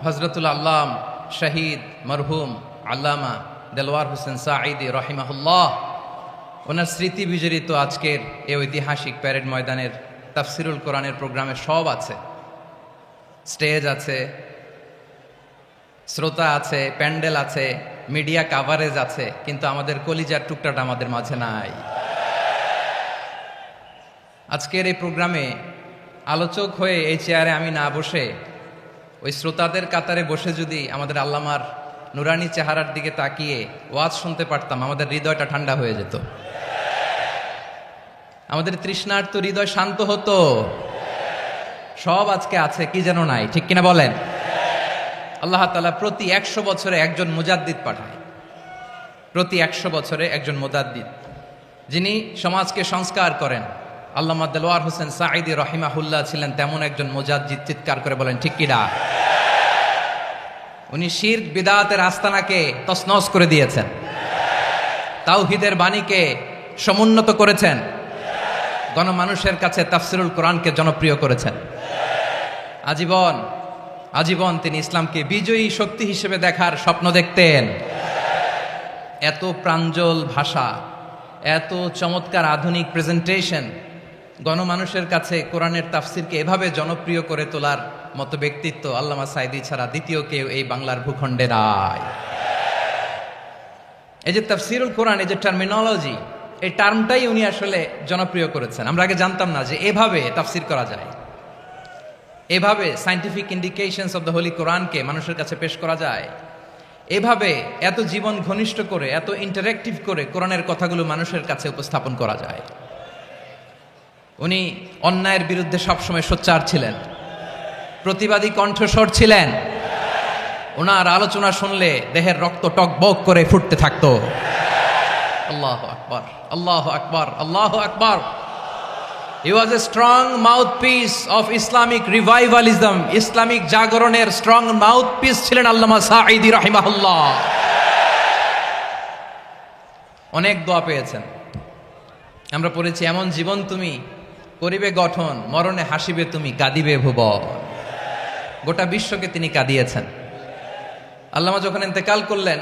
হজরতুল আল্লাম শহীদ মরহুম আল্লামা দেলওয়ার হোসেন সাঈদী রহিমাহুল্লাহ, ওনার স্মৃতি বিজড়িত আজকের এই ঐতিহাসিক প্যারেড ময়দানের তাফসিরুল কোরআনের প্রোগ্রামে সব আছে। স্টেজ আছে, শ্রোতা আছে, প্যান্ডেল আছে, মিডিয়া কাভারেজ আছে, কিন্তু আমাদের কলিজার টুকটাটা আমাদের মাঝে নাই। আজকের এই প্রোগ্রামে আলোচক হয়ে এই চেয়ারে আমি না বসে ওই শ্রোতাদের কাতারে বসে যদি আমাদের আল্লামার নুরানি চেহারার দিকে তাকিয়ে ওয়াজ শুনতে পারতাম, আমাদের হৃদয়টা ঠান্ডা হয়ে যেত, আমাদের তৃষ্ণার্ত হৃদয় শান্ত হতো। সব আজকে আছে, কি যেন নাই, ঠিক কিনা বলেন? আল্লাহ তাআলা প্রতি 100 বছরে একজন মুজাদ্দিদ পাঠায়, প্রতি 100 বছরে একজন মুজাদ্দিদ, যিনি সমাজকে সংস্কার করেন। আল্লামা দেলওয়ার হোসেন সাঈদী রহিমাহুল্লাহ ছিলেন তেমন একজন মুজাদ্দিদ। চিৎকার করে বলেন ঠিক কিনা? উনি শিরক বিদআতের আস্তানাকে তছনছ করে দিয়েছেন, তাওহীদের বাণীকে সমুন্নত করেছেন, গণমানুষের কাছে তাফসিরুল কোরআনকে জনপ্রিয় করেছেন। আজীবন তিনি ইসলামকে বিজয়ী শক্তি হিসেবে দেখার স্বপ্ন দেখতেন। এত প্রাঞ্জল ভাষা, এত চমৎকার আধুনিক প্রেজেন্টেশন, গণমানুষের কাছে কোরআনের তাফসিরকে এভাবে জনপ্রিয় করে তোলার মতো ব্যক্তিত্ব আল্লামা সাঈদী ছাড়া দ্বিতীয় কেউ এই বাংলার ভূখণ্ডে নাই। এই যে তাফসিরুল কোরআন, এই যে টার্মিনোলজি, এই টার্মটাই উনি আসলে জনপ্রিয় করেছেন। আমরা আগে জানতাম না যে এভাবে তাফসির করা যায়, এভাবে scientific indications of the Holi কোরআনকে মানুষের কাছে পেশ করা যায়, এভাবে এত জীবন ঘনিষ্ঠ করে, এত ইন্টারেক্টিভ করে কোরআনের কথাগুলো মানুষের কাছে উপস্থাপন করা যায়। উনি অন্যায়ের বিরুদ্ধে সবসময় সোচ্চার ছিলেন, প্রতিবাদী কণ্ঠস্বর ছিলেন। ওনার আলোচনা শুনলে দেহের রক্ত টকবক করে ফুটতে থাকতো। আল্লাহু আকবার, আল্লাহু আকবার, আল্লাহু আকবার। He was a strong mouthpiece of Islamic revivalism. Islamic জাগরণের স্ট্রং মাউথপিস ছিলেন আল্লামা সাঈদী রাহিমাহুল্লাহ। অনেক দোয়া পেয়েছেন, আমরা পড়েছি, এমন জীবন তুমি করিবে গঠন, মরণে হাসিবে তুমি, কাঁদিবে ভুবন। গোটা বিশ্বকে তিনি কাঁদিয়েছেন। আল্লামা যখন ইন্তেকাল করলেন,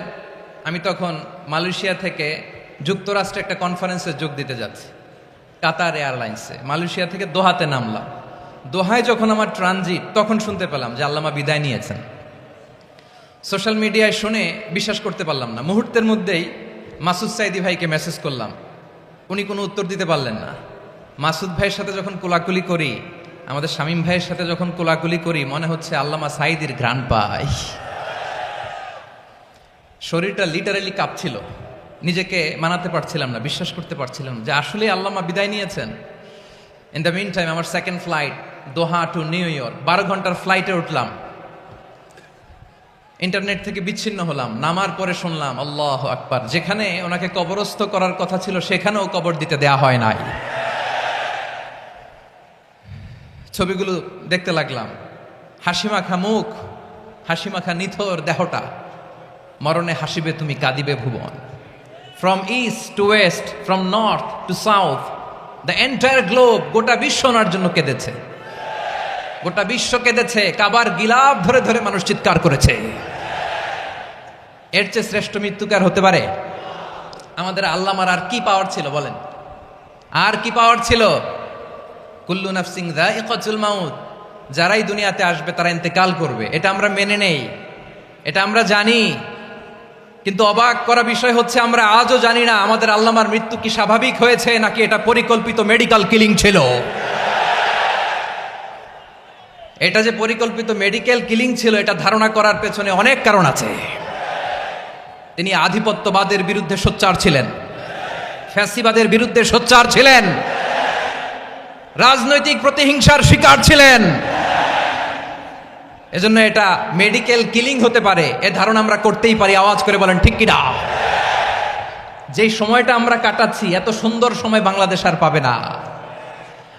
আমি তখন মালয়েশিয়া থেকে যুক্তরাষ্ট্রে একটা কনফারেন্সে যোগ দিতে যাচ্ছি, কাতার এয়ারলাইন্সে। মালয়েশিয়া থেকে দোহাতে নামলাম। দোহায় যখন আমার ট্রানজিট, তখন শুনতে পেলাম যে আল্লামা বিদায় নিয়েছেন। সোশ্যাল মিডিয়ায় শুনে বিশ্বাস করতে পারলাম না। মুহূর্তের মধ্যেই মাসুদ সাঈদী ভাইকে মেসেজ করলাম, উনি কোনো উত্তর দিতে পারলেন না। মাসুদ ভাইয়ের সাথে যখন কোলাকুলি করি, আমাদের শামীম ভাইয়ের সাথে যখন কোলাকুলি করি, মনে হচ্ছে আল্লামা সাঈদীর ঘ্রাণ পাই। শরীরটা লিটারালি কাঁপছিল, নিজেকে মানাতে পারছিলাম না, বিশ্বাস করতে পারছিলাম যে আসলে আল্লামা বিদায় নিয়েছেন। ইন দ্য মিন টাইম আমার সেকেন্ড ফ্লাইট, দোহা টু নিউ ইয়র্ক, 12 ঘন্টার ফ্লাইটে উঠলাম। ইন্টারনেট থেকে বিচ্ছিন্ন হলাম। নামার পরে শুনলাম আল্লাহু আকবার, যেখানে ওনাকে কবরস্থ করার কথা ছিল সেখানেও কবর দিতে দেয়া হয় নাই। ছবিগুলো দেখতে লাগলাম, হাসিমাখা মুখ, হাসিমাখা নিথর দেহটা, মরণে হাসিবে তুমি, কাঁদিবে ভুবন। From east to west, from north to south, the entire globe, গোটা বিশ্ব ওনার জন্য কেঁদেছে, গোটা বিশ্ব কেঁদেছে। কাবার গিলাফ ধরে ধরে মানুষ চিৎকার করেছে। এর চেয়ে শ্রেষ্ঠ মৃত্যুকার হতে পারে? আমাদের আল্লামার আর কি পাওয়ার ছিল বলেন? আর কি পাওয়ার ছিল? কুল্লু নাফসিন যায়িকাতুল মাউত, যারাই দুনিয়াতে আসবে তারা ইন্তেকাল করবে, এটা আমরা মেনে নেই, এটা আমরা জানি। কিন্তু অবাক করা বিষয় হচ্ছে, আমরা আজও জানি না আমাদের আল্লামার মৃত্যু কি স্বাভাবিক হয়েছে নাকি এটা পরিকল্পিত মেডিকেল কিলিং ছিল। এটা যে পরিকল্পিত মেডিকেল কিলিং ছিল, এটা ধারণা করার পেছনে অনেক কারণ আছে। তিনি আধিপত্যবাদের বিরুদ্ধে সোচ্চার ছিলেন, ফ্যাসিবাদের বিরুদ্ধে সোচ্চার ছিলেন, রাজনৈতিক প্রতিহিংসার শিকার ছিলেন। এজন্য এটা মেডিকেল কিলিং হতে পারে, এ ধারণা আমরা করতেই পারি। আওয়াজ করে বলেন ঠিক কিনা? যেই সময়টা আমরা কাটাচ্ছি, এত সুন্দর সময় বাংলাদেশ আর পাবে না।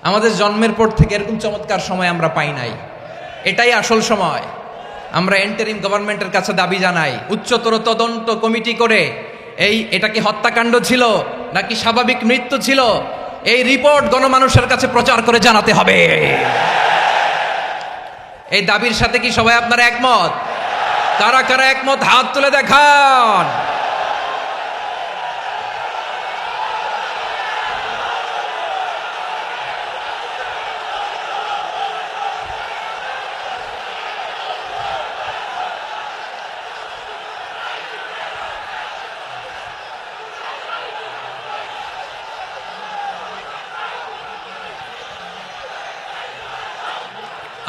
আমাদের জন্মের পর থেকে এরকম চমৎকার সময় আমরা পাই নাই। এটাই আসল সময়। আমরা ইন্টারিম গভর্নমেন্টের কাছে দাবি জানাই, উচ্চতর তদন্ত কমিটি করে এটা কি হত্যাকাণ্ড ছিল নাকি স্বাভাবিক মৃত্যু ছিল, এই রিপোর্ট গণমানুষের কাছে প্রচার করে জানাতে হবে। এই দাবির সাথে কি সবাই আপনারা একমত? কারা কারা একমত হাত তুলে দেখান।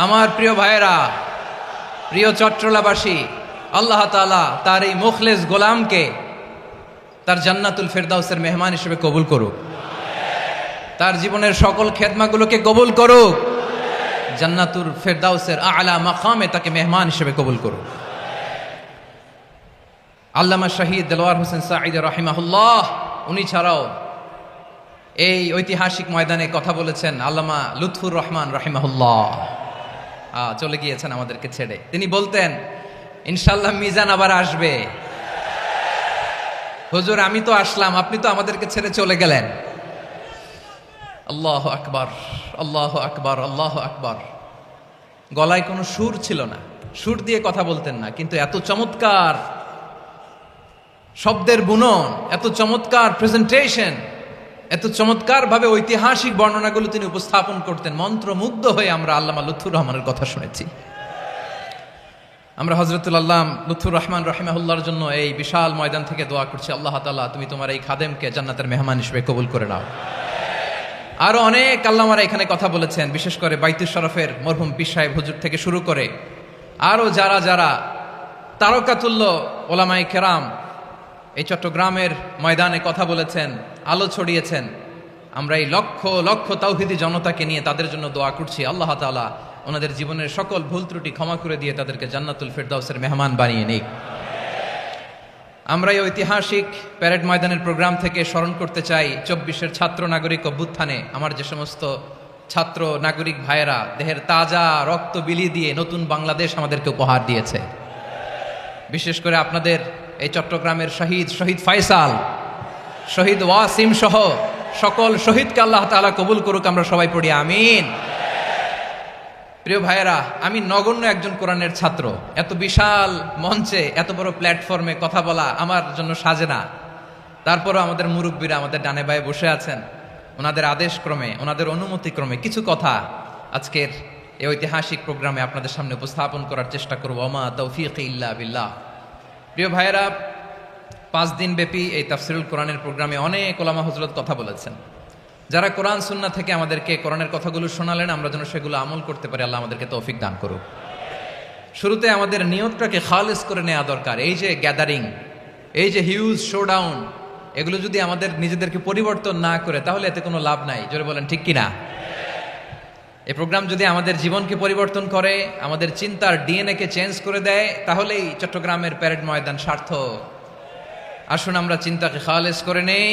আমার প্রিয় ভাইয়েরা, প্রিয় চট্টলাবাসী, আল্লাহ তাআলা তার এই মুখলেস গোলামকে তার জান্নাতুল ফেরদাউসের মেহমান হিসেবে কবুল করুক। তার জীবনের সকল খেদমাগুলোকে কবুল করুক। জান্নাতুল ফেরদাউসের আলা মাকামে তাকে মেহমান হিসেবে কবুল করুক। আল্লামা শহীদ দেলোয়ার হোসেন সাঈদ রাহিমাহুল্লাহ, উনি ছাড়াও এই ঐতিহাসিক ময়দানে কথা বলেছেন আল্লামা লুৎফুর রহমান রাহিমাহুল্লাহ। চলে গিয়েছেন আমাদেরকে ছেড়ে। তিনি বলতেন, ইনশাল্লাহ মিজান আবার আসবে। হুজুর, আমি তো আসলাম, আপনি তো আমাদেরকে ছেড়ে চলে গেলেন। আল্লাহু আকবার, আল্লাহু আকবার, আল্লাহু আকবার। গলায় কোনো সুর ছিল না, সুর দিয়ে কথা বলতেন না, কিন্তু এত চমৎকার শব্দের বুনন, এত চমৎকার প্রেজেন্টেশন, এত চমৎকার ভাবে ঐতিহাসিক বর্ণনাগুলো তিনি উপস্থাপন করতেন। মন্ত্রমুগ্ধ হয়ে আমরা আল্লামা লুৎফুর রহমানের কথা শুনেছি। আমরা হযরতুল আল্লাম লুৎফুর রহমান রাহিমাহুল্লাহর জন্য এই বিশাল ময়দান থেকে দোয়া করছি, আল্লাহ তাআলা তুমি তোমার এই খাদেমকে জান্নাতের মেহমান হিসেবে কবুল করে নাও। আরো অনেক আল্লামারা এখানে কথা বলেছেন, বিশেষ করে বাইতুল শরফের মরহুম পীর সাহেব হুজুর থেকে শুরু করে আরো যারা যারা তারকাতুল্য ওলামায়ে কেরাম এই চট্টগ্রামের ময়দানে কথা বলেছেন, আলো ছড়িয়েছেন। আমরা এই লক্ষ লক্ষ তাওহীদি জনতাকে নিয়ে তাদের জন্য দোয়া করছি, আল্লাহ তাআলা ওনাদের জীবনের সকল ভুল ত্রুটি ক্ষমা করে দিয়ে তাদেরকে জান্নাতুল ফেরদাউসের মেহমান বানিয়ে নিক। আমরা এই ঐতিহাসিক প্যারেড ময়দানের প্রোগ্রাম থেকে স্মরণ করতে চাই 24-এর ছাত্র নাগরিক অভ্যুত্থানে আমার যে সমস্ত ছাত্র নাগরিক ভাইয়েরা দেহের তাজা রক্ত বিলিয়ে দিয়ে নতুন বাংলাদেশ আমাদেরকে উপহার দিয়েছে। বিশেষ করে আপনাদের এই চট্টগ্রামের শহীদ ফায়সাল, শহীদ ওয়াসিম সহ সকল শহীদকে আল্লাহ তাআলা কবুল করুক। আমরা সবাই পড়ি আমিন। প্রিয় ভাইয়েরা, আমি নগণ্য একজন কোরআনের ছাত্র, এত বিশাল মঞ্চে এত বড় প্ল্যাটফর্মে কথা বলা আমার জন্য সাজে না। তারপরও আমাদের মুরব্বীরা আমাদের ডানে বায়ে বসে আছেন, ওনাদের আদেশক্রমে, ওনাদের অনুমতিক্রমে কিছু কথা আজকের এই ঐতিহাসিক প্রোগ্রামে আপনাদের সামনে উপস্থাপন করার চেষ্টা করব। ওমা তৌফিক ইল্লা বিল্লাহ। প্রিয় ভাইয়েরা, 5 দিন ব্যাপী এই তাফসিরুল কোরআনের প্রোগ্রামে অনেক ওলামা হযরত কথা বলেছেন। যারা কোরআন সুন্নাহ থেকে আমাদেরকে কোরআনের কথাগুলো শোনালেন, আমরা যেন সেগুলো আমল করতে পারি, আল্লাহ আমাদেরকে তৌফিক দান করুক। শুরুতে আমাদের নিয়তটাকে খালেস করে নেওয়া দরকার। এই যে গ্যাদারিং, এই যে হিউজ শোডাউন, এগুলো যদি আমাদের নিজেদেরকে পরিবর্তন না করে তাহলে এতে কোনো লাভ নাই। জোরে বলেন ঠিক কিনা? এই প্রোগ্রাম যদি আমাদের জীবনকে পরিবর্তন করে, আমাদের চিন্তার ডিএনএ কে চেঞ্জ করে দেয়, তাহলেই চট্টগ্রামের প্যারেড ময়দান সার্থক। আসুন আমরা চিন্তাকে খালেস করে নেই।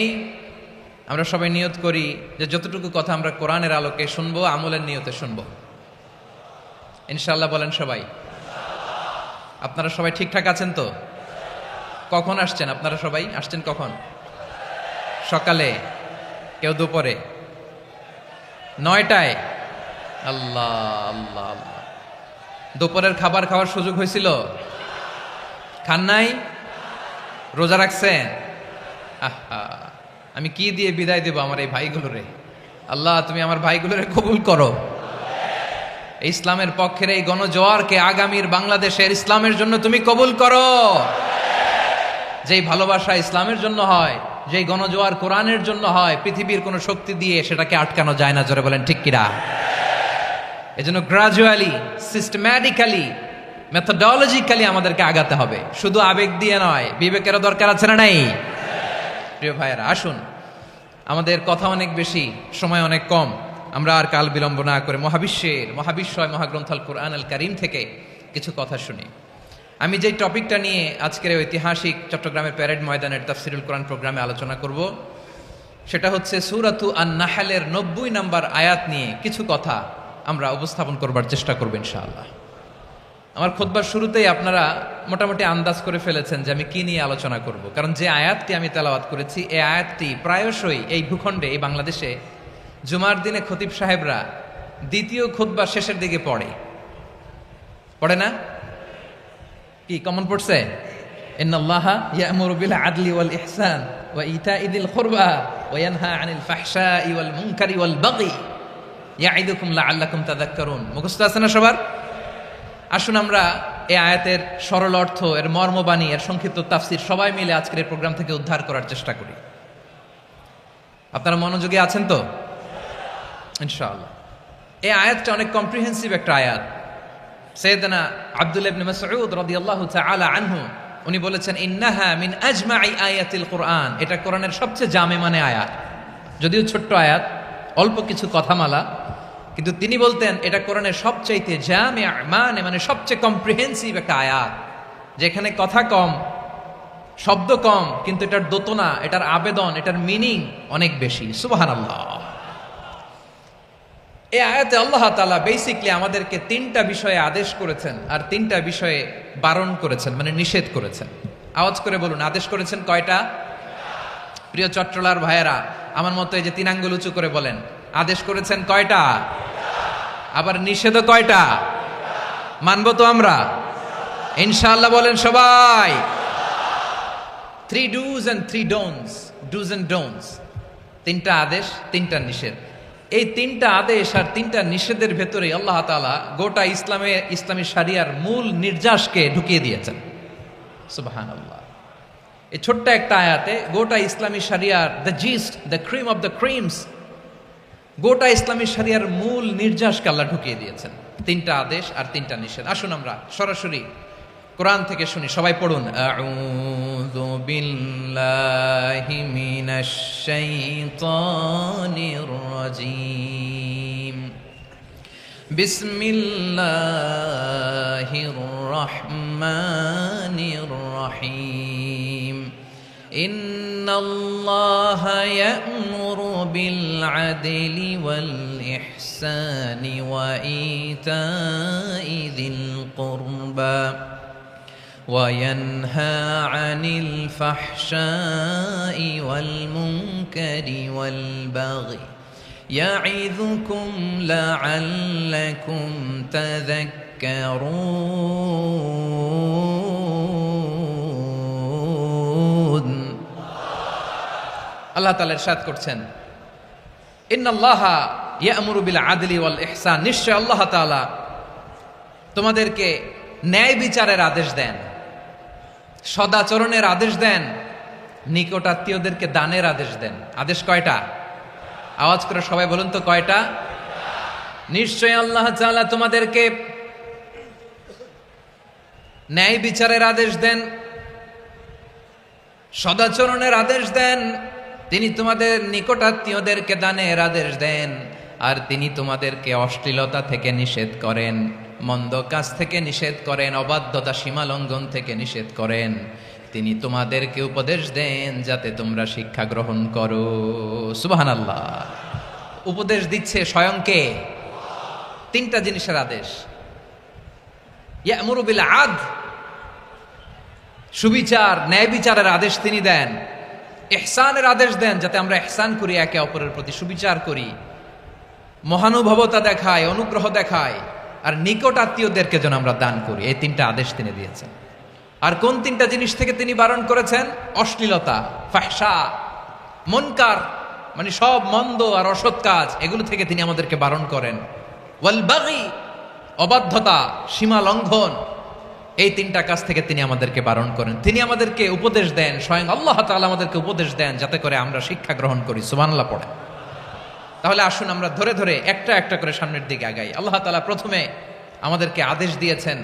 আমরা সবাই নিয়ত করি যে যতটুকু কথা আমরা কোরআনের আলোকে শুনবো, আমলের নিয়তে শুনবো ইনশাআল্লাহ। বলেন সবাই। আপনারা সবাই ঠিকঠাক আছেন তো? কখন আসছেন আপনারা? সবাই আসছেন কখন? সকালে, কেউ দুপুরে, 9টায়? আল্লাহ আল্লাহ আল্লাহ। দুপুরের খাবার খাওয়ার সুযোগ হয়েছিল? খান নাই? রোজা রাখছেন? আহা, আমি কি দিয়ে বিদায় দেব আমার এই ভাইগুলোরে? আল্লাহ তুমি আমার ভাইগুলোরে কবুল করো। ইসলামের পক্ষের এই গণজোয়ারকে আগামীর বাংলাদেশের ইসলামের জন্য তুমি কবুল করো। যেই ভালোবাসা ইসলামের জন্য হয়, যেই গণজোয়ার কোরআনের জন্য হয়, পৃথিবীর কোনো শক্তি দিয়ে সেটাকে আটকানো যায় না। জোরে বলেন ঠিক কিনা? এজন্য গ্রাজুয়ালি, সিস্টেম্যাটিক্যালি, মেথোডোলজিক্যালি আমাদেরকে আগাতে হবে, শুধু আবেগ দিয়ে নয়। বিবেকেরও দরকার আছে না নাই? প্রিয় ভাইয়েরা, আসুন, আমাদের কথা অনেক বেশি, সময় অনেক কম। আমরা আর কাল বিলম্ব না করে মহাবিশ্বয় মহাগ্রন্থ আল কুরআন আল কারীম থেকে কিছু কথা শুনি। আমি যেই টপিকটা নিয়ে আজকের ঐতিহাসিক চট্টগ্রামের প্যারেড ময়দানের তাফসিরুল কোরআন প্রোগ্রামে আলোচনা করব, সেটা হচ্ছে সূরাতু আন-নাহলের 90 নম্বর আয়াত নিয়ে কিছু কথা আমরা উপস্থাপন করবার চেষ্টা করব ইনশাআল্লাহ। আমার খুতবার শুরুতেই আপনারা মোটামুটি আন্দাজ করে ফেলেছেন যে আমি কি নিয়ে আলোচনা করব, কারণ যে আয়াতটি আমি তেলাওয়াত করেছি এই আয়াতটি প্রায়শই এই ভূখণ্ডে, এই বাংলাদেশে জুমার দিনে খতিব সাহেবরা দ্বিতীয় খুতবার শেষের দিকে পড়ে না? কি কমন পড়ছে? ইন্নাল্লাহা ইয়া'মুরু বিল আদলি ওয়াল ইহসান ওয়া ইতা'i যিল কুরবা ওয়া ইয়ানহা আনিল ফাহশাই ওয়াল মুনকারি ওয়াল বাগি ইয়া'iদুকুম লা'আল্লাকুম তাযাক্কারুন। মুখস্থ আছে না সবার? আসুন আমরা এই আয়াতের সরল অর্থ, এর মর্মবাণী, এর সংক্ষিপ্ত তাফসীর সবাই মিলে আজকের এই প্রোগ্রাম থেকে উদ্ধার করার চেষ্টা করি। আপনারা মনোযোগী আছেন তো? ইনশাআল্লাহ। এই আয়াতটা অনেক কম্প্রিহেন্সিভ একটা আয়াত। সাইয়েদনা আব্দুল্লাহ ইবনে মাসউদ রাদিয়াল্লাহু তাআলা আনহু উনি বলেছেন, ইন্নাহা মিন আজমাই আয়াতিল কুরআন। এটা কোরআনের সবচেয়ে জামে মানে আয়াত। যদিও ছোট্ট আয়াত, অল্প কিছু কথামালা, কিন্তু তিনি বলতেন এটা কোরআনের সবচাইতে জামে মানে সবচেয়ে কম্প্রিহেন্সিভ একটা আয়াত, যেখানে কথা কম, শব্দ কম, কিন্তু এটার দোতনা, এটার আবেদন, এটার মিনিং অনেক বেশি। সুবহানাল্লাহ। এই আয়াতে আল্লাহ তাআলা বেসিকলি আমাদেরকে তিনটা বিষয়ে আদেশ করেছেন আর তিনটা বিষয়ে বারণ করেছেন, মানে নিষেধ করেছেন। আওয়াজ করে বলুন, আদেশ করেছেন কয়টা? প্রিয় চট্টলার ভাইয়েরা, আমার মতো এই যে তিন আঙ্গুল উঁচু করে বলেন, আদেশ করেছেন কয়টা? আবার নিষেধও কয়টা? মানবো তো আমরা ইনশাআল্লাহ? বলেন সবাই। 3 do's and 3 don'ts, do's and don'ts, তিনটা আদেশ, তিনটা নিষেধ। এই তিনটা আদেশ আর তিনটা নিষেধের ভেতরে আল্লাহ তাআলা গোটা ইসলামী শরিয়ার মূল নির্যাসকে ঢুকিয়ে দিয়েছেন। সুবহানাল্লাহ। এই ছোট্ট একটা আয়াতে গোটা ইসলামী শরিয়ার, the gist, the cream of the creams, গোটা ইসলামী শরিয়ার মূল নির্যাসকে আল্লাহ ঢুকিয়ে দিয়েছেন। তিনটা আদেশ আর তিনটা নিষেধ। আসুন আমরা সরাসরি কোরআন থেকে শুনি, সবাই পড়ুন। আউযু বিল্লাহি মিনাশ শাইতানির রাজীম। বিসমিল্লাহির রাহমানির রাহিম। ইন্নাল্লাহা ইয়া'মুরু বিল আদলি ওয়াল ইহসানি ওয়া ইতা'i যিল কুরবা وينهى عن الفحشاء والمنكر والبغي يعظكم لعلكم تذكرون। আল্লাহ তাআলা ইরশাদ করছেন, ইন্নাল্লাহা ইয়া'মুরু বিল আদলি ওয়াল ইহসান। নিশ্চয় আল্লাহ তাআলা তোমাদেরকে ন্যায় বিচারের আদেশ দেন, সদাচরণের আদেশ দেন, নিকটাত্মীয়দেরকে দানের আদেশ দেন। আদেশ কয়টা? আওয়াজ করে সবাই বলুন তো কয়টা? নিশ্চয় আল্লাহ তাআলা তোমাদেরকে ন্যায় বিচারের আদেশ দেন, সদাচরণের আদেশ দেন, তিনি তোমাদের নিকটাত্মীয়দেরকে দানের আদেশ দেন, আর তিনি তোমাদেরকে অশ্লীলতা থেকে নিষেধ করেন, মন্দ কাজ থেকে নিষেধ করেন, অবাধ্যতা সীমা লঙ্ঘন থেকে নিষেধ করেন। তিনি তোমাদেরকে উপদেশ দেন যাতে তোমরা শিক্ষা গ্রহণ করো। সুবহানাল্লাহ। উপদেশ দিচ্ছে স্বয়ংকে। তিনটা জিনিসের আদেশ। ইয়া'মুরু বিল আদল, সুবিচার, ন্যায় বিচারের আদেশ তিনি দেন। ইহসানের আদেশ দেন, যাতে আমরা ইহসান করি, একে অপরের প্রতি সুবিচার করি, মহানুভবতা দেখায়, অনুগ্রহ দেখায়, আর নিকট আত্মীয়দেরকে যেন আমরা দান করি। এই তিনটা আদেশ তিনি দিয়েছেন। আর কোন তিনটা জিনিস থেকে তিনি বারণ করেছেন? অশ্লীলতা, ফাহশা, মুনকার, মানে সব মন্দ আর অসৎ কাজ, এগুলো থেকে তিনি আমাদেরকে বারণ করেন। ওয়াল বাগি, অবাধ্যতা, সীমা লঙ্ঘন, এই তিনটা কাজ থেকে তিনি আমাদেরকে বারণ করেন। তিনি আমাদেরকে উপদেশ দেন, স্বয়ং আল্লাহ তাআলা আমাদেরকে উপদেশ দেন যাতে করে আমরা শিক্ষা গ্রহণ করি। সুবহানাল্লাহ পড়ে। তাহলে আসুন আমরা ধরে ধরে একটা একটা করে সামনের দিকে আগাই। আল্লাহ তাআলা প্রথমে আমাদেরকে আদেশ দিয়েছেন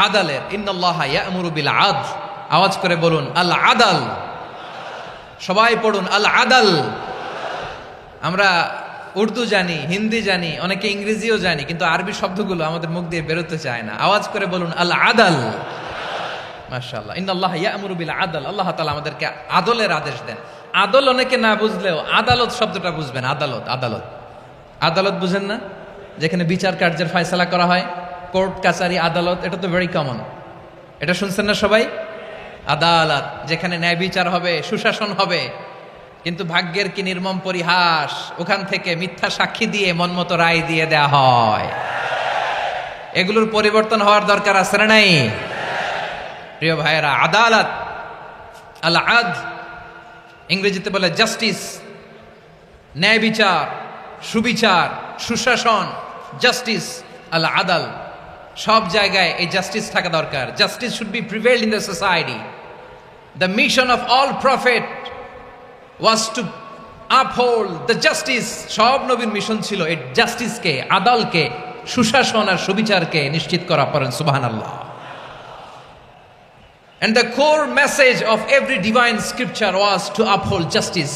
আদালের। ইন্নাল্লাহা ইয়া'মুরু বিল আদল। আওয়াজ করে বলুন আল আদাল। সবাই পড়ুন আল আদাল। আমরা উর্দু জানি, হিন্দি জানি, অনেকে ইংরেজিও জানি, কিন্তু আরবি শব্দগুলো আমাদের মুখ দিয়ে বেরোতে চায় না। আওয়াজ করে বলুন আল আদাল। মাশাআল্লাহ। ইন্নাল্লাহা ইয়া'মুরু বিল আদল। আল্লাহ তাআলা আমাদেরকে আদলের আদেশ দেন। আদল অনেকে না বুঝলেও আদালত শব্দটা বুঝবেন। আদালত, আদালত, আদালত বুঝেন না? যেখানে বিচার কার্যের ফয়সালা করা হয়, কোর্ট কাছারি, আদালত, এটা তো ভেরি কমন। এটা শুনছেন না সবাই? আদালত, যেখানে ন্যায় বিচার হবে, সুশাসন হবে। কিন্তু ভাগ্যের কি নির্মম পরিহাস, ওখান থেকে মিথ্যা সাক্ষী দিয়ে মনমতো রায় দিয়ে দেয়া হয়। এগুলোর পরিবর্তন হওয়ার দরকার আছে না নাই? প্রিয় ভাইয়েরা, আদালত, আল আদ, ইংরেজিতে বলে জাস্টিস, ন্যায় বিচার, সুবিচার, সুশাসন, জাস্টিস, আল আদাল, সব জায়গায় এই জাস্টিস থাকা দরকার। Justice should be prevailed in the society. The mission of all prophet was to uphold the justice. সব নবীর মিশন ছিল এই জাস্টিসকে, আদালকে, সুশাসন আর সুবিচারকে নিশ্চিত করা। পড়েন সুবহানাল্লাহ। And the core message of every divine scripture was to uphold justice.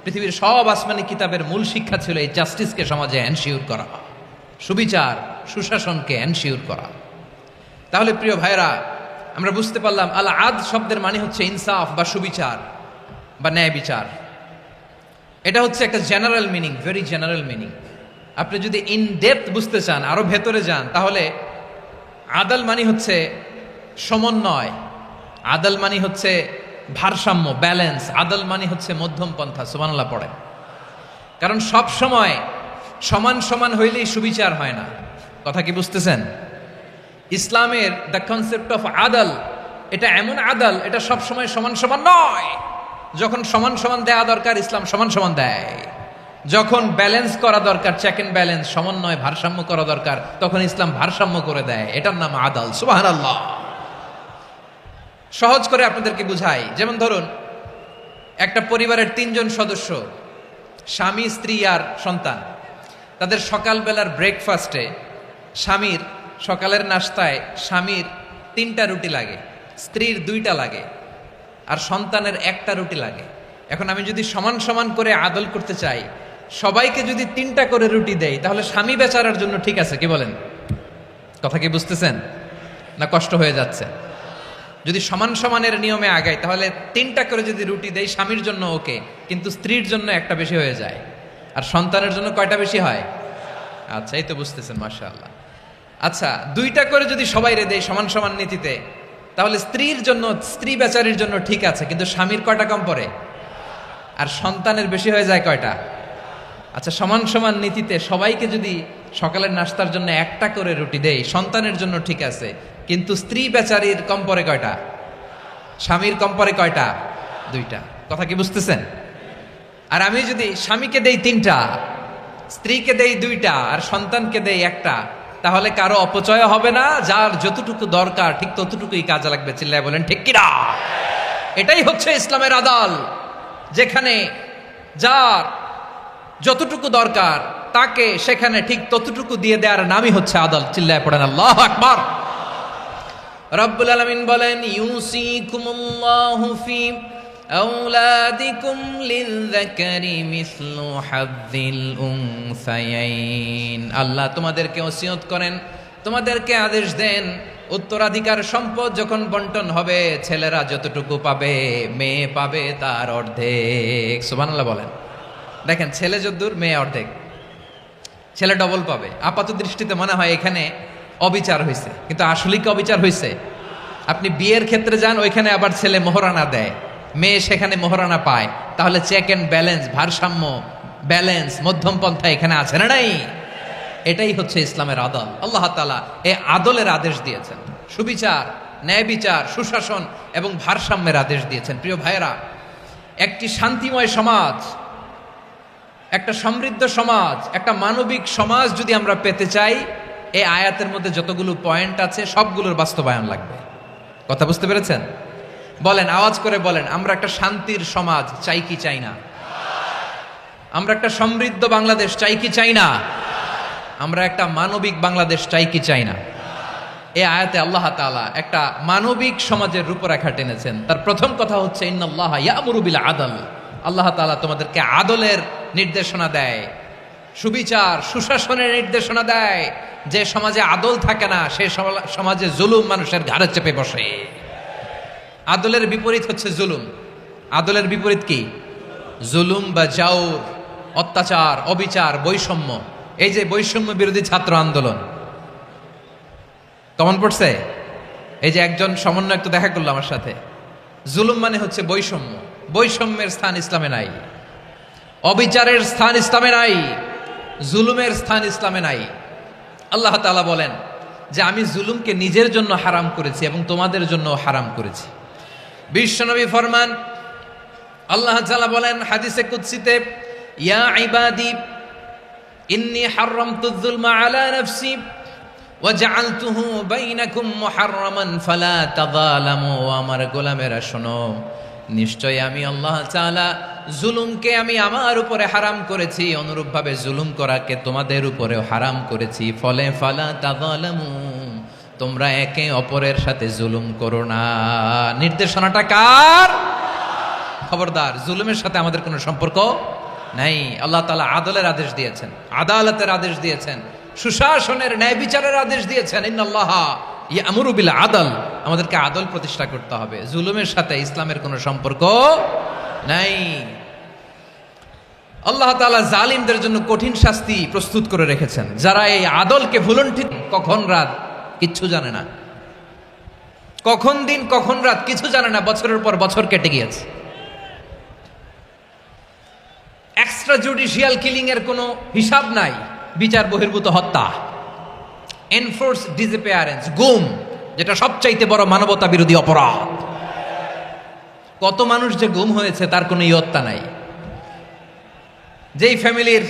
পৃথিবীর সব আসমানি কিতাবের মূল শিক্ষা ছিল এই জাস্টিসকে সমাজে এনশিওর করা, সুবিচার, সুশাসনকে এনশিওর করা। তাহলে প্রিয় ভাইরা, আমরা বুঝতে পারলাম আল আদ শব্দের মানে হচ্ছে ইনসাফ বা সুবিচার বা ন্যায় বিচার। এটা হচ্ছে একটা general meaning, very general meaning. আপনি যদি ইন ডেপথ বুঝতে চান, আরো ভেতরে যান, তাহলে আদাল মানে হচ্ছে সমন্বয়, আদাল মানে হচ্ছে ভারসাম্য, ব্যালেন্স। আদাল মানে হচ্ছে মধ্যম পন্থা। সুবহানাল্লাহ পড়ে। কারণ সব সময় সমান সমান হইলেই সুবিচার হয় না। কথা কি বুঝতেছেন? ইসলামের দ্য কনসেপ্ট অফ আদাল, এটা এমন আদাল, এটা সব সময় সমান সমান নয়। যখন সমান সমান দেয়া দরকার, ইসলাম সমান সমান দেয়। যখন ব্যালেন্স করা দরকার, চেক এন্ড ব্যালেন্স, সমন্বয়, ভারসাম্য করা দরকার, তখন ইসলাম ভারসাম্য করে দেয়। এটার নাম আদাল। সুবহানাল্লাহ। সহজ করে আপনাদেরকে বুঝাই। যেমন ধরুন, একটা পরিবারের 3 জন সদস্য, স্বামী, স্ত্রী আর সন্তান। তাদের সকালবেলার ব্রেকফাস্টে স্বামীর, সকালের নাস্তায় স্বামীর 3টা রুটি লাগে, স্ত্রীর 2টা লাগে, আর সন্তানের 1টা রুটি লাগে। এখন আমি যদি সমান সমান করে আদল করতে চাই, সবাইকে যদি 3টা করে রুটি দেই, তাহলে স্বামী বেচারার জন্য ঠিক আছে? কি বলেন? কথা কি বুঝতেছেন না কষ্ট হয়ে যাচ্ছে? যদি সমান সমানের নিয়মে আগাই, তাহলে 3টা করে যদি রুটি দেই, স্বামীর জন্য ওকে, কিন্তু স্ত্রীর জন্য 1টা বেশি হয়ে যায়। আর সন্তানের জন্য কয়টা বেশি হয়? আচ্ছা, এই তো বুঝতেছেন, মাশাআল্লাহ। আচ্ছা, 2টা করে যদি সবাই রে দেই সমান সমান নীতিতে, তাহলে স্ত্রীর জন্য, স্ত্রী বেচারির জন্য ঠিক আছে, কিন্তু স্বামীর কয়টা কম পড়ে? আর সন্তানের বেশি হয়ে যায় কয়টা? আচ্ছা, সমান সমান নীতিতে সবাইকে যদি সকালের নাস্তার জন্য 1টা করে রুটি দেই, সন্তানের জন্য ঠিক আছে, কিন্তু স্ত্রী বেচারির কম পড়ে কয়টা? স্বামীর কম পড়ে কয়টা? 2টা। কথা কি বুঝতেছেন? আর আমি যদি স্বামীকে দেই 3টা, স্ত্রীকে দেই 2টা, আর সন্তানকে দেই 1টা, তাহলে কারো অপচয় হবে না। যার যতটুকু দরকার ঠিক ততটুকুই কাজে লাগবে। চিল্লায় বলেন ঠিক কিনা? এটাই হচ্ছে ইসলামের আদাল, যেখানে যার যতটুকু দরকার তাকে সেখানে ঠিক ততটুকু দিয়ে দেওয়ার নামই হচ্ছে আদাল। চিল্লায় পড়েন আল্লাহু আকবার। রব্বুল আলামিন বলেন, ইউসিকুমুল্লাহু ফি আওলাদিকুম লিযযাকারি মিসলু হাযযিল উনসায়াইন। আল্লাহ তোমাদেরকে ওসিয়ত করেন, তোমাদেরকে আদেশ দেন, উত্তরাধিকার সম্পদ যখন বন্টন হবে, ছেলেরা যতটুকু পাবে, মেয়ে পাবে তার অর্ধেক। সুবহানাল্লাহ বলেন। দেখেন, ছেলে যদ্দূর, মেয়ে অর্ধেক, ছেলে ডবল পাবে। আপাত দৃষ্টিতে মনে হয় এখানে অবিচার হয়েছে, কিন্তু আসলে কি অবিচার হয়েছে? আপনি বিয়ের ক্ষেত্রে যান, ওইখানে আবার ছেলে মোহরানা দেয়, মেয়ে সেখানে মোহরানা পায়। তাহলে চেক এন্ড ব্যালেন্স, ভারসাম্য, ব্যালেন্স, মধ্যম পন্থা এখানে আছে না নাই? এটাই হচ্ছে ইসলামের আদল। আল্লাহ তাআলা এই আদলের আদেশ দিয়েছেন, সুবিচার, ন্যায় বিচার, সুশাসন এবং ভারসাম্যের আদেশ দিয়েছেন। প্রিয় ভাইয়েরা, একটি শান্তিময় সমাজ, একটা সমৃদ্ধ সমাজ, একটা মানবিক সমাজ যদি আমরা পেতে চাই, এই আয়াতের মধ্যে যতগুলো পয়েন্ট আছে সবগুলোর বাস্তবায়ন লাগবে। কথা বুঝতে পেরেছেন? বলেন, আওয়াজ করে বলেন, আমরা একটা শান্তির সমাজ চাই কি চাই না? আমরা একটা সমৃদ্ধ বাংলাদেশ চাই কি চাই না? আমরা একটা মানবিক বাংলাদেশ চাই কি চাই না? এই আয়াতে আল্লাহ তাআলা একটা মানবিক সমাজের রূপরেখা টেনেছেন। তার প্রথম কথা হচ্ছে, ইন্নাল্লাহা ইয়ামুরু বিল আদল। আল্লাহ তাআলা তোমাদেরকে আদলের নির্দেশনা দেয়, সুবিচার, সুশাসনের নির্দেশনা দেয়। যে সমাজে আদল থাকে না, সেই সমাজে জুলুম মানুষের ঘাড়ে চেপে বসে। আদলের বিপরীত হচ্ছে জুলুম। আদলের বিপরীত কি? জুলুম বা জাউর, অত্যাচার, অবিচার, বৈষম্য। এই যে বৈষম্য বিরোধী ছাত্র আন্দোলন কেমন পড়ছে? এই যে একজন সমন্বয়ক তো দেখা করলো আমার সাথে। জুলুম মানে হচ্ছে বৈষম্য। বৈষম্যের স্থান ইসলামে নাই, অবিচারের স্থান ইসলামে নাই, জুলুমের স্থান ইসলামে নাই। আল্লাহ তাআলা বলেন, যে আমি জুলুমকে নিজের জন্য হারাম করেছি এবং তোমাদের জন্য হারাম করেছি। বিশ্বনবী ফরমান, আল্লাহ তাআলা বলেন হাদিসে কুদসিতে, ইয়া ইবাদি ইন্নী হারামতুয যুলমা আলা নাফসি ওয়া জাআলতুহু বাইনাকুম মুহাররামান ফালা তাযালামু। আমার গোলামেরা শোনো, নিশ্চয় আমি আল্লাহ তাআলা জুলুমকে আমি আমার উপরে হারাম করেছি, অনুরূপভাবে জুলুম করাকে তোমাদের উপরেও হারাম করেছি। ফলে ফালা তাযালামু, তোমরা একে অপরের সাথে জুলুম করো না। নির্দেশনাটা কার? খবরদার, জুলুমের সাথে আমাদের কোনো সম্পর্ক নাই। আল্লাহ তাআলা আদলের আদেশ দিয়েছেন, আদালতের আদেশ দিয়েছেন, সুশাসনের ন্যায় বিচারের আদেশ দিয়েছেন। ইন্নাল্লাহা ইয়ামুরু বিল আদল, আমাদেরকে আদল প্রতিষ্ঠা করতে হবে। জুলুমের সাথে ইসলামের কোনো সম্পর্ক নাই। আল্লাহ তাআলা জালিমদের জন্য কঠিন শাস্তি প্রস্তুত করে রেখেছেন। যারা এই আদলকে ভুলণ্ঠিত, কখন রাত কিচ্ছু জানে না, কখন দিন কখন রাত কিছু জানে না, বছরের পর বছর কেটে গিয়েছে। এক্সট্রা জুডিশিয়াল কিলিং এর কোনো হিসাব নাই, বিচার বহির্ভূত হত্যা, এনফোর্স ডিসঅ্যাপিয়ারেন্স, গুম, যেটা সবচাইতে বড় মানবতা বিরোধী অপরাধ। কত মানুষ যে গুম হয়েছে তার কোনো ইয়ত্তা নাই। যেই ফ্যামিলির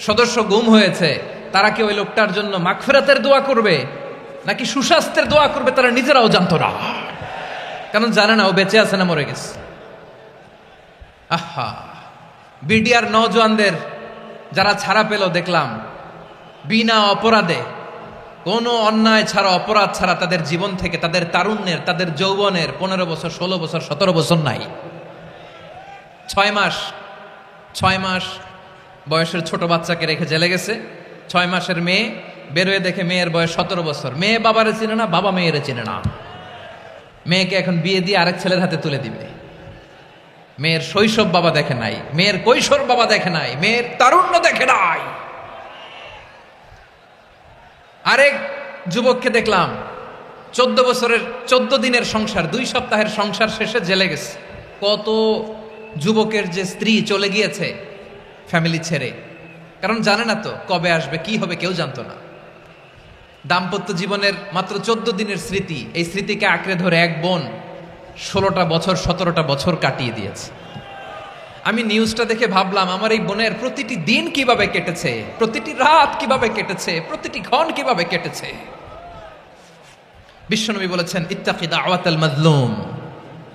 সদস্য গুম হয়েছে তারা কি ওই লোকটার জন্য মাগফিরাতের দোয়া করবে নাকি সুস্বাস্থ্যের দোয়া করবে তারা নিজেরাও জানতো না, কারণ জানে না ও বেঁচে আছে না মরে গেছে। আহা, বিডিআর নওজোয়ানদের যারা ছাড়া পেল দেখলাম, বিনা অপরাধে, কোনো অন্যায় ছাড়া, অপরাধ ছাড়া তাদের জীবন থেকে, তাদের তারুণ্যের, তাদের যৌবনের 15 বছর 16 বছর 17 বছর নাই, 6 মাস বয়সের ছোট বাচ্চাকে রেখে জেলে গেছে। 6 মাসের মেয়ে বেরোয় দেখে মেয়ের বয়স 17 বছর। মেয়ে বাবারে চিনে না, বাবা মেয়েরে চিনে না। মেয়েকে এখন বিয়ে দিয়ে আরেক ছেলের হাতে তুলে দিবে। মেয়ের শৈশব বাবা দেখে নাই, মেয়ের কৈশোর বাবা দেখে নাই, মেয়ের তারুণ্য দেখে নাই। আরেক যুবককে দেখলাম 14 বছরের 14 দিনের সংসার, 2 সপ্তাহের সংসার শেষে জেলে গেছে। কত যুবকের যে স্ত্রী চলে গিয়েছে ফ্যামিলি ছেড়ে, কারণ জানে না তো কবে আসবে, কি হবে, কেউ জানতো না। দাম্পত্য জীবনের মাত্র 14 দিনের স্মৃতি, এই স্মৃতিকে আঁকড়ে ধরে এক বোন 16টা বছর 17টা বছর কাটিয়ে দিয়েছে। আমি নিউজটা দেখে ভাবলাম, আমার এই বোনের প্রতিটি দিন কিভাবে কেটেছে, প্রতিটি রাত কিভাবে কেটেছে, প্রতিটি ক্ষণ কিভাবে কেটেছে। বিশ্বনবী বলেছেন, ইত্তাকি দাওয়াতাল মাজলুম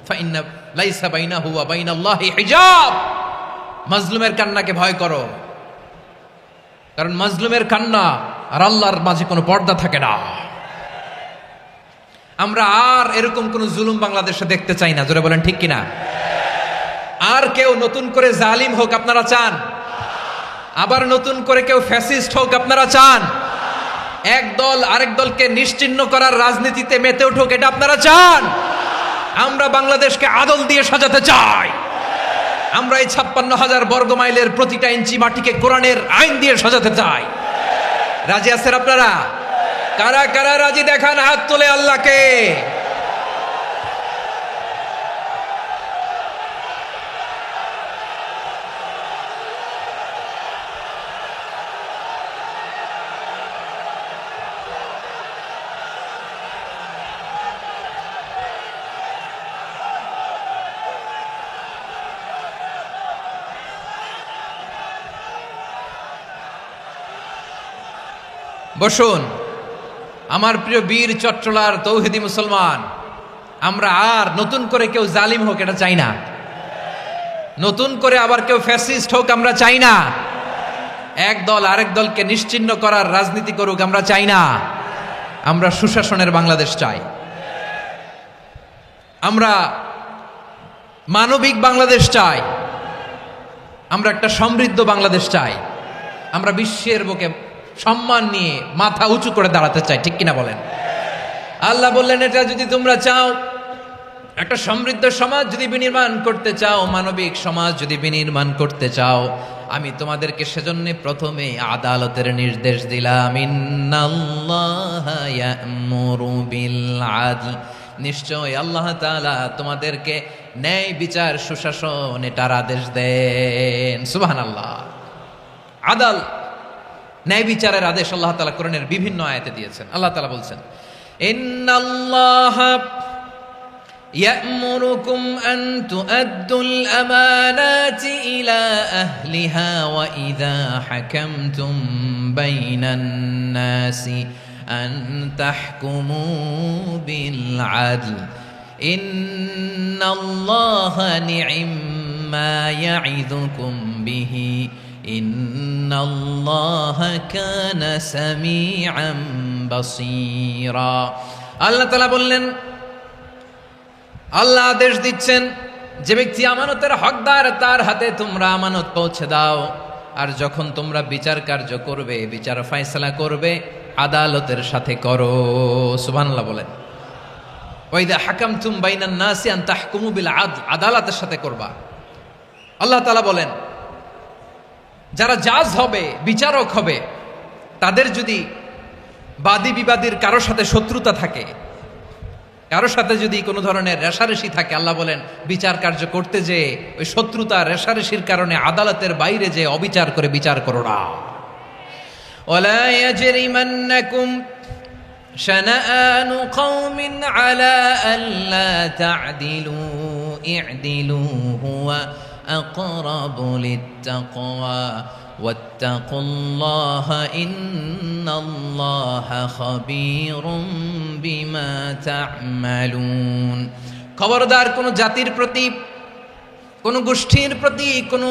ফাইন্না লাইসা বাইনাহু ওয়া বাইনাল্লাহি হিজাব। মাজলুমের কান্নাকে ভয় করো, কারণ মাজলুমের কান্না আর আল্লাহর মাঝে কোনো পর্দা থাকে না। আমরা আর এরকম কোন জুলুম বাংলাদেশে দেখতে চাই না। জোরে বলেন ঠিক কিনা? আর কেউ নতুন করে জালিম হোক আপনারা চান? আবার নতুন করে কেউ ফ্যাসিস্ট হোক আপনারা চান? এক দল আরেক দলকে নিশ্চিহ্ন করার রাজনীতিতে মেতে উঠুক, এটা আপনারা চান? আমরা বাংলাদেশকে আদল দিয়ে সাজাতে চাই। আমরা এই 56,000 বর্গ মাইলের প্রতিটা ইঞ্চি মাটিকে কোরআনের আইন দিয়ে সাজাতে চাই। রাজি আছেন আপনারা? কারা কারা রাজি দেখান হাত তুলে আল্লাহকে। বসুন আমার প্রিয় বীর চট্টলার তৌহিদি মুসলমান, আমরা আর নতুন করে কেউ জালিম হোক এটা চাই না, নতুন করে আবার কেউ ফ্যাসিস্ট হোক আমরা চাই না, এক দল আরেক দলকে নিশ্চিহ্ন করার রাজনীতি করুক আমরা চাই না। আমরা সুশাসনের বাংলাদেশ চাই, আমরা মানবিক বাংলাদেশ চাই, আমরা একটা সমৃদ্ধ বাংলাদেশ চাই, আমরা বিশ্বের বুকে সম্মান নিয়ে মাথা উঁচু করে দাঁড়াতে চাই। ঠিক কিনা বলেন? আল্লাহ বললেন, এটা যদি তোমরা চাও, একটা সমৃদ্ধ সমাজ যদি বিনির্মাণ করতে চাও, মানবিক সমাজ যদি বিনির্মাণ করতে চাও, আমি তোমাদেরকে সেজন্য প্রথমে আদালতের নির্দেশ দিলাম। ইন্নাল্লাহা ইয়া'মুরু বিল আদল, নিশ্চয় আল্লাহ তাআলা তোমাদেরকে ন্যায় বিচার সুশাসন এটার আদেশ দেন। সুবহানাল্লাহ। আদাল ন্যায় বিচারের আদেশ আল্লাহ তাআলা কোরআনের বিভিন্ন আয়াতে দিয়েছেন। আল্লাহ তাআলা বলছেন, ইন্নাল্লাহা يأمركم أن تؤدوا الأمانات إلى أهلها وإذا حكمتم بين الناس أن تحكموا بالعدل إن الله نعم ما يعظكم به إن الله كان سميعا بصيرا الله تعالى বললেন, আল্লাহ আদেশ দিচ্ছেন যে ব্যক্তি আমানতের হকদার তার হাতে তোমরা আমানত পৌঁছে দাও, আর যখন তোমরা বিচার কার্য করবে, বিচার ফয়সালা করবে, আদালতের সাথে করো। সুবহানাল্লাহ বলেন। ওয়াইদা হাকামতুম বাইনান নাসি আন তাহকুমু বিল আদল, আদালতের সাথে করবা। আল্লাহ তাআলা বলেন, যারা জাজ হবে, বিচারক হবে, তাদের যদি বাদী বিবাদীর কারো সাথে শত্রুতা থাকে, কারো সাথে যদি কোনো ধরনের রেশারেশি থাকে, আল্লাহ বলেন বিচার কার্য করতে যে ওই শত্রুতা রেশারেশির কারণে আদালতের বাইরে যে অবিচার করে বিচার করো না। ওয়ালা ইয়াজরিমান্নাকুম শানাআনু কওমিন আলা আল্লা তা'দিলু ই'দিলু হুয়া আকরাবু লিত্তাকওয়া ওয়াত্তাকুল্লাহা ইন্নাল্লাহা খাবীরুম বিমা তা'মালুন। খবরদার কোন জাতির প্রতি, কোন গোষ্ঠীর প্রতি, কোন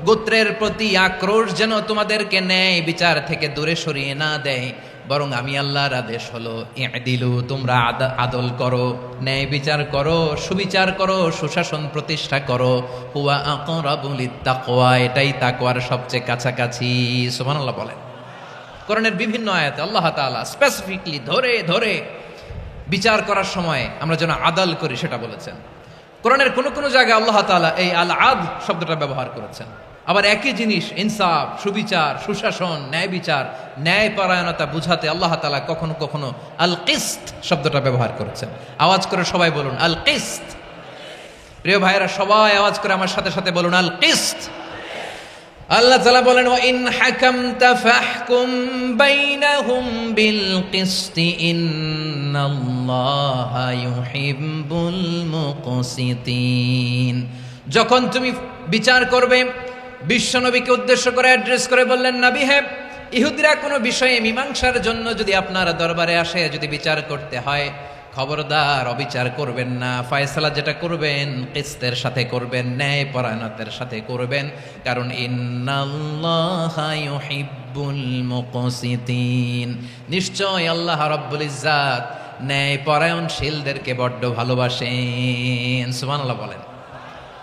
গোত্রের প্রতি আক্রোশ যেন তোমাদেরকে ন্যায় বিচার থেকে দূরে সরিয়ে না দেয়, বরং আমি আল্লাহর আদেশ হলো ই'দিলু, তোমরা আদল করো, ন্যায় বিচার করো, সুবিচার করো, সুশাসন প্রতিষ্ঠা করো। হুয়া আকরাবু লিত্তাকওয়া, এটাই তাকওয়ার সবচেয়ে কাছাকাছি। সুবহানাল্লাহ বলেন। কোরআনের বিভিন্ন আয়াতে আল্লাহ তাআলা স্পেসিফিকলি ধরে ধরে বিচার করার সময় আমরা যেন আদল করি সেটা বলেছেন। কোরআনের কোন কোন জায়গায় আল্লাহ তাআলা এই আল আদ শব্দটা ব্যবহার করেছেন। আবার একই জিনিস ইনসাফ, সুবিচার, সুশাসন, ন্যায় বিচার, ন্যায় পরায়ণতা বুঝাতে আল্লাহ তাআলা কখনো কখনো আল কিসত শব্দটা ব্যবহার করেছেন। আওয়াজ করে সবাই বলুন আল কিসত। প্রিয় ভাইরা, সবাই আওয়াজ করে আমার সাথে সাথে বলুন আল কিসত। আল্লাহ তাআলা বলেন, ওয়া ইন হাকামতা ফাহকুম বাইনাহুম বিল কিসতি ইন্নাল্লাহা ইউহিব্বুল মুকসিতিন। যখন তুমি বিচার করবে, বিশ্বনবীকে উদ্দেশ্য করে অ্যাড্রেস করে বললেন, নবী হে, ইহুদিরা কোনো বিষয়ে মীমাংসার জন্য যদি আপনার দরবারে আসে, যদি বিচার করতে হয়, খবরদার অবিচার করবেন না। ফয়সালা যেটা করবেন কিসতের সাথে করবেন, ন্যায় পরায়ণতার সাথে করবেন, কারণ ইন্নাল্লাহা ইউহিব্বুল মুকসিতিন, নিশ্চয় আল্লাহ রাব্বুল ইজ্জাত ন্যায় পরায়ণশীলদেরকে বড্ড ভালোবাসেন। সুবহানাল্লাহ বলেন।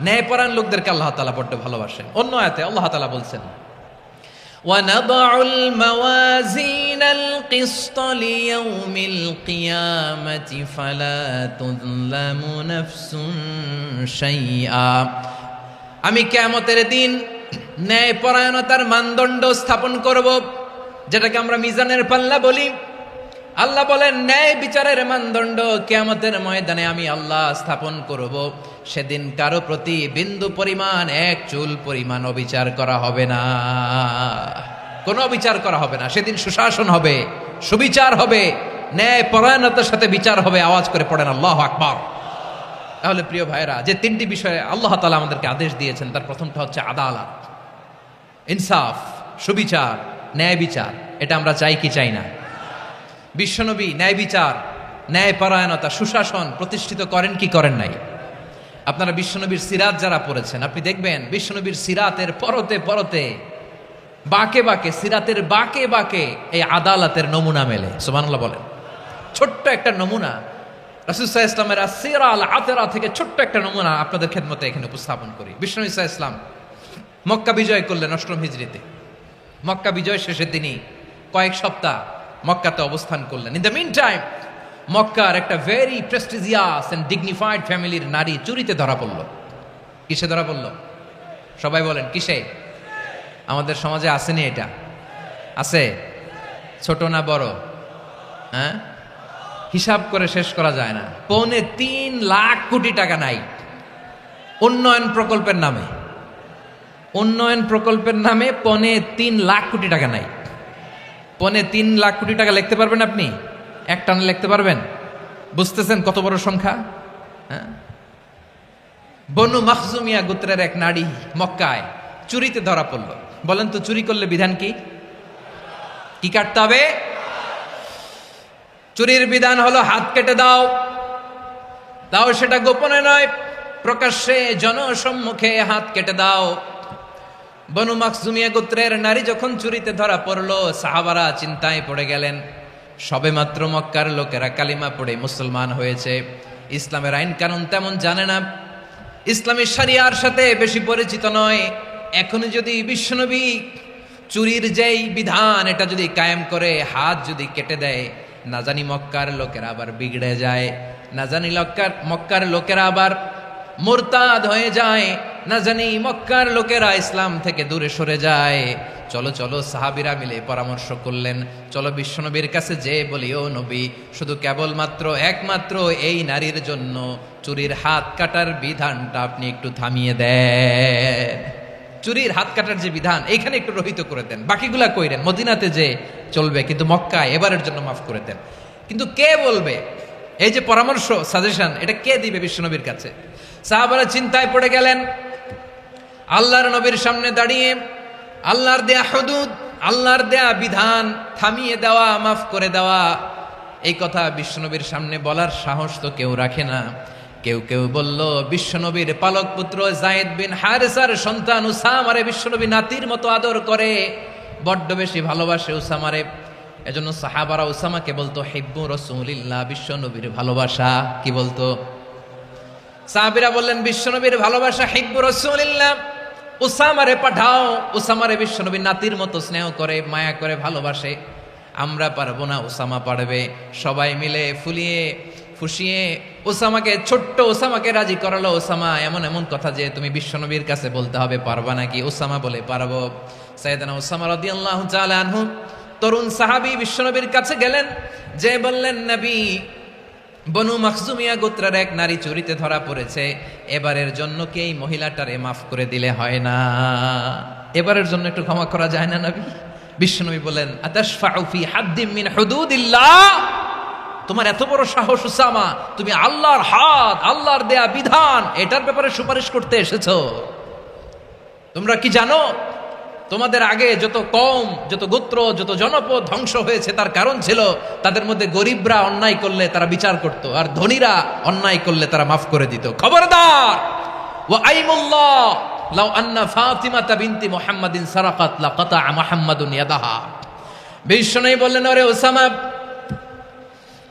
ন্যায়পরায়ণ লোকদেরকে আল্লাহ তাআলা বড্ড ভালোবাসেন। অন্য আয়াতে আল্লাহ তাআলা বলছেন, وَنَضَعُ الْمَوَازِينَ الْقِسْطَ لِيَوْمِ الْقِيَامَةِ فَلَا تُظْلَمُ نَفْسٌ شَيْئًا। আমি কিয়ামতের দিন ন্যায়পরায়ণতার মানদণ্ড স্থাপন করব, যেটাকে আমরা মিজানের পাল্লা বলি। আল্লাহ বলেন, ন্যায় বিচারের মানদণ্ড কিয়ামতের ময়দানে আমি আল্লাহ স্থাপন করব। সেদিন কারো প্রতি বিন্দু পরিমাণ, এক চুল পরিমাণ অবিচার করা হবে না, কোনো অবিচার করা হবে না। সেদিন সুশাসন হবে, সুবিচার হবে, ন্যায় পরায়ণতার সাথে বিচার হবে। আওয়াজ করে পড়েন আল্লাহু আকবার। তাহলে প্রিয় ভাইরা, যে তিনটি বিষয়ে আল্লাহ তাআলা আমাদেরকে আদেশ দিয়েছেন, তার প্রথমটা হচ্ছে আদালত, ইনসাফ, সুবিচার, ন্যায় বিচার। এটা আমরা চাই কি চাই না? বিশ্বনবী ন্যায় বিচার, ন্যায় পরায়ণতা, সুশাসন প্রতিষ্ঠিত করেন কি করেন নাই? আপনারা বিশ্বনবীর সিরাত যারা পড়েছেন, আপনি দেখবেন বিশ্বনবীর সিরাতের পরতে পরতে, বাঁকে বাঁকে, সিরাতের বাঁকে বাঁকে এই আদালতের নমুনা মেলে। সুবহানাল্লাহ বলেন। ছোট্ট একটা নমুনা রাসূল সাল্লাল্লাহু আলাইহি ওয়াসাল্লামের আসসিরা আল আতেরা থেকে ছোট্ট একটা নমুনা আপনাদের খেদমতে এখানে উপস্থাপন করি। বিশ্বনবী সাল্লাল্লাহু আলাইহি ওয়াসাল্লাম মক্কা বিজয় করলেন ৮ম হিজরিতে। মক্কা বিজয় শেষে তিনি কয়েক সপ্তাহ মক্কাতে অবস্থান করলেন। ইন দ্য মিন টাইম মক্কার একটা ভেরি প্রেস্টিজিয়াস এন্ড ডিগনিফাইড ফ্যামিলির নারী চুরিতে ধরা পড়ল। কিসে ধরা পড়ল? সবাই বলেন কিসে? আমাদের সমাজে আসেনি এটা? আছে? ছোট না বড়? হ্যাঁ, হিসাব করে শেষ করা যায় না। ৩.৫ লাখ কোটি টাকা নাই উন্নয়ন প্রকল্পের নামে। উন্নয়ন প্রকল্পের নামে ৩.৫ লাখ কোটি টাকা নাই। 3,00,000 কোটি টাকা লিখতে পারবেন আপনি? এক টানে লিখতে পারবেন? বুঝতেছেন কত বড় সংখ্যা? হ্যাঁ, বনু মাখজুমিয়া গোত্রের এক নারী মক্কায় চুরিতে ধরা পড়ল। বলেন তো চুরি করলে বিধান কি? কি কাটতে হবে? চুরির বিধান হলো হাত কেটে দাও। তাও সেটা গোপনে নয়, প্রকাশ্যে জনসম্মুখে হাত কেটে দাও। বনু মাখজুমিয়া গোত্রের নারী যখন চুরিতে ধরা পড়লো, সাহাবারা চিন্তায় পড়ে গেলেন। সবেমাত্র মক্কার লোকেরা কালিমা পড়ে মুসলমান হয়েছে, ইসলামের আইন কানুন তেমন জানে না, ইসলামী শরিয়ার সাথে বেশি পরিচিত নয়। এখনই যদি বিশ্বনবী চুরির যেই বিধান এটা যদি কায়েম করে হাত যদি কেটে দেয়, না জানি মক্কার লোকেরা আবার বিগড়ে যায়, না জানি মক্কার লোকেরা আবার মুরতাদ হয়ে যায়, না জানি মক্কার লোকেরা ইসলাম থেকে দূরে সরে যায়। চলো চলো, সাহাবীরা মিলে পরামর্শ করলেন, চলো বিশ্বনবীর কাছে যে বলি, ও নবী, শুধু কেবলমাত্র একমাত্র এই নারীর জন্য চুরির হাত কাটার বিধানটা আপনি একটু থামিয়ে দেন। চুরির হাত কাটার যে বিধান এইখানে একটু রহিত করে দেন, বাকিগুলা কইরেন মদিনাতে যে চলবে, কিন্তু মক্কায় এবারের জন্য মাফ করে দেন। কিন্তু কে বলবে? এই যে পরামর্শ, সাজেশন, এটা কে দিবে বিশ্বনবীর কাছে? সাহাবারা চিন্তায় পড়ে গেলেন। আল্লাহর নবীর সামনে দাঁড়িয়ে আল্লাহর দেয়া হুদুদ, আল্লাহর দেয়া বিধান থামিয়ে দেওয়া, মাফ করে দেওয়া, এই কথা বিশ্বনবীর সামনে বলার সাহস তো কেউ রাখে না। কেউ কেউ বলল, বিশ্বনবীর পালক পুত্র যায়েদ বিন হারেসার সন্তান উসামারে বিশ্বনবী নাতির মতো আদর করে, বড্ড বেশি ভালোবাসে উসামারে। এজন্য সাহাবারা উসামাকে বলতো হিব্বু রাসূলিল্লাহ, বিশ্বনবীর ভালোবাসা। কি বলতো? সাহাবীরা বললেন, বিশ্বনবীর ভালোবাসা হিব্বু রাসূলিল্লাহ, উসামারে পাঠাও। উসামারে বিশ্বনবী নাতির মতো স্নেহ করে, মায়া করে, ভালোবাসে। আমরা পারবো না, উসামা পারবে। সবাই মিলে ফুলিয়ে ফুসিয়ে ওসামাকে, ছোট্ট ওসামাকে রাজি করালো। ওসামা এমন এমন কথা যে তুমি বিশ্বনবীর কাছে বলতে হবে, পারবা নাকি? ওসামা বলে, পারবো। সাইয়েদনা ওসামা রাদিয়াল্লাহু তাআলা আনহু তরুণ সাহাবী বিশ্বনবীর কাছে গেলেন, যে বললেন, নবী, বনু মাখজুমিয়া গোত্রের এক নারী চুরিতে ধরা পড়েছে, এবারের জন্য কি এই মহিলাটারে মাফ করে দিলে হয় না? এবারের জন্য একটু ক্ষমা করা যায় না নবী? বিশ্বনবী বলেন, আতাশফাউ ফি হাদ্দিম মিন হুদুদিল্লাহ, তোমার এত বড় সাহস উসামা, তুমি আল্লাহর হাত, আল্লাহর দেয়া বিধান, এটার ব্যাপারে সুপারিশ করতে এসেছো? তোমরা কি জানো তোমাদের আগে যত কওম, যত গোত্র, যত জনপদ ধ্বংস হয়েছে তার কারণ ছিল তাদের মধ্যে গরিবরা অন্যায় করলে তারা বিচার করত, আর ধনীরা অন্যায় করলে তারা মাফ করে দিত। খবরদার! ওয়া আইমুল্লাহ লাউ আন্না ফাতিমাতা বিনতি মুহাম্মাদিন সারাকাত লাকাতা মুহাম্মাদুন ইয়াদাহা। বিশ্বনবী বললেন, ওরে ওসামা,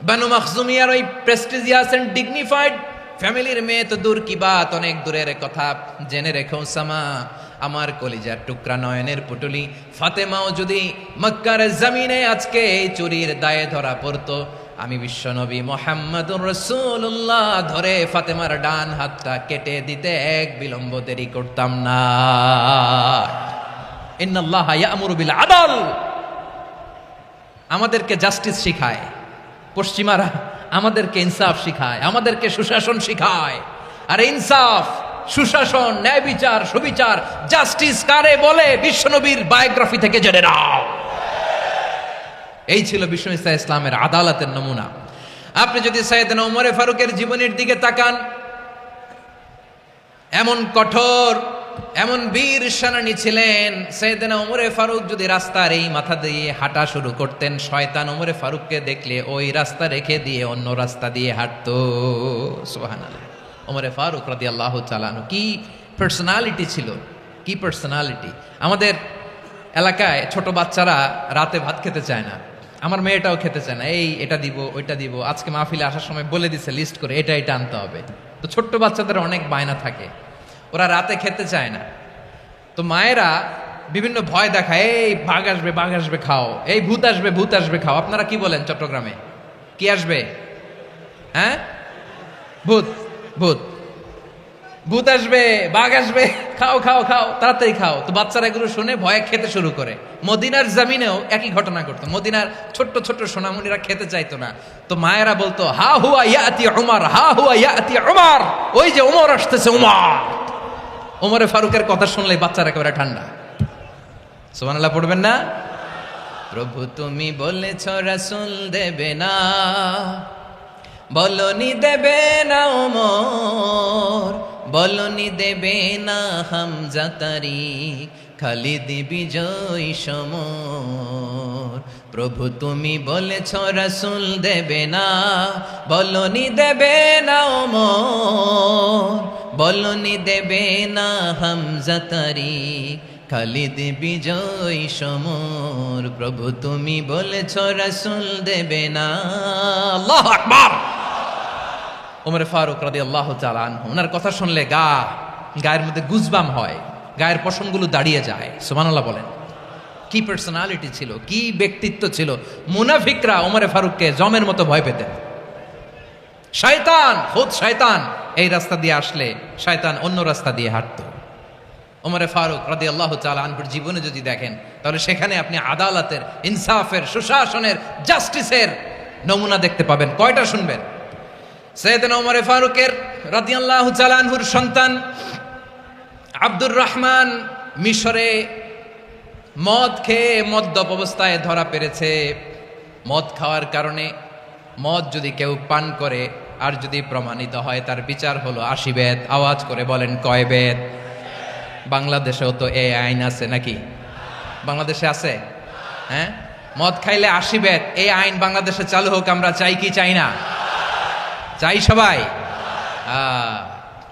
বানু মাখজুমিয়ার ওই প্রেস্টিজিয়াস এন্ড ডিগনিফাইড ফ্যামিলির মেয়ে তো দূর কি বাত, অনেক দূরের কথা। জেনে রেখো ওসামা, আমার কলিজার টুকরা, নয়নের পুটুলি ফাতেমাও যদি মক্কার জমিনে আজকে এই চুরির দায়ে ধরা পড়তো, আমি বিশ্বনবী মুহাম্মাদুর রাসূলুল্লাহ ধরে ফাতেমার ডান হাতটা কেটে দিতে এক বিলম্ব দেরি করতাম না। ইন্নাল্লাহা ইয়া'মুরু বিল আদল, আমাদেরকে জাস্টিস শিখায় পশ্চিমারা, আমাদেরকে ইনসাফ শিখায়, আমাদেরকে সুশাসন শিখায়। আর ইনসাফ, সুশাসন, ন্যায় বিচার, সুবিচার, জাস্টিস কারে বলে বিশ্বনবীর বায়োগ্রাফি থেকে জেনে নাও। এই ছিল বিশ্বনবী ইসলামের আদালতের নমুনা। আপনি যদি সাইয়েদনা ওমর ফারুকের জীবনের দিকে তাকান, এমন কঠোর, এমন বীর সেনানী ছিলেন। সাইয়েদনা ওমর ফারুক যদি রাস্তার এই মাথা দিয়ে হাঁটা শুরু করতেন, শয়তান ওমর ফারুককে দেখলে ওই রাস্তা রেখে দিয়ে অন্য রাস্তা দিয়ে হাঁটতো। সুবহানাল্লাহ। ওমর ফারুক রাদিয়াল্লাহু তাআলা আনহু কি পার্সোনালিটি ছিল, কি পার্সোনালিটি! আমাদের এলাকায় ছোট বাচ্চারা রাতে ভাত খেতে চায় না, আমার মেয়েটাও খেতে চায় না। এই এটা দিব, ওইটা দিব, আজকে মাহফিলে আসার সময় বলে দিছে লিস্ট করে এটা এটা আনতে হবে। তো ছোট্ট বাচ্চাদের অনেক বায়না থাকে, ওরা রাতে খেতে চায় না। তো মায়েরা বিভিন্ন ভয় দেখায়, এই বাঘ আসবে, বাঘ আসবে খাও, এই ভূত আসবে, ভূত আসবে খাও। আপনারা কি বলেন চট্টগ্রামে? কি আসবে? হ্যাঁ, ভূত, ভূত, ভূত আসবে, বাঘ আসবে, খাও খাও খাও, তাড়াতাড়ি খাও। তো বাচ্চারা এগুলো শুনে ভয়ে খেতে শুরু করে। মদিনার জমিনেও একই ঘটনা ঘটতো। মদিনার ছোট্ট ছোট্ট সোনামণিরা খেতে চাইতো না। তো মায়েরা বলতো, হা হুয়া ইয়াতি উমর, হা হুয়া ইয়াতি উমর, ওই যে উমর আসতেছে, উমর। ওমরে ফারুকের কথা শুনলে বাচ্চারা একেবারে ঠান্ডা। সুবহানাল্লাহ পড়বেন না? প্রভু তুমি বলেছ রাসূল দেবে না, বলনি দেবে না ওমর, বলনি দেবে না হামজা তারিক, খালিদ বিজয় সমর। প্রভু তুমি বলেছ রাসূল দেবে না, বলনি দেবে না ওমর, বলনি দেবে না হামজা তারিক, খালিদ বিজয় সমর। প্রভু তুমি বলেছ রাসূল দেবে না। আল্লাহু আকবার। ওমর ফারুক রাদিয়াল্লাহু তাআলা আনহু, ওনার কথা শুনলে গায়ের মধ্যে গুজবাম হয়, গায়ের পশমগুলো দাঁড়িয়ে যায়। সুবহানাল্লাহ বলেন। কি পার্সোনালিটি ছিল, কি ব্যক্তিত্ব ছিল। মুনাফিকরা ওমর ফারুককে জমের মতো ভয় পেতেন। শয়তান, খুদ শয়তান এই রাস্তা দিয়ে আসলে শয়তান অন্য রাস্তা দিয়ে হাঁটতো। ওমর ফারুক রাদিয়াল্লাহু তাআলা আনহুর জীবনে যদি দেখেন, তাহলে সেখানে আপনি আদালতের, ইনসাফের, সুশাসনের, জাস্টিসের নমুনা দেখতে পাবেন। কয়টা শুনবেন? সাইয়েদনা ওমর ফারুকের রাদিয়াল্লাহু তাআলা আনহুর সন্তান আব্দুর রহমান মিশরে মদ খেয়ে মদ্যপ অবস্থায় ধরা পড়েছে। মদ খাওয়ার কারণে, মদ যদি কেউ পান করে আর যদি প্রমাণিত হয়, তার বিচার হলো 80 বেত। আওয়াজ করে বলেন কয় বেত? বাংলাদেশেও তো এই আইন আছে নাকি? বাংলাদেশে আছে? হ্যাঁ, মদ খাইলে 80 বেত, এই আইন বাংলাদেশে চালু হোক। আমরা চাই কি চাই না? চাই সবাই।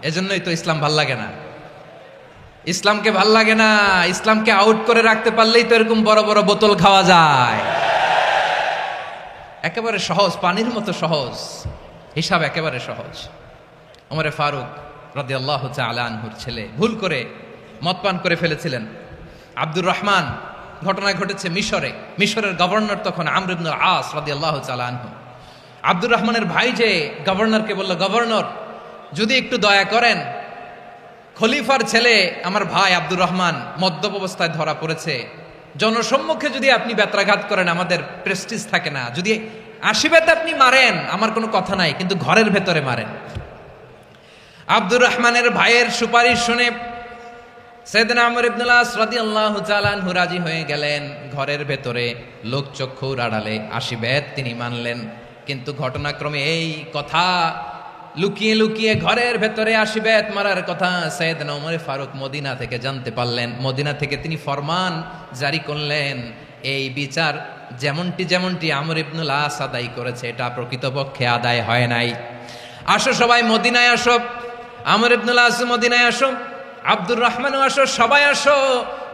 এজন্যই তো ইসলাম ভাল লাগে না। ইসলামকে ভাল লাগে না। ইসলামকে আউট করে রাখতে পারলেই তো এরকম বড় বড় বোতল খাওয়া যায়। একেবারে সহজ, পানির মতো সহজ হিসাব, একেবারে সহজ। ওমর ফারুক রাদিয়াল্লাহু তাআলা আনহুর ছেলে ভুল করে মদ পান করে ফেলেছিলেন। আব্দুর রহমান, ঘটনা ঘটেছে মিশরে। মিশরের গভর্নর তখন আমর ইবনুল আস রাদিয়াল্লাহু তাআলা আনহু। আব্দুর রহমানের ভাই যে গভর্নরকে বলল, গভর্নর যদি একটু দয়া করেন, খলিফার ছেলে আমার ভাই আব্দুর রহমান মদ্যপ অবস্থায় ধরা পড়েছে, জনসম্মুখে যদি আপনি বেত্রাঘাত করেন আমাদের প্রেস্টিজ থাকে না। যদি 80 বেত আপনি মারেন আমার কোনো কথা নাই, কিন্তু ঘরের ভেতরে মারেন। আব্দুর রহমানের ভাইয়ের সুপারিশ শুনে সাইয়েদনা আমর ইবনুল আস রাদিয়াল্লাহু তাআলা আনহু রাজি হয়ে গেলেন। ঘরের ভেতরে লোকচক্ষুর আড়ালে 80 বেত তিনি মানলেন। কিন্তু ঘটনাক্রমে এই কথা লুকিয়ে লুকিয়ে ঘরের ভেতরে 80 বেত মারার কথা সাইয়েদনা ওমর ফারুক মদিনা থেকে জানতে পারলেন। মদিনা থেকে তিনি ফরমান জারি করলেন, এই বিচার যেমনটি আমর ইবনুল আস আদায় করেছে, এটা প্রকৃতপক্ষে আদায় হয় নাই। আসো সবাই মদিনায় আসো, আমর ইবনুল আস মদিনায় আসো, আব্দুর রহমানও আসো, সবাই আসো,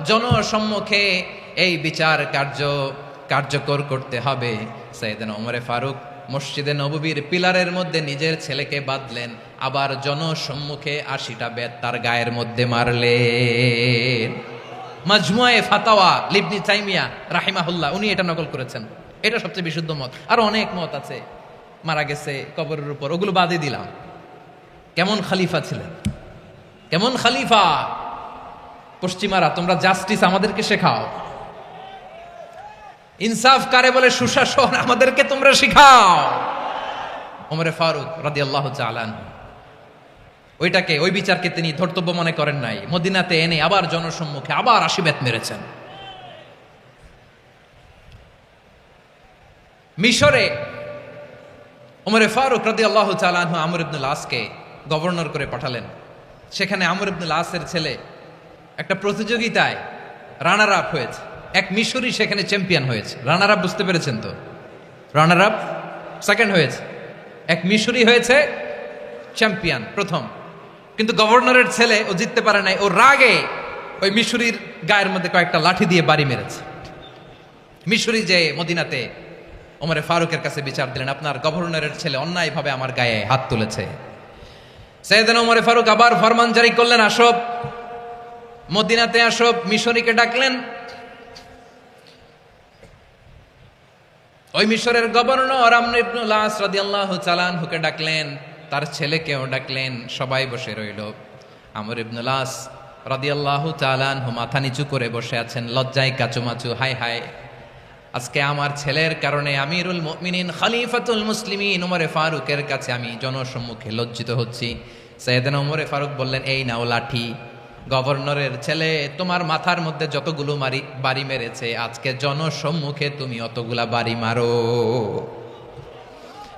জনসম্মুখে এই বিচার কার্যকর করতে হবে। সাইয়েদনা ওমর ফারুক মসজিদে নববীর পিলারের মধ্যে নিজের ছেলেকে বাঁধলেন, আবার জনসম্মুখে 80টা বেত তার গায়ের মধ্যে মারলেন। মাজমুয়ে ফাতাওয়া ইবনে তাইমিয়া রাহিমাহুল্লাহ উনি এটা নকল করেছেন। এটা সবচেয়ে বিশুদ্ধ মত। আর অনেক মত আছে, মারা গেছে কবরের উপর, ওগুলো বাদই দিলাম। কেমন খলিফা ছিলেন, কেমন খলিফা! পশ্চিমারা তোমরা জাস্টিস আমাদেরকে শেখাও, ইনসাফ কারে বলে, সুশাসন আমাদেরকে তোমরা শিখাও। ওমর ফারুক রাদিয়াল্লাহু তাআলা আনহু ওই বিচারকে তিনি ধর্তব্য মনে করেন নাই। মদিনাতে এনে আবার জনসম্মুখে আবার 80 বেত মেরেছেন। মিশরে ওমর ফারুক রাদিয়াল্লাহু তাআলা আনহু আমর ইবনুল আসকে গভর্নর করে পাঠালেন। সেখানে আমর ইবনুল আসের ছেলে একটা প্রতিযোগিতায় রানার আপ হয়েছে। এক মিশরি সেখানে চ্যাম্পিয়ন হয়েছে। রানার আপ বুঝতে পেরেছেন তো? রানার আপ সেকেন্ড হয়েছে, এক মিশরি হয়েছে চ্যাম্পিয়ন প্রথম। কিন্তু গভর্নরের ছেলে ও জিততে পারে নাই। ও রাগে ওই মিশরির গায়ের মধ্যে কয়েকটা লাঠি দিয়ে বাড়ি মেরেছে। মিশরি যে মদিনাতে ওমর ফারুকের কাছে বিচার দিলেন, আপনার গভর্নরের ছেলে অন্যায়ভাবে আমার গায়ে হাত তুলেছে। সাইয়েদনা ওমর ফারুক আবার ফরমান জারি করলেন, আসো মদিনাতে আসো। মিশরীকে ডাকলেন। ওই মিশরের গভর্নর আমর ইবনুল আস রাদিয়াল্লাহু তাআলা আনহুকে ডাকলেন, তার ছেলেকেও ডাকলেন। সবাই বসে রইল। আমর ইবনুল আস রাদিয়াল্লাহু তাআলা আনহু মাথা নিচু করে বসে আছেন, লজ্জায় কাচুমাচু। হায় হায়, আজকে আমার ছেলের কারণে আমিরুল মুমিনিন খলিফাতুল মুসলিমিন ওমর ফারুকের কাছে আমি জনসম্মুখে লজ্জিত হচ্ছি। সাইয়েদনা ওমর ফারুক বললেন, এই নাও লাঠি। গভর্নরের ছেলে, তোমার মাথার মধ্যে যতগুলো বাড়ি মেরেছে, আজকে জনসম্মুখে তুমি অতগুলা বাড়ি মারো।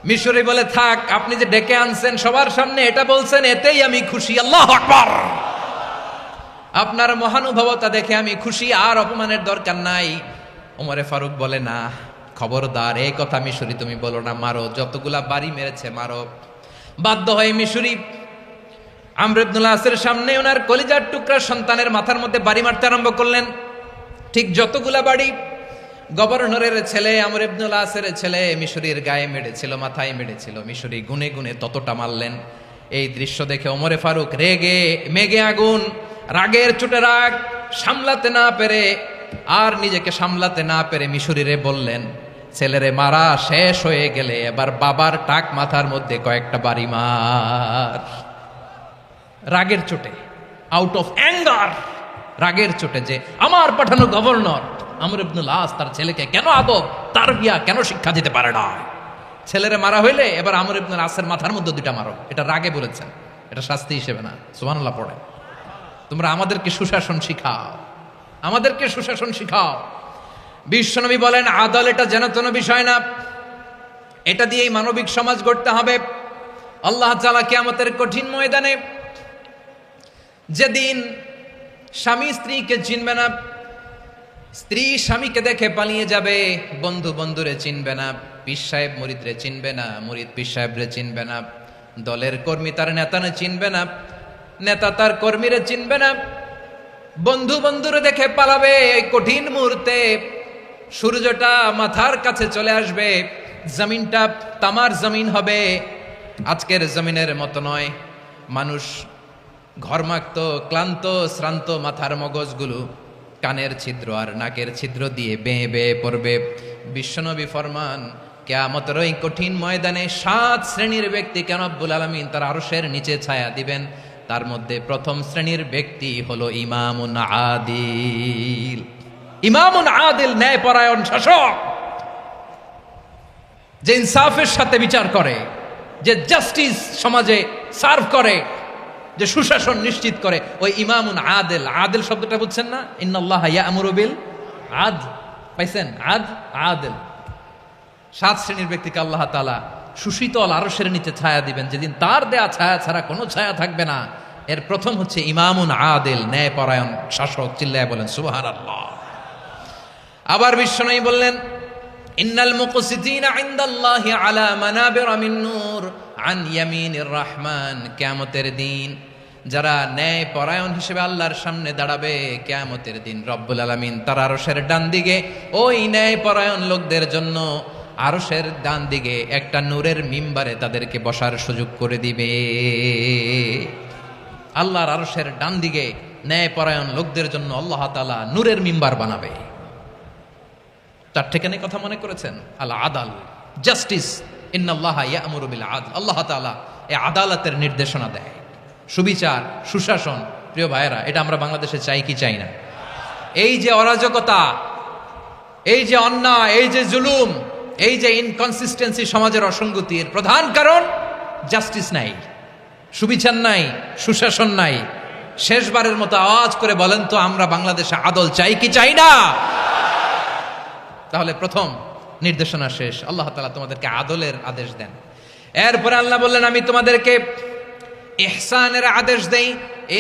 মিশরি বলে, থাক, আপনি যে ডেকে আনছেন সবার সামনে এটা বলছেন, এতেই আমি খুশি। আল্লাহু আকবার। আপনার মহানুভবতা দেখে আমি খুশি, আর অপমানের দরকার নাই। ওমরে ফারুক বলে, না, খবরদার, এই কথা মিশরি তুমি বলো না, মারো, যতগুলা বাড়ি মেরেছে মারো। বাধ্য হয়ে মিশরি আমর ইবনুল আসের সামনে ওনার কলিজার টুকরা সন্তানের মাথার মধ্যে বাড়ি মারতে আরম্ভ করলেন। ঠিক যতগুলা বাড়ি গভর্নরের ছেলে, আমর ইবনুল আসের ছেলে মিশরির গায়ে মেরেছিল, মাথায় মেরেছিল, মিশরি গুনে গুনে ততটা মারলেন। এই দৃশ্য দেখে ওমরে ফারুক রেগে মেগে আগুন, রাগের চোটে রাগ সামলাতে না পেরে, আর নিজেকে সামলাতে না পেরে মিশরিরে বললেন, ছেলেরে মারা শেষ হয়ে গেলে এবার বাবার টাক মাথার মধ্যে কয়েকটা বাড়ি মার। রাগের চোটে, আউট অফ অ্যাঙ্গার, রাগের চোটে, যে আমার পাঠানো গভর্নর আমর ইবনুল আস তার ছেলেকে কেন আদব তারবিয়া কেন শিক্ষা দিতে পারে না। ছেলেরে মারা হইলে এবার আমর ইবনুল আসের মাথার মধ্যে দুইটা মারো। এটা রাগে বলেছেন, এটা শাস্তি হিসেবে না। সুবহানাল্লাহ পড়ে। তোমরা আমাদেরকে সুশাসন শিখাও, আমাদেরকে সুশাসন শিখাও। বিশ্বনবী বলেন, আদল এটা যেন তেন বিষয় না, এটা দিয়েই মানবিক সমাজ গড়তে হবে। আল্লাহ তাআলা কিয়ামতের কঠিন ময়দানে, যেদিন স্বামী স্ত্রীকে চিনবে না, স্ত্রী স্বামীকে দেখে পালিয়ে যাবে, বন্ধু বন্ধুরে চিনবে না, পীর সাহেব মুরিদরে চিনবে না, মুরিদ পীর সাহেবরে চিনবে না, দলের কর্মী তার নেতারে চিনবে না, নেতা তার কর্মীরে চিনবে না, বন্ধু বন্ধুরে দেখে পালাবে। এই কঠিন মুহূর্তে সূর্যটা মাথার কাছে চলে আসবে, জমিনটা তামার জমিন হবে, আজকের জমিনের মতো নয়। মানুষ ঘর্মাক্ত, ক্লান্ত, শ্রান্ত মাথার মগজগুলো কানের ছিদ্র আর নাকের ছিদ্র দিয়ে বেয়ে বেয়ে পড়বে। বিশ্বনবী ফরমান, কিয়ামতের ওই কঠিন ময়দানে 7 শ্রেণীর ব্যক্তিকে রব্বুল আলামিন তার আরশের নিচে ছায়া দিবেন। তার মধ্যে প্রথম শ্রেণীর ব্যক্তি হলো ইমামুন আদিল। ইমামুন আদিল, ন্যায়পরায়ণ শাসক, যে ইনসাফের সাথে বিচার করে, যে জাস্টিস সমাজে সার্ভ করে, যে সুশাসন নিশ্চিত করে, ওই ইমামুন আদিল। আদিল শব্দটা বুঝছেন না? ইন্নাল্লাহা ইয়া'মুরু বিল আদল, পাইছেন? আদিল। 7 শ্রেণীর ব্যক্তিকে আল্লাহ তাআলা সুশীতল আরশের নিচে ছায়া দিবেন, যেদিন তার দেয়া ছায়া ছাড়া কোনো ছায়া থাকবে না। এর প্রথম হচ্ছে ইমামুন আদিল, ন্যায়পরায়ণ শাসক। চিল্লায় বলেন সুবহানাল্লাহ। আবার বিশ্বনবী বললেন, ইন্নাল মুকসিতিনা ইনদাল্লাহি আলা মানাবিরা মিন নূর আন ইয়ামিনির রহমান। কিয়ামতের দিন যারা ন্যায়পরায়ণ হিসেবে আল্লাহর সামনে দাঁড়াবে, কিয়ামতের দিন রব্বুল আলামিন তার আরশের ডান দিকে ওই ন্যায়পরায়ণ লোকদের জন্য আরশের ডান দিকে একটা নূরের মিম্বারে তাদেরকে বসার সুযোগ করে দিবে। আল্লাহর আরশের ডান দিকে ন্যায়পরায়ণ লোকদের জন্য আল্লাহ তাআলা নূরের মিম্বার বানাবে। 4 ঠিকানে কথা মনে করেছেন? আল আদাল, জাস্টিস। ইন্নাল্লাহা ইয়া'মুরু বিল আদল। আল্লাহ তাআলা এই আদালতের নির্দেশনা দেয়, সুবিচার, সুশাসন। প্রিয় ভাইয়েরা, এটা আমরা বাংলাদেশে চাই কি চাই না? এই যে অরাজকতা, এই যে অন্যায়, এই যে জুলুম, এই যে ইনকনসিস্টেন্সি, সমাজের অসঙ্গতির প্রধান কারণ জাস্টিস নাই, সুবিচার নাই, সুশাসন নাই। শেষবারের মতো আওয়াজ করে বলেন তো, আমরা বাংলাদেশে আদল চাই কি চাই না? তাহলে প্রথম নির্দেশনা শেষ। আল্লাহ তাআলা তোমাদেরকে আদলের আদেশ দেন। এরপরে আল্লাহ বললেন, আমি তোমাদেরকে ইহসানের আদেশ দেই।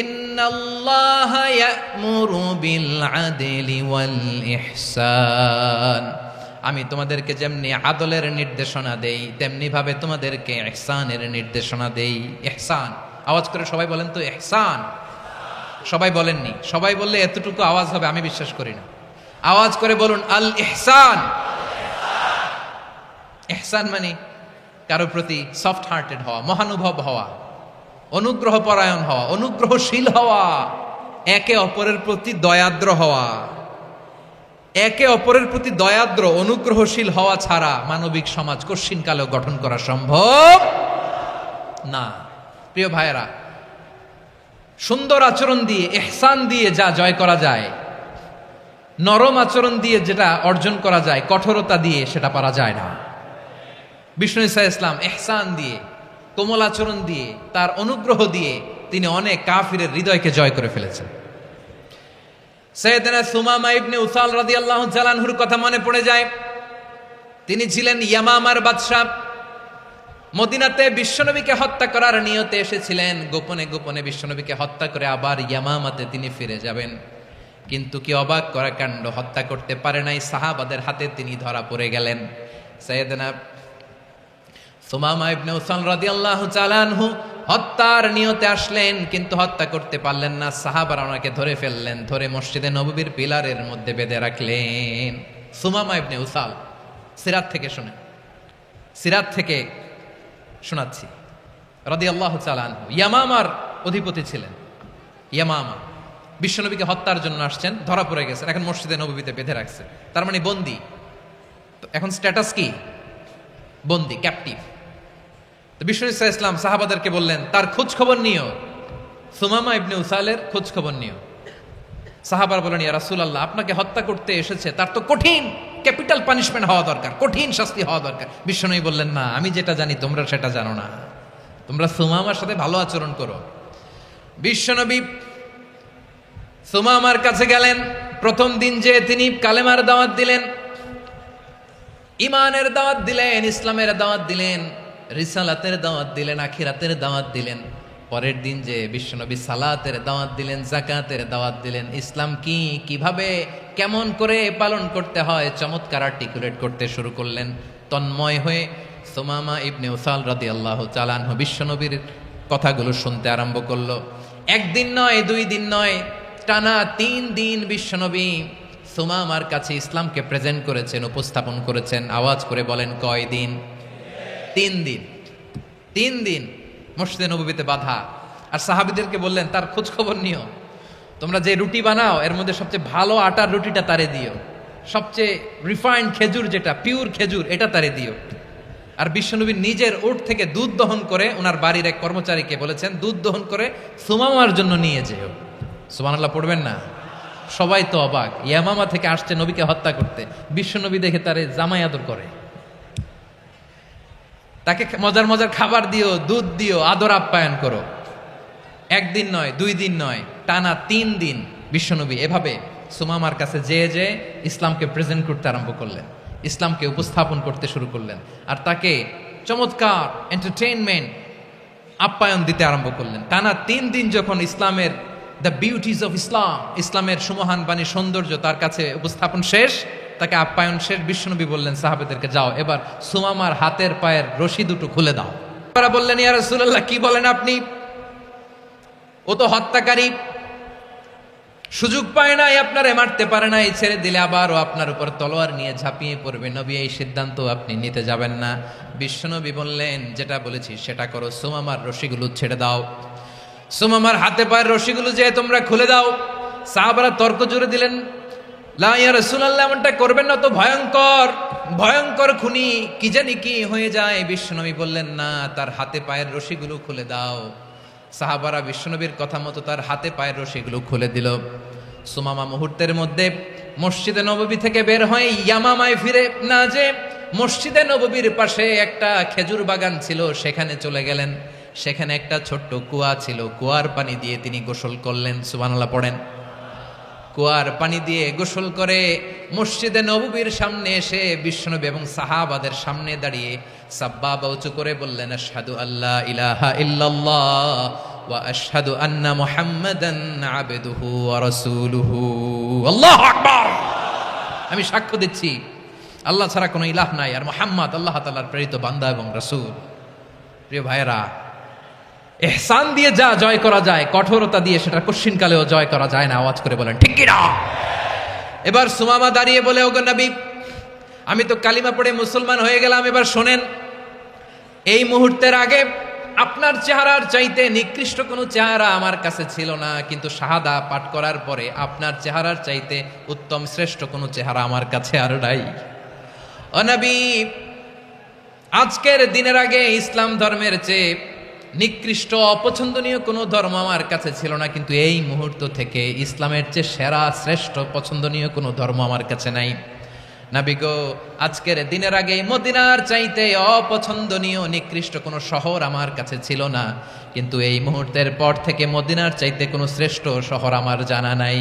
ইন্নাল্লাহা ইয়া'মুরু বিল আদলি ওয়াল ইহসান। আমি তোমাদেরকে যেমনি আদলের নির্দেশনা দেই, তেমনি ভাবে তোমাদেরকে ইহসানের নির্দেশনা দেই। ইহসান, আওয়াজ করে সবাই বলেন তো ইহসান। সবাই বলেননি, সবাই বললে এতটুকু আওয়াজ হবে আমি বিশ্বাস করি না। আওয়াজ করে বলুন আল ইহসান। ইহসান মানে কারো প্রতি সফট হার্টেড হওয়া, মহানুভব হওয়া, অনুগ্রহ পরায়ণ হওয়া, অনুগ্রহশীল হওয়া, একে অপরের প্রতি দয়াদ্র হওয়া। একে অপরের প্রতি দয়াদ্র, অনুগ্রহশীল হওয়া ছাড়া মানবিক সমাজ কশিনকালেও গঠন করা সম্ভব না। প্রিয় ভাইয়েরা, সুন্দর আচরণ দিয়ে, ইহসান দিয়ে যা জয় করা যায়, নরম আচরণ দিয়ে যেটা অর্জন করা যায়, কঠোরতা দিয়ে সেটা পারা যায় না। বিষ্ণু ঈসা ইসলাম ইহসান দিয়ে, কোমল আচরণ দিয়ে, তার অনুগ্রহ দিয়ে তিনি অনেক কাফিরের হৃদয়কে জয় করে ফেলেছেন। সাইয়েদনা সুমামা ইবনে উসাল রাদিয়াল্লাহু তাআলা আনহুর কথা মনে পড়ে যায়। তিনি ছিলেন ইয়ামামার বাদশা। মদিনাতে বিশ্বনবীকে হত্যা করার নিয়তে এসেছিলেন। গোপনে গোপনে বিশ্বনবীকে হত্যা করে আবার ইয়ামামাতে তিনি ফিরে যাবেন। কিন্তু কি অবাক করা কাণ্ড, হত্যা করতে পারে নাই, সাহাবাদের হাতে তিনি ধরা পড়ে গেলেন। সাইয়েদনা সুমামা ইবনে উসাল রাদিয়াল্লাহু তাআলা আনহু হত্যার নিয়তে আসলেন, কিন্তু হত্যা করতে পারলেন না। সাহাবারা ওনাকে ধরে ফেললেন, ধরে মসজিদে নববীর পিলারের মধ্যে বেঁধে রাখলেন। সুমামা ইবনে উসাল, সিরাত থেকে শুনে, সিরাত থেকে শোনাচ্ছি, রাদিয়াল্লাহু তাআলা আনহু ইয়ামামার অধিপতি ছিলেন। ইয়ামামা বিশ্বনবীকে হত্যার জন্য আসছেন, ধরা পড়ে গেছেন, এখন মসজিদে নববীতে বেঁধে রাখছে, তার মানে বন্দী। তো এখন স্ট্যাটাস কি? বন্দী, ক্যাপটিভ। তো বিশ্বনবী সাল্লাল্লাহু আলাইহি ওয়াসাল্লাম সাহাবাদেরকে বললেন, তার খোঁজ খবর নিও, সুমামা ইবনে উসালের খোঁজ খবর নিও। সাহাবারা বলেন, ইয়া রাসূলুল্লাহ, আপনাকে হত্যা করতে এসেছে, তার তো কঠিন ক্যাপিটাল পানিশমেন্ট হওয়া দরকার, কঠিন শাস্তি হওয়া দরকার। বিশ্বনবী বললেন, না, আমি যেটা জানি তোমরা সেটা জানো না, তোমরা সুমামার সাথে ভালো আচরণ করো। বিশ্বনবী সুমামার কাছে গেলেন। প্রথম দিন যে তিনি কালেমার দাওয়াত দিলেন, ইমানের দাওয়াত দিলেন, ইসলামের দাওয়াত দিলেন, রিসালাতের দাওয়াত দিলেন, আখিরাতের দাওয়াত দিলেন। পরের দিন যে বিশ্বনবী সালাতের দাওয়াত দিলেন, যাকাতের দাওয়াত দিলেন, ইসলাম কি, কিভাবে, কেমন করে পালন করতে হয় চমৎকার আর্টিকুলেট করতে শুরু করলেন। তন্ময় হয়ে সুমামা ইবনে উসাল রাদিয়াল্লাহু তাআলা আনহু বিশ্বনবীর কথাগুলো শুনতে আরম্ভ করলো। একদিন নয়, 2 দিন নয়, টানা 3 দিন বিশ্বনবী সুমামার কাছে ইসলামকে প্রেজেন্ট করেছেন, উপস্থাপন করেছেন। আওয়াজ করে বলেন, কয় দিন? 3 দিন। 3 দিন মসজিদে নববীতে বাঁধা। আর সাহাবীদেরকে বললেন, তার খোঁজ খবর নিও, তোমরা যে রুটি বানাও এর মধ্যে সবচেয়ে ভালো আটার রুটিটা তারে দিও, সবচেয়ে রিফাইন্ড খেজুর, যেটা পিওর খেজুর, এটা তারে দিও। আর বিশ্বনবী নিজের উট থেকে দুধ দহন করে ওনার বাড়ির এক কর্মচারীকে বলেছেন, দুধ দহন করে সুমামার জন্য নিয়ে যেও। সুবহানাল্লাহ পড়বেন না? সবাই তো অবাক, ইয়ামামা থেকে আসছে নবীকে হত্যা করতে, বিশ্বনবী দেখে তারে জামাই আদর করে, তাকে মজার মজার খাবার দিও, দুধ দিও, আদর আপ্যায়ন করো। 1 দিন নয়, 2 দিন নয়, টানা 3 দিন বিশ্বনবী এভাবে সুমামার কাছে যে ইসলামকে প্রেজেন্ট করতে আরম্ভ করলেন, ইসলামকে উপস্থাপন করতে শুরু করলেন। আর তাকে চমৎকার এন্টারটেইনমেন্ট, আপ্যায়ন দিতে আরম্ভ করলেন। টানা 3 দিন যখন ইসলামের দ্য বিউটিজ অফ ইসলাম, ইসলামের সুমহান বাণী, সৌন্দর্য তার কাছে উপস্থাপন শেষ, তাকে আপ্যায়ন শেষ, বিশ্বনবী বললেন সাহাবাদেরকে, যাও এবার সুমামার হাতের পায়ের রশি দুটো খুলে দাও। তারা বললেন, ইয়া রাসূলুল্লাহ, কি বলেন আপনি? ও তো হত্যাকারী, সুযোগ পায় নাই, আপনারে মারতে পারে নাই, ছেড়ে দিলে আবারও আপনার উপর তলোয়ার নিয়ে ঝাঁপিয়ে পড়বে। নবী, এই সিদ্ধান্ত আপনি নিতে যাবেন না। বিশ্বনবী বললেন, যেটা বলেছি সেটা করো, সুমামার রশিগুলো ছেড়ে দাও, সুমামার হাতে পায়ের রশিগুলো যে তোমরা খুলে দাও। সাহাবারা তর্ক জুড়ে দিলেন, লা ইয়া রাসূলুল্লাহ, এমনটা করবেন না, তো ভয়ঙ্কর, ভয়ঙ্কর খুনি, কি জানি কি হয়ে যায়। বিশ্বনবী বললেন, না, তার হাতে পায়ের রশিগুলো খুলে দাও। সাহাবারা বিশ্বনবীর কথা মতো তার হাতে পায়ের রশিগুলো খুলে দিল। সুমামা মুহূর্তের মধ্যে মসজিদে নববী থেকে বের হয়ে ইয়ামামায় ফিরে না যে মসজিদে নববীর পাশে একটা খেজুর বাগান ছিল, সেখানে চলে গেলেন। সেখানে একটা ছোট্ট কুয়া ছিল, কুয়ার পানি দিয়ে তিনি গোসল করলেন। সুবহানাল্লাহ পড়েন। কুয়ার পানি দিয়ে গোসল করে মসজিদে নববীর সামনে এসে বিশ্বনবী এবং সাহাবাদের সামনে দাঁড়িয়ে সাব্বাবা উঁচু করে বললেন, আশহাদু আল্লা ইলাহা ইল্লাল্লাহ ওয়া আশহাদু আন্না মুহাম্মাদান আবদুহু ওয়া রাসূলুহু। আল্লাহু আকবার। আমি সাক্ষ্য দিচ্ছি আল্লাহ ছাড়া কোনো ইলাহ নাই, আর মুহাম্মদ আল্লাহ তাআলার প্রেরিত বান্দা এবং রাসূল। প্রিয় ভাইয়েরা, ইহসান দিয়ে যা জয় করা যায়, কঠোরতা দিয়ে সেটা কঠিনকালেও জয় করা যায় না। আওয়াজ করে বলেন, ঠিক কি না? এবার সুমামা দাঁড়িয়ে বলে, ওগো নবী, আমি তো কালিমা পড়ে মুসলমান হয়ে গেলাম, এবার শোনেন, এই মুহূর্তের আগে আপনার চেহারার চাইতে নিকৃষ্ট কোনো চেহারা আমার কাছে ছিল না, কিন্তু শাহাদা পাঠ করার পরে আপনার চেহারার চাইতে উত্তম শ্রেষ্ঠ কোনো চেহারা আমার কাছে আর নাই। ও নবী, আজকের দিনের আগে ইসলাম ধর্মের চেয়ে নিকৃষ্ট অপছন্দনীয় কোনো ধর্ম আমার কাছে ছিল না, কিন্তু এই মুহূর্ত থেকে ইসলামের চেয়ে সেরা শ্রেষ্ঠ পছন্দনীয় কোনো ধর্ম আমার কাছে নাই। নবী গো, আজকের দিনের আগে মদিনার চাইতে অপছন্দনীয় নিকৃষ্ট কোনো শহর আমার কাছে ছিল না, কিন্তু এই মুহূর্তের পর থেকে মদিনার চাইতে কোনো শ্রেষ্ঠ শহর আমার জানা নাই।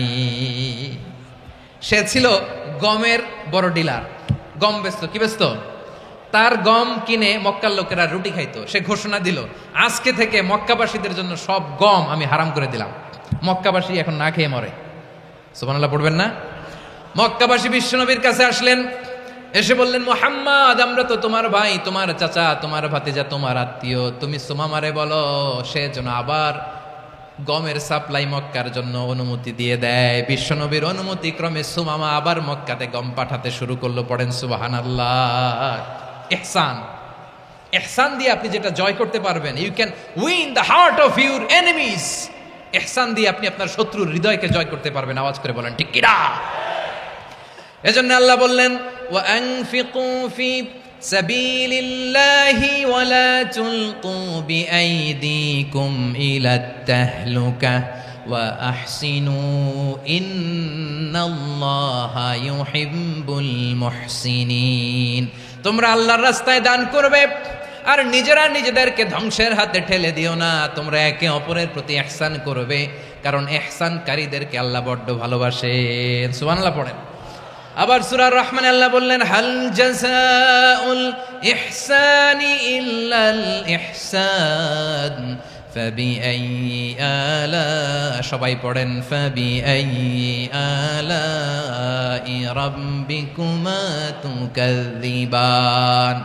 সে ছিল গমের বড় ডিলার, গম বেচতো। কি বেচতো? তার গম কিনে মক্কার লোকেরা রুটি খাইতো। সে ঘোষণা দিল, আজকে থেকে মক্কাবাসীদের জন্য সব গম আমি হারাম করে দিলাম। মক্কাবাসী এখন না খেয়ে মরে। সুবহানাল্লাহ পড়বেন না? মক্কাবাসী বিশ্বনবীর কাছে আসলেন, এসে বললেন, মুহাম্মদ, আমরা তো তোমার ভাই, তোমার চাচা, তোমার ভাতিজা, তোমার আত্মীয়। তুমি সুমামারে বলো সে যেন আবার গমের সাপ্লাই মক্কার জন্য অনুমতি দিয়ে দেয়। বিশ্বনবীর অনুমতি ক্রমে সুমামা আবার মক্কাতে গম পাঠাতে শুরু করলো। পড়েন সুবহানাল্লাহ। ইহসান, ইহসান দিয়ে আপনি যেটা জয় করতে পারবেন, you can win the heart of your enemies. ইহসান দিয়ে আপনি আপনার শত্রুর হৃদয়কে জয় করতে পারবেন। আওয়াজ করে বলেন ঠিক কিনা? এজন্য আল্লাহ বললেন, ওয়া আনফিকু ফি সাবিলিল্লাহি ওয়া লা তুলকু বিআইদিকুম ইলাত তাহলুকা ওয়া আহসিনু ইন্নাল্লাহা ইউহিব্বুল মুহসিনিন। তোমরা আল্লাহর রাস্তায় দান করবে আর নিজেরা নিজেদেরকে ধ্বংসের হাতে ঠেলে দিও না। তোমরা একে অপরের প্রতি ইহসান করবে, কারণ ইহসানকারীদেরকে আল্লাহ বড্ড ভালোবাসেন। সুবহানাল্লাহ পড়েন। আবার সূরা রহমান আল্লাহ বললেন, হাল জাযাউল ইহসানি ইল্লাল ইহসান ফাবিআইয়ি আলা, সবাই পড়েন, ফাবিআইয়ি আলাই রাব্বিকুমা তুকাযযিবান।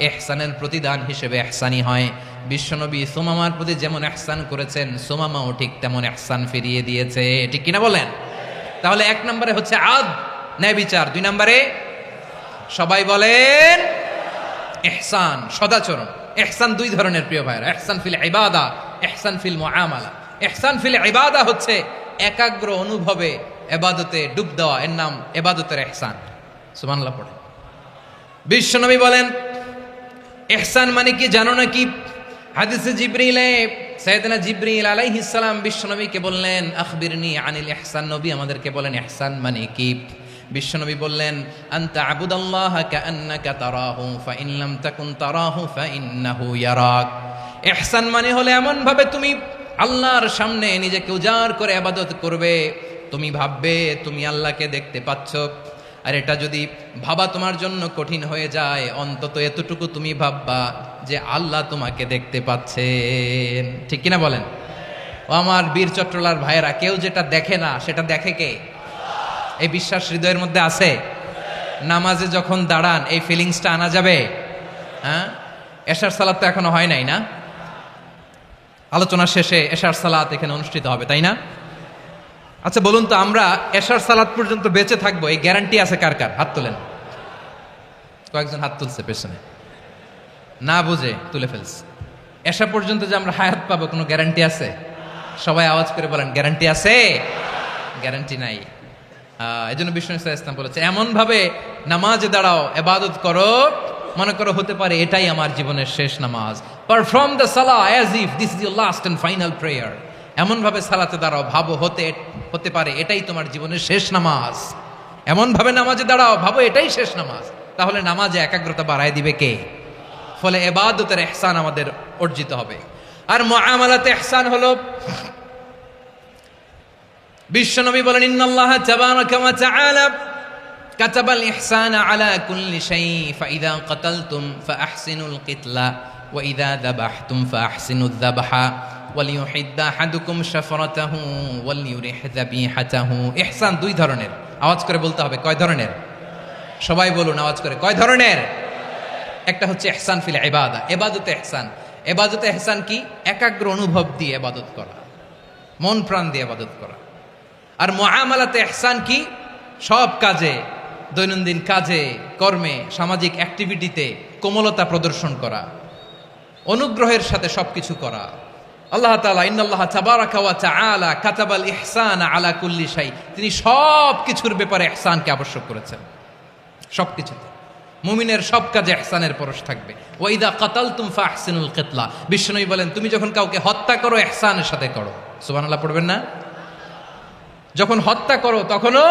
ইহসানের প্রতিদান হিসেবে ইহসানই হয়। বিশ্বনবী সুমামার প্রতি যেমন ইহসান করেছেন, সুমামাও ঠিক তেমন ইহসান ফিরিয়ে দিয়েছে। ঠিক কিনা বলেন? তাহলে এক নম্বরে হচ্ছে আদ, ন্যায় বিচার। দুই নম্বরে সবাই বলেন ইহসান, সদাচরণ। ইহসান দুই ধরনের প্রিয় ভাইরা, ইহসান ফিল ইবাদা, ইহসান ফিল মুআমালা। ইহসান ফিল ইবাদা হচ্ছে একাগ্র অনুভবে ইবাদতে ডুব দেওয়া, এর নাম ইবাদতের ইহসান। সুবহানাল্লাহ পড়ে। বিশ্বনবী বলেন ইহসান মানে কি জানো নাকি? হাদিসে জিবরিলে সাইয়েদনা জিবরিল আলাইহিস সালাম বিশ্বনবীকে বললেন, আখবিরনি আনিল ইহসান। নবী আমাদেরকে বলেন ইহসান মানে কি? বিশ্বনবী বললেন, আনতা আবুদাল্লাহা কাআন্নাকা তারাহু ফাইন লাম তাকুন তারাহু ফাইন্নাহু ইয়ারাক। ইহসান মানে হলো এমন ভাবে তুমি আল্লাহর সামনে নিজেকে উজাড় করে ইবাদত করবে, তুমি ভাববে তুমি আল্লাহকে দেখতে পাচ্ছ। আর এটা যদি ভাবা তোমার জন্য কঠিন হয়ে যায়, অন্তত এতটুকু তুমি ভাববা যে আল্লাহ তোমাকে দেখতে পাচ্ছেন। ঠিক কিনা বলেন? ও আমার বীর চট্টলার ভাইয়েরা, কেউ যেটা দেখে না সেটা দেখে কে? এই বিশ্বাস হৃদয়ের মধ্যে আছে? নামাজে যখন দাঁড়ান এই ফিলিংসটা আনা যাবে? হ্যাঁ, এশার সালাত তো এখনো হয় নাই না? আলোচনা শেষে এশার সালাত এখানে অনুষ্ঠিত হবে, তাই না? আচ্ছা বলুন তো, আমরা এশার সালাত পর্যন্ত বেঁচে থাকবো এই গ্যারান্টি আছে কার কার? হাত তোলেন। কয়েকজন হাত তুলছে পেছনে, না বুঝে তুলে ফেলছে। এশা পর্যন্ত যে আমরা হায়াত পাবো কোনো গ্যারান্টি আছে? সবাই আওয়াজ করে বলেন গ্যারান্টি আছে? গ্যারান্টি নাই। এই জন্য বিষ্ণু ইসলাম বলেছে, এমন ভাবে নামাজে দাঁড়াও, ইবাদত করো, মনে করো হতে পারে এটাই আমার জীবনের শেষ নামাজ। Perform the salah as if this is your last and final prayer. এমন ভাবে সালাতে দাঁড়াও, ভাবো হতে পারে এটাই তোমার জীবনের শেষ নামাজ। এমন ভাবে নামাজে দাঁড়াও, ভাবো এটাই শেষ নামাজ। তাহলে নামাজে একাগ্রতা বাড়ায় দিবে কে? ফলে ইবাদতের ইহসান আমাদের অর্জিত হবে। আর মুআমালাতে ইহসান হলো, বিশ্বনবী বলেন, ইন্নাল্লাহা তাবারাকা ওয়া তাআলা কাতাবাল ইহসানা আলা কুল্লি শাই ফাইদা কাতালতুম ফাআহসিনুল কিতলা ওয়া ইযা যাবাহতুম ফাআহসিনুয যাবহা ওয়ালিউহিদ্দা আহাদুকুম শাফরাতাহু ওয়ালিউরিহ যাবিহাতাহু। ইহসান দুই ধরনের। আওয়াজ করে বলতে হবে কয় ধরনের? সবাই বলুন আওয়াজ করে, কয় ধরনের? একটা হচ্ছে ইহসান ফিল ইবাদা, ইবাদতে ইহসান। ইবাদতে ইহসান কি? একাগ্র অনুভব দিয়ে ইবাদত করা, মন প্রাণ দিয়ে ইবাদত করা। আর মুআমালাতে ইহসান কি? সব কাজে, দৈনন্দিন কাজে, কর্মে, সামাজিক অ্যাক্টিভিটিতে কোমলতা প্রদর্শন করা, অনুগ্রহের সাথে সবকিছু করা। আল্লাহ তাআলা ইন্নাল্লাহা তাবারাকা ওয়া তাআলা কাতাবাল ইহসানা আলা কুল্লি শাই, তিনি সব কিছুর ব্যাপারে ইহসানকে আবশ্যক করেছেন। সবকিছুতে মুমিনের সব কাজে ইহসানের পরশ থাকবে। ওয়া ইযা কাতালতুম ফাহসিনুল কিতলা, বিশ্বনবী বলেন তুমি যখন কাউকে হত্যা করো ইহসানের সাথে করো। সুবহানাল্লাহ পড়বেন না? যখন হত্যা করো তখনও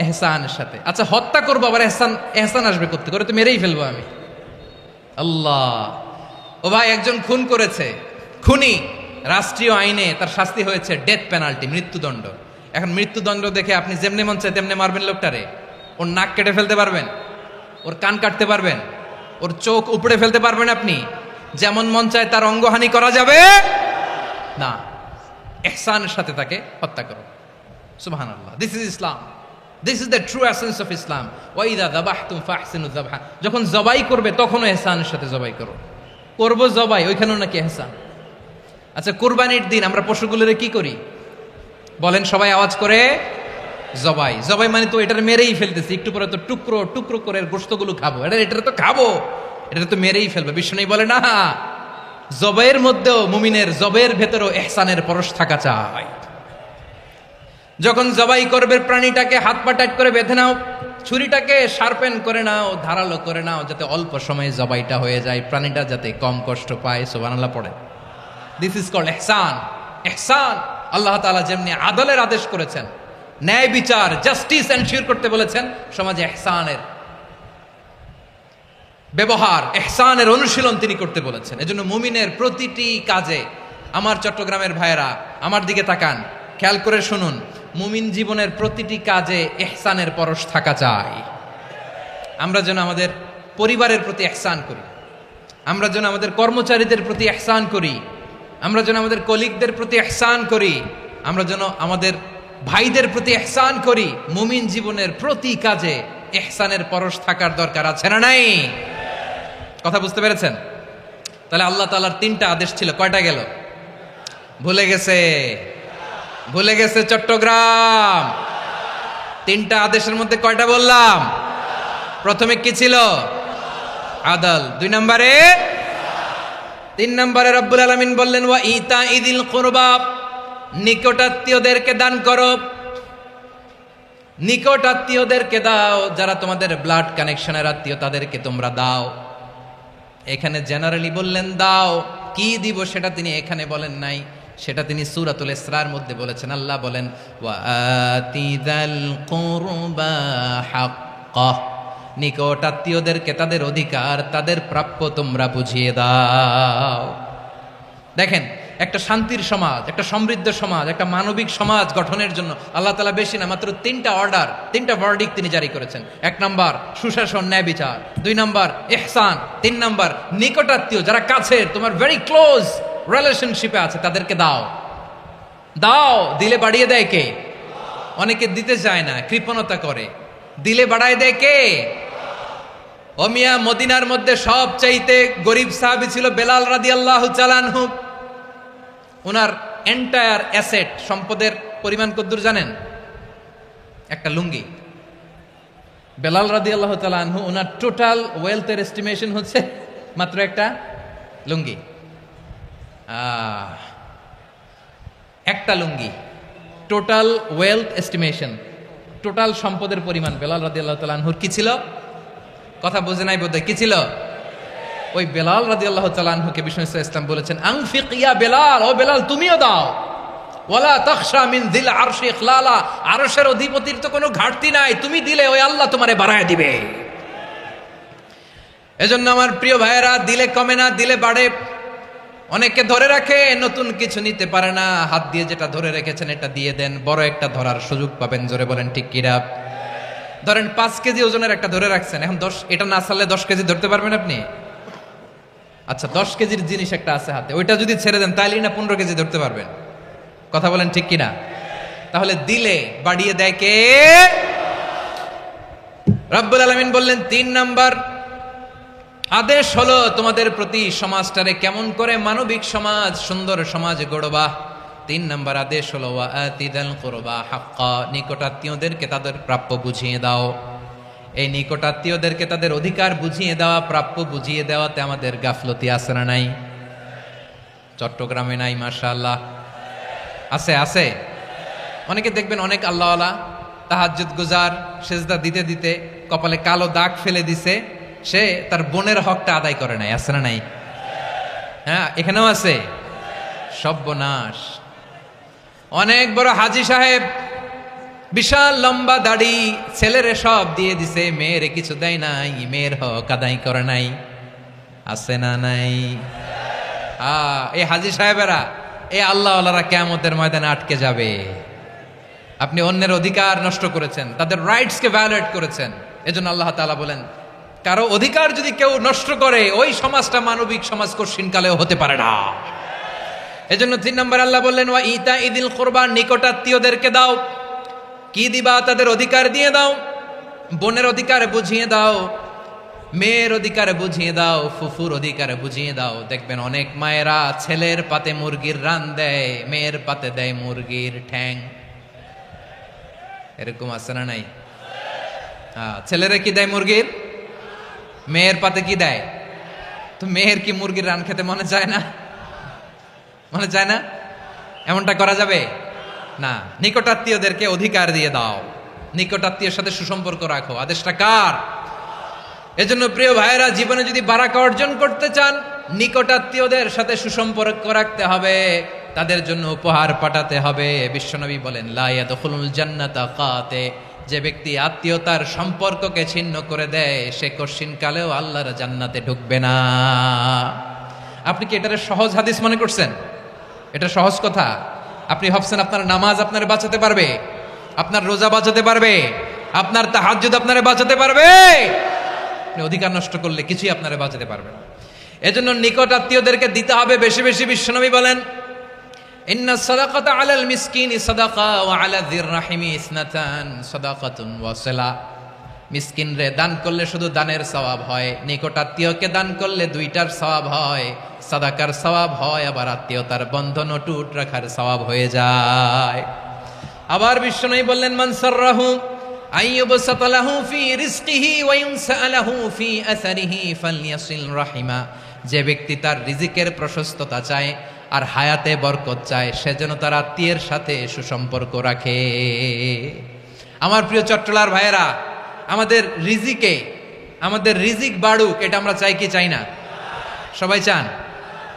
এহসানের সাথে। আচ্ছা হত্যা করবো, আবার এহসান এহসান আসবে করতে করে তো মেরেই ফেলবো আমি। আল্লাহ, ও ভাই একজন খুন করেছে, খুনি, রাষ্ট্রীয় আইনে তার শাস্তি হয়েছে ডেথ পেনাল্টি, মৃত্যুদণ্ড। এখন মৃত্যুদণ্ড দেখে আপনি যেমনি মন চায় তেমনি মারবেন লোকটারে? ওর নাক কেটে ফেলতে পারবেন? ওর কান কাটতে পারবেন? ওর চোখ উপড়ে ফেলতে পারবেন আপনি? যেমন মন চায় তার অঙ্গহানি করা যাবে না। ইহসানের সাথে তাকে হত্যা করো। সুবহানাল্লাহ, this is Islam, this is the true essence of Islam. ওয়া ইযা যাবাহতুম ফাহসিনু যাবহা, যখন জবাই করবে তখনও ইহসানের সাথে জবাই করো। করব জবাই, ওইখানেও নাকি ইহসান। আচ্ছা কুরবানির দিন আমরা পশুগুলোরে কি করি বলেন সবাই আওয়াজ করে? জবাই। জবাই মানে তো এটার মেরেই ফেলতেছি, একটু পরে তো টুকরো টুকরো করে গোশতগুলো খাবো, এটা তো খাবো, এটা তো মেরেই ফেলবে। বিষ্ণু বলে না, জবাইয়ের মধ্যেও মুমিনের জবের ভেতরেও ইহসানের পরশ থাকা চাই। যখন জবাই করবে প্রাণীটাকে হাত পা টাইট করে বেঁধে নাও, ছুরিটাকে শার্পেন করে নাও, ধারালো করে নাও, যাতে অল্প সময়ে জবাইটা হয়ে যায়, প্রাণীটা যাতে কম কষ্ট পায়। সুবহানাল্লাহ পড়ে। দিস ইজ কল্ড ইহসান। ইহসান আল্লাহ তাআলা যেমনি আদলের আদেশ করেছেন, ন্যায় বিচার, জাস্টিস এনশিওর করতে বলেছেন, সমাজে ইহসানের ব্যবহার, ইহসানের অনুশীলন তিনি করতে বলেছেন। এজন্য মুমিনের প্রতিটি কাজে, আমার চট্টগ্রামের ভাইয়েরা আমার দিকে তাকান, খেয়াল করে শুনুন, মুমিন জীবনের প্রতিটি কাজে ইহসানের পরশ থাকা চাই। আমরা যেন আমাদের পরিবারের প্রতি ইহসান করি, আমরা যেন আমাদের কর্মচারীদের প্রতি ইহসান করি, আমরা যেন আমাদের কলিগদের প্রতি ইহসান করি, আমরা যেন আমাদের ভাইদের প্রতি ইহসান করি। মুমিন জীবনের প্রতি কাজে ইহসানের পরশ থাকার দরকার আছে না নাই? কথা বুঝতে পেরেছেন? তাহলে আল্লাহ তাআলার তিনটা আদেশ ছিল, কয়টা গেল? ভুলে গেছে, ভুলে গেছে চট্টগ্রাম। তিনটা আদেশের মধ্যে কয়টা বললাম? প্রথমে কি ছিল? আদল। 2 নম্বরে, 3 নম্বরে রব্বুল আলামিন বললেন ওয়া ইতা ইদিল কুরবা, নিকটাত্মীয়দেরকে দান করো। নিকটাত্মীয়দেরকে দাও, যারা তোমাদের ব্লাড কানেকশনের আত্মীয় তাদেরকে তোমরা দাও। এখানে জেনারেলি বললেন দাও, কি দিব সেটা তিনি এখানে বলেন নাই, সেটা তিনি সূরাতুল ইসরার মধ্যে বলেছেন। আল্লাহ বলেন ওয়া আতিযাল কুরবা হাক্কাহ, নিকটাত্মীয়দেরকে তাদের অধিকার, তাদের প্রাপ্য তোমরা বুঝিয়ে দাও। দেখেন, একটা শান্তির সমাজ, একটা সমৃদ্ধ সমাজ, একটা মানবিক সমাজ গঠনের জন্য আল্লাহ তাআলা বেশি না, মাত্র 3টা অর্ডার, 3টা ভার্ডিক্ট তিনি জারি করেছেন। 1 নাম্বার সুশাসন, ন্যায় বিচার। 2 নাম্বার ইহসান। 3 নাম্বার নিকটাত্মীয়, যারা কাছের, তোমার ভেরি ক্লোজ রিলেশনশিপে আছে, তাদেরকে দাও। দাও, দিলে বাড়িয়ে দেয় কে? অনেকে দিতে চায় না, কৃপণতা করে। দিলে বাড়ায় দেয় কে? ও মিয়া, মদিনার মধ্যে সবচাইতে গরিব সাহাবী ছিল বেলাল রাদিয়াল্লাহু তাআলা আনহু। ওনার এন্টায়ার অ্যাসেট, সম্পদের পরিমাণ কতদূর জানেন? একটা লুঙ্গি। বেলাল রাদিয়াল্লাহু তাআলা আনহু, ওনার টোটাল ওয়েলথের এস্টিমেশন হচ্ছে মাত্র একটা লুঙ্গি। একটা লুঙ্গি, টোটাল ওয়েলথ এস্টিমেশন, টোটাল সম্পদের পরিমাণ বেলাল রাদিয়াল্লাহু তাআলা আনহুর কি ছিল? কথা বুঝে নাই বোধহয়, কি ছিল? ওই বেলাল রাদিয়াল্লাহু তাআলা আনহুকে বিষ্ণু ইসলাম বলেছেন আনফিক ইয়া বেলাল, ও বেলাল তুমিও দাও। ওয়ালা তাখশা মিন যিল আরশি ইখলালা, আরশের অধিপতির তো কোনো ঘাটতি নাই, তুমি দিলে ওই আল্লাহ তোমারে বাড়ায় দিবে। এজন্য আমার প্রিয় ভাইয়েরা, দিলে কমে না, দিলে বাড়ে। অনেকে ধরে রাখে, নতুন কিছু নিতে পারে না, হাত দিয়ে যেটা ধরে রেখেছেন এটা দিয়ে দেন, বড় একটা ধরার সুযোগ পাবেন। জোরে বলেন ঠিক কিনা? ধরেন 5 কেজি ওজনের একটা ধরে রাখছেন, এখন 10, এটা না ছাড়লে 10 কেজি ধরতে পারবেন আপনি? আচ্ছা 10 কেজির জিনিস একটা আছে হাতে, ওইটা যদি ছেড়ে দেন তাইলেই না 15 কেজি ধরতে পারবেন। কথা বলেন ঠিক কিনা? তাহলে দিলে বাড়িয়ে দেয় কে? রব্বুল আলামিন বললেন 3 নাম্বার আদেশ হলো তোমাদের প্রতি সমাজটারে কেমন করে মানবিক সমাজ, সুন্দর সমাজ গড়বা। 3 নাম্বার আদেশ হলো ওয়া আতিদাল কুরবা হাক্কা, নিকটাত্মীয়দেরকে তাদের প্রাপ্য বুঝিয়ে দাও। এই নিকটাত্মীয়দেরকে তাদের অধিকার বুঝিয়ে দেওয়া, প্রাপ্য বুঝিয়ে দেওয়াতে আমাদের গাফলতি আছে না নাই? চট্টগ্রামে নাই? মাশাআল্লাহ আছে, আছে। অনেকে দেখবেন অনেক আল্লাহওয়ালা, তাহাজ্জুদ গুজার, সেজদা দিতে দিতে কপালে কালো দাগ ফেলে দিছে, সে তার বোনের হকটা আদায় করে নাই। আছে না নাই? হ্যাঁ, এখানেও আছে। সর্বনাশ। অনেক বড় হাজী সাহেব, বিশাল লম্বা দাড়ি, ছেলেরে সব দিয়ে দিছে, মেয়েরে কিছু দেয় নাই, মেয়ের হক আদায় করে নাই। আছে না নাই? এই হাজী সাহেবেরা, এই আল্লাহওয়ালারা কিয়ামতের ময়দানে আটকে যাবে। আপনি অন্যের অধিকার নষ্ট করেছেন, তাদের রাইটসকে ভায়োলেট করেছেন। এজন্য আল্লাহ তাআলা বলেন, কারো অধিকার যদি কেউ নষ্ট করে, ওই সমাজটা মানবিক সমাজ কঠিনকালেও হতে পারে না। এজন্য 3 নম্বর আল্লাহ বললেন, ওয়া ইতা ইদিল কুরবা, নিকটাত্মীয়দেরকে দাও। কি দিবা? তাদের অধিকার দিয়ে দাও। বোনের অধিকার বুঝিয়ে দাও, মেয়ের অধিকার বুঝিয়ে দাও, ফুফুর অধিকার বুঝিয়ে দাও। দেখবেন অনেক মায়েরা ছেলের পাতে মুরগির রান দেয়, মেয়ের পাতে দেয় মুরগির ঠ্যাং। এরকম আছে না নাই? ছেলেরা কি দেয়? মুরগির। মেয়ের পাতে কি দেয়? তো মেয়ের কি মুরগির রান খেতে মনে চায় না? মনে চায় না? এমনটা করা যাবে না। নিকটাত্মীয়দেরকে অধিকার দিয়ে দাও, নিকটাত্মীয়ের সাথে সুসম্পর্ক রাখো। আদেশটা কার? এজন্য প্রিয় ভাইয়েরা, জীবনে যদি বারাকা অর্জন করতে চান, নিকটাত্মীয়দের সাথে সুসম্পর্ক রাখতে হবে, তাদের জন্য উপহার পাঠাতে হবে। বিশ্বনবী বলেন, লা ইয়াদখুলুল জান্নাতা কাতে, যে ব্যক্তি আত্মীয়তার সম্পর্ককে ছিন্ন করে দেয়, সে কঠিনকালেও আল্লাহর জান্নাতে ঢুকবে না। আপনি কি এটারে সহজ হাদিস মনে করছেন? এটা সহজ কথা? আপনি ভাবছেন আপনার নামাজ আপনারে বাঁচাতে পারবে? আপনার রোজা বাঁচাতে পারবে? আপনার তাহাজ্জুদ আপনারে বাঁচাতে পারবে? আপনি অধিকার নষ্ট করলে কিছুই আপনারে বাঁচাতে পারবে না। এজন্য নিকট আত্মীয়দেরকে দিতে হবে বেশি বেশি। বিশ্বনবী বলেন, ইন্না সাদাকাতা আলাল মিসকিনি সাদাকা ওয়া আলা যির রাহিমি ইসনাতান সাদাকাতুন ওয়া সিলা। মিসকিনরে দান করলে শুধু দানের সওয়াব হয়, নিকট আত্মীয়কে দান করলে দুইটার সওয়াব হয়। সাদাকার সওয়াব হয়, আবার আত্মীয়তার বন্ধন অটুট রাখার সওয়াব হয়ে যায়। আবার বিশ্বনবী বললেন, মান সাররাহু আইয়ুবসাতা লাহু ফি রিজকিহি ওয়া ইউনসালাহু ফি আসারিহি ফালইয়াসিল রাহিমা। যে ব্যক্তি তার রিজিকের প্রশস্ততা চায় আর হায়াতে বরকত চায়, সে যেন তার আত্মীয়ের সাথে সুসম্পর্ক রাখে। আমার প্রিয় চট্টলার ভাইয়েরা, আমাদের রিজিক বাড়ুক, এটা আমরা চাই কি চাই না? সবাই চান?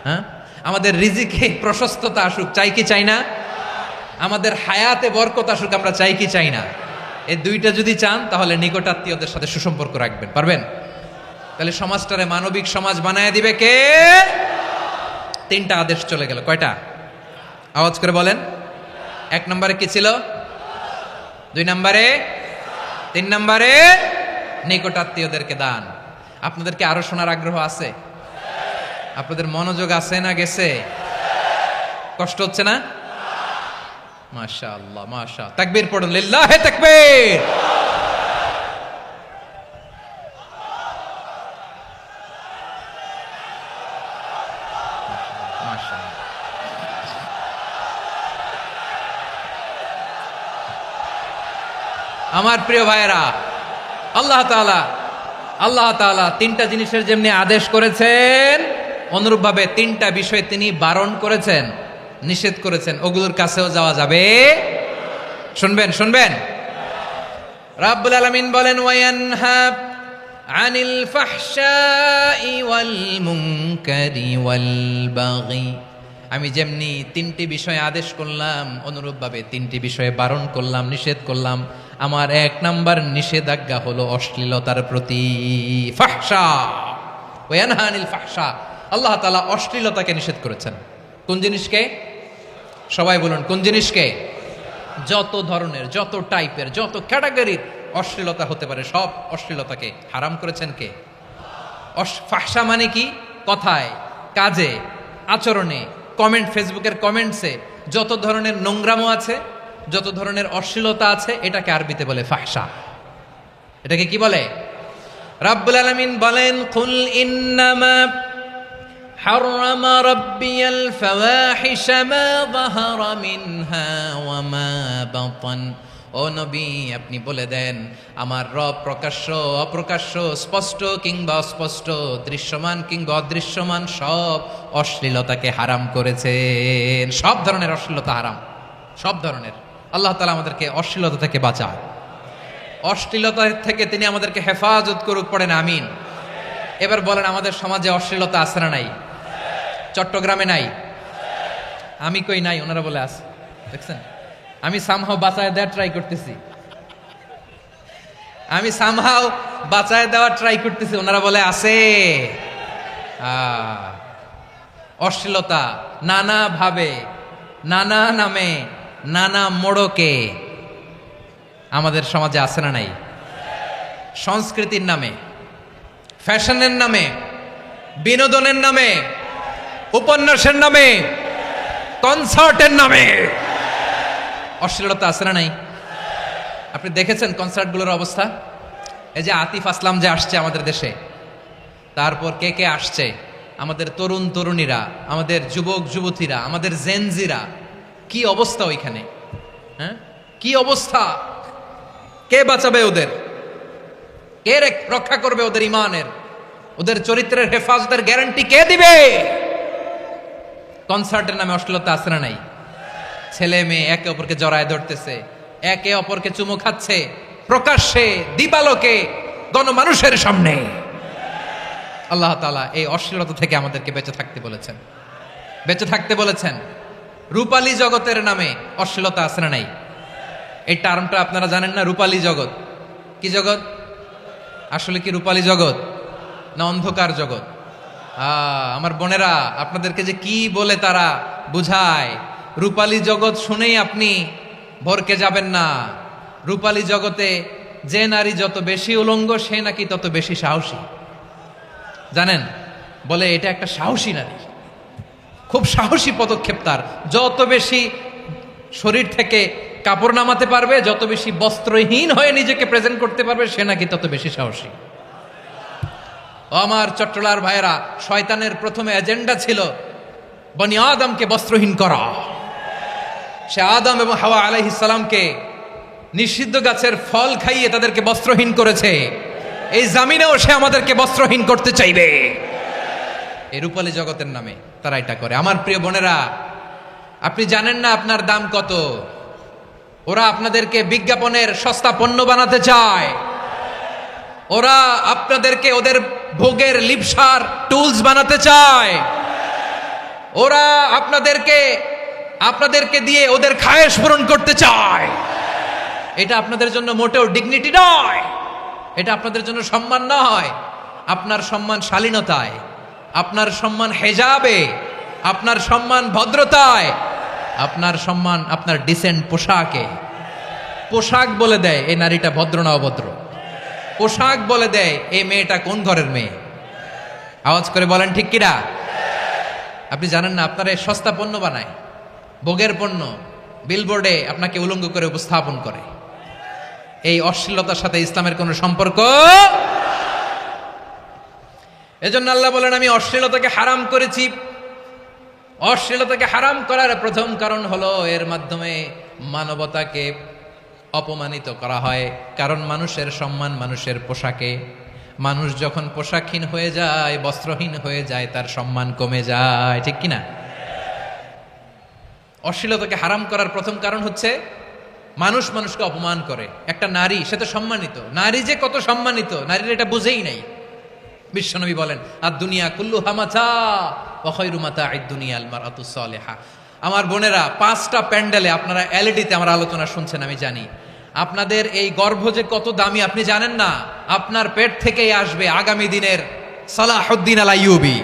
হ্যাঁ, আমাদের রিজিকে প্রশস্ততা আসুক, চাই কি চাই না? আমাদের হায়াতে বরকত আসুক, আমরা চাই কি চাই না? এই দুইটা যদি চান, তাহলে নিকটাত্মীয়দের সাথে সুসম্পর্ক রাখবেন। পারবেন? তাহলে সমাজটারে মানবিক সমাজ বানায় দিবে কে? 3টা আদেশ চলে গেল। কয়টা? আওয়াজ করে বলেন। 1 নম্বরে কি ছিল? 2 নম্বরে, 3 নম্বরে নিকটাত্মীয়দেরকে দান। আপনাদেরকে আরো শোনার আগ্রহ আছে? আপনাদের মনোযোগ আছে না গেছে? কষ্ট হচ্ছে না? মাশাআল্লাহ, মাশাআল্লাহ। তাকবীর পড়ুন, লিল্লাহে তাকবীর। আমার প্রিয় ভাইয়েরা, আল্লাহ তাআলা 3টা জিনিসের যেমনি আদেশ করেছেন, অনুরূপভাবে 3টা বিষয় তিনি বারণ করেছেন, নিষেধ করেছেন। ওগুলোর কাছেও যাওয়া যাবে। শুনবেন। রাব্বুল আলামিন বলেন, ওয়ায়ানহা আনিল ফাহশাই ওয়াল মুনকারি ওয়াল বাগি। আমি যেমনি 3টি বিষয়ে আদেশ করলাম, অনুরূপভাবে 3টি বিষয়ে বারণ করলাম, নিষেধ করলাম। আমার 1 নাম্বার নিষেধাজ্ঞা হলো অশ্লীলতার প্রতি। ফাহশা, ওয়ায়ানহা আনিল ফাহশা। আল্লাহ তাআলা অশ্লীলতাকে নিষেধ করেছেন। কোন জিনিসকে? সবাই বলুন, কোন জিনিসকে? যত ধরনের, যত টাইপের, যত ক্যাটাগরির অশ্লীলতা হতে পারে, সব অশ্লীলতাকে হারাম করেছেন কে? ফাহশা মানে কি? কথায়, কাজে, আচরণে, কমেন্ট, ফেসবুকের কমেন্টসে যত ধরনের নোংরামো আছে, যত ধরনের অশ্লীলতা আছে, এটাকে আরবিতে বলে ফাহশা। এটাকে কি বলে? রাব্বুল আলামিন বলেন, কুল ইন্নামা حرم ربي الفواحش ما ظهر منها وما بطن। ও নবী, আপনি বলে দেন, আমার রব প্রকাশ্য, অপ্রকাশ্য, স্পষ্ট কিংবা অস্পষ্ট, দৃশ্যমান কিংবা অদৃশ্যমান সব অশ্লীলতাকে হারাম করেছেন। সব ধরনের অশ্লীলতা হারাম, সব ধরনের। আল্লাহ তাআলা আমাদেরকে অশ্লীলতা থেকে বাঁচায়, অশ্লীলতা থেকে তিনি আমাদেরকে হেফাজত করুক। পড়েন আমিন। এবার বলেন, আমাদের সমাজে অশ্লীলতা আছে না নাই? চট্টগ্রামে নাই? আমি কই নাই, ওনারা বলে আছে। দেখছেন? আমি সামহাও বাঁচায় দেওয়ার ট্রাই করতেছি, আমি সামহাও বাঁচায় দেওয়ার ট্রাই করতেছি, ওনারা বলে আছে। অশ্লীলতা নানা ভাবে, নানা নামে, নানা মোড়কে আমাদের সমাজে আছে না নাই? সংস্কৃতির নামে, ফ্যাশনের নামে, বিনোদনের নামে, উপন্যাসের নামে, কনসার্টের নামে অশ্লীলতা আছে না নাই? আপনি দেখেছেন কনসার্টগুলোর অবস্থা? এই যে আতিফ আসলাম যে আসছে আমাদের দেশে, তারপর কে কে আসছে, আমাদের তরুণ তরুণীরা, আমাদের যুবক যুবতীরা, আমাদের জেনজিরা, কি অবস্থা ওইখানে? হ্যাঁ, কি অবস্থা? কে বাঁচাবে ওদের? কে রক্ষা করবে ওদের ইমানের, ওদের চরিত্রের হেফাজতের গ্যারান্টি কে দিবে? কনসার্টের নামে অশ্লীলতা আছে না নাই? ছেলে মেয়ে একে অপরকে জড়ায় ধরতেছে, একে অপরকে চুমু খাচ্ছে প্রকাশ্যে, দিবালোকে, গণমানুষের সামনে। আল্লাহ তাআলা এই অশ্লীলতা থেকে আমাদেরকে বেঁচে থাকতে বলেছেন, বেঁচে থাকতে বলেছেন। রূপালী জগতের নামে অশ্লীলতা আছে না নাই? এই টার্মটা আপনারা জানেন না? রূপালী জগৎ কি জগৎ? আসলে কি রূপালী জগৎ না অন্ধকার জগৎ? আমার বোনেরা, আপনাদেরকে যে কি বলে তারা বুঝায়, রূপালী জগৎ শুনেই আপনি ভরকে যাবেন না। রূপালী জগতে যে নারী যত বেশি উলঙ্গ, সে নাকি তত বেশি সাহসী। জানেন, বলে এটা একটা সাহসী নারী, খুব সাহসী পদক্ষেপ তার। যত বেশি শরীর থেকে কাপড় নামাতে পারবে, যত বেশি বস্ত্রহীন হয়ে নিজেকে প্রেজেন্ট করতে পারবে, সে নাকি তত বেশি সাহসী। আমার চট্টলার ভাইয়েরা, শয়তানের প্রথমে এজেন্ডা ছিল বনি আদমকে বস্ত্রহীন করা। সে আদম এবং হাওয়া আলাইহিস সালামকে নিষিদ্ধ গাছের ফল খাইয়ে তাদেরকে বস্ত্রহীন করেছে। এই জামিনেও সে আমাদেরকে বস্ত্রহীন করতে চাইবে। এই রূপালী জগতের নামে তারা এটা করে। আমার প্রিয় বোনেরা, আপনি জানেন না আপনার দাম কত। ওরা আপনাদেরকে বিজ্ঞাপনের সস্তা পণ্য বানাতে চায়। ওরা আপনাদেরকে ওদের ভোগের লিপসার টুলস বানাতে চায়। ওরা আপনাদেরকে দিয়ে ওদের খায়েশ পূরণ করতে চায়। এটা আপনাদের জন্য মোটেও ডিগনিটি নয়, এটা আপনাদের জন্য সম্মান নয়। আপনার সম্মান শালীনতায়, আপনার সম্মান হেজাবে, আপনার সম্মান ভদ্রতায়, আপনার সম্মান আপনার ডিসেন্ট পোশাকে। পোশাক বলে দেয় এই নারীটা ভদ্র না অভদ্র। পোশাক বলে দেয় এই মেয়েটা কোন ঘরের মেয়ে। আওয়াজ করে বলেন ঠিক কিনা? আপনি জানেন না, আপনারা সস্তা পণ্য বানায়, ভোগের পণ্য, বিলবোর্ডে আপনাকে উলঙ্গ করে উপস্থাপন করে। এই অশ্লীলতার সাথে ইসলামের কোনো সম্পর্ক। এজন্য আল্লাহ বলেন, আমি অশ্লীলতাকে হারাম করেছি। অশ্লীলতাকে হারাম করার প্রথম কারণ হলো এর মাধ্যমে মানবতাকে অপমানিত করা হয়। কারণ মানুষের সম্মান মানুষের পোশাকে। মানুষ যখন পোশাকহীন হয়ে যায়, বস্ত্রহীন হয়ে যায়, তার সম্মান কমে যায়, ঠিক কিনা? অশ্লীলতাকে হারাম করার প্রথম কারণ হচ্ছে মানুষ মানুষকে অপমান করে। একটা নারী, সে তো সম্মানিত, নারী যে কত সম্মানিত নারীর এটা বুঝেই নাই। বিশ্বনবী বলেন, আর দুনিয়া কুল্লুহা মাতা ওয়া খায়রু মাতা'আদ দুনিয়া আল মারআতুস সালিহা। আমার বোনেরা, 5টা প্যান্ডেলে আপনারা এলইডিতে আমার আলোচনা শুনছেন, আমি জানি। আপনাদের এই গর্ভ যে কত দামি আপনি জানেন না। আপনার পেট থেকেই আসবে আগামী দিনের সালাহুদ্দিন আল আইয়ুবী।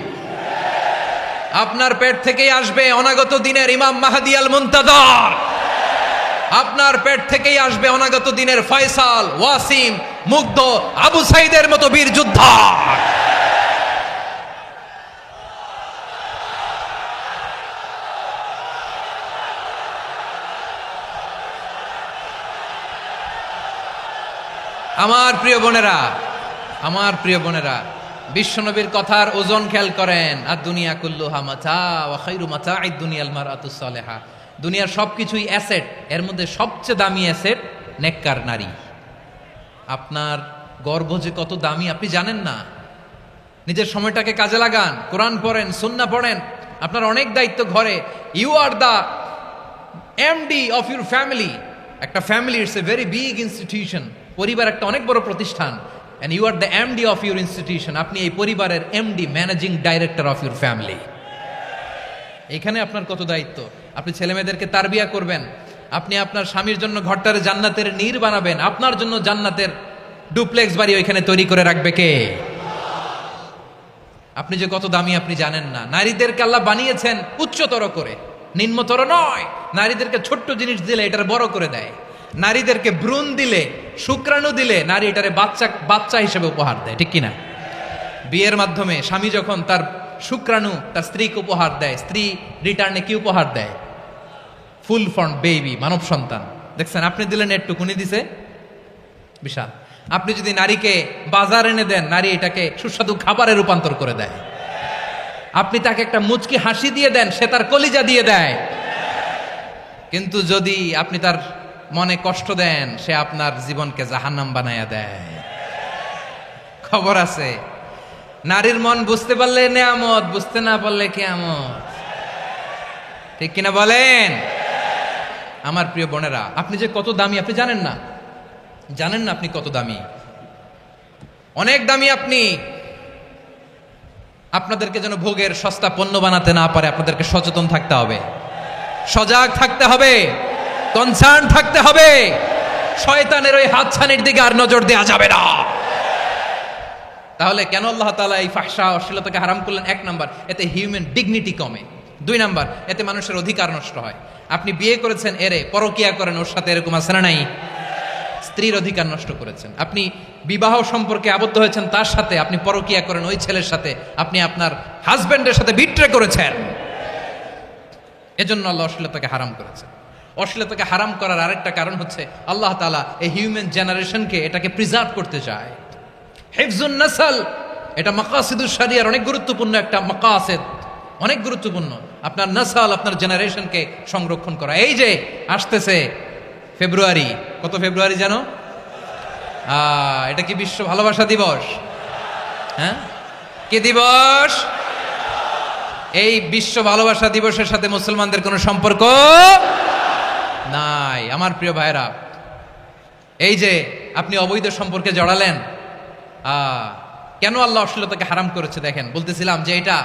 আপনার পেট থেকেই আসবে অনাগত দিনের ইমাম মাহদী আল মুনতাযর। আপনার পেট থেকেই আসবে অনাগত দিনের ফয়সাল, ওয়াসিম, মুগ্ধ, আবু সাইদের মতো বীর যোদ্ধা। আমার প্রিয় বোনেরা, আমার প্রিয় বোনেরা, বিশ্বনবীর কথার ওজন খেয়াল করেন। আর দুনিয়া কুল্লুহা মাতা ওয়া খায়রু মাতা'আদ দুনিয়াল মারআতুস সালিহা। দুনিয়ার সবকিছুই অ্যাসেট, এর মধ্যে সবচেয়ে দামি অ্যাসেট নেককার নারী। আপনার গর্ভ যে কত দামি আপনি জানেন না। নিজের সময়টাকে কাজে লাগান, কোরআন পড়েন, সুন্নাহ পড়েন। আপনার অনেক দায়িত্ব ঘরে। You are the MD of your family. একটা family it's a very big institution. পরিবার একটা অনেক বড় প্রতিষ্ঠান। and you are the MD of your institution. আপনি এই পরিবারের MD, managing director of your family. এখানে আপনার কত দায়িত্ব। আপনি ছেলেমেয়েদেরকে তারবিয়া করবেন, আপনি আপনার স্বামীর জন্য ঘরটারে জান্নাতের নীর বানাবেন, আপনার জন্য জান্নাতের ডুপ্লেক্স বাড়ি ওইখানে তৈরি করে রাখবে কে? আপনি যে কত দামি আপনি জানেন না। নারীদেরকে আল্লাহ বানিয়েছেন উচ্চতর করে, নিম্নতর নয়। নারীদেরকে ছোট্ট জিনিস দিলে এটার বড় করে দেয়। নারীদেরকে ভ্রূণ দিলে, শুক্রাণু দিলে নারী এটারে বাচ্চা হিসেবে উপহার দেয়, ঠিক কিনা? বিয়ের মাধ্যমে স্বামী যখন তার শুক্রাণু তার স্ত্রীকে উপহার দেয়, স্ত্রী রিটার্নে কি উপহার দেয়? ফুল ফর্ম বেবি, মানব সন্তান। দেখছেন, আপনি দিলেন একটুকুনি, দিছে বিশাল। আপনি যদি নারীকে বাজার এনে দেন, নারী এটাকে সুস্বাদু খাবারে রূপান্তর করে দেয়। আপনি তাকে একটা মুচকি হাসি দিয়ে দেন, সে তার কলিজা দিয়ে দেয়। কিন্তু যদি আপনি তার মনে কষ্ট দেন, সে আপনার জীবনকে জাহান্নাম বানায়া দেয়। খবর আছে, নারীর মন বুঝতে পারলে নেয়ামত, বুঝতে না পারলে কিয়ামত, ঠিক কিনা বলেন? আমার প্রিয় বোনেরা, আপনি যে কত দামি আপনি জানেন না, জানেন না আপনি কত দামি, অনেক দামি আপনি। আপনাদেরকে যেন ভোগের সস্তা পণ্য বানাতে না পারে, আপনাদেরকে সচেতন থাকতে হবে, সজাগ থাকতে হবে, কনসার্ন থাকতে হবে। শয়তানের ওই হাতছানির দিকে আর নজর দেওয়া যাবে না। তাহলে কেন আল্লাহ তাআলা এই ফাহশা অশ্লীলতাকে হারাম করলেন? 1 নাম্বার, এতে হিউম্যান ডিগনিটি কমে। 2 নাম্বার, এতে মানুষের অধিকার নষ্ট হয়। আপনি বিয়ে করেছেন, এরে পরকিয়া করেন, ওর সাথে এরকম আছে না নাই? স্ত্রীর অধিকার নষ্ট করেছেন। আপনি বিবাহ সম্পর্কে আবদ্ধ হয়েছেন তার সাথে, আপনি পরকিয়া করেন ওই ছেলের সাথে, আপনি আপনার হাজবেন্ডের সাথে বিট্রে করেছেন। এজন্য আল্লাহ অশ্লীলতাকে হারাম করেছেন। অশ্লীলতাকে হারাম করার আরেকটা কারণ হচ্ছে আল্লাহ তাআলা এই হিউম্যান জেনারেশনকে এটাকে প্রিজার্ভ করতে চায়। হিফজুন নাসল, এটা মাকাসিদুশ শরিয়ার অনেক গুরুত্বপূর্ণ একটা মাকাসিদ, অনেক গুরুত্বপূর্ণ। আপনার নাসল, আপনার জেনারেশনকে সংরক্ষণ করা। এই যে আসতেছে ফেব্রুয়ারি, কত ফেব্রুয়ারি জানো? এটা কি বিশ্ব ভালোবাসা দিবস? হ্যাঁ, কি দিবস? এই বিশ্ব ভালোবাসা দিবসের সাথে মুসলমানদের কোনো সম্পর্ক নাই। আমার প্রিয় ভাইরা, এই যে আপনি অবৈধ সম্পর্কে জড়ালেন, কেন আল্লাহ অশ্লীলতাকে হারাম করেছে দেখেন। বলতেছিলাম যে এটা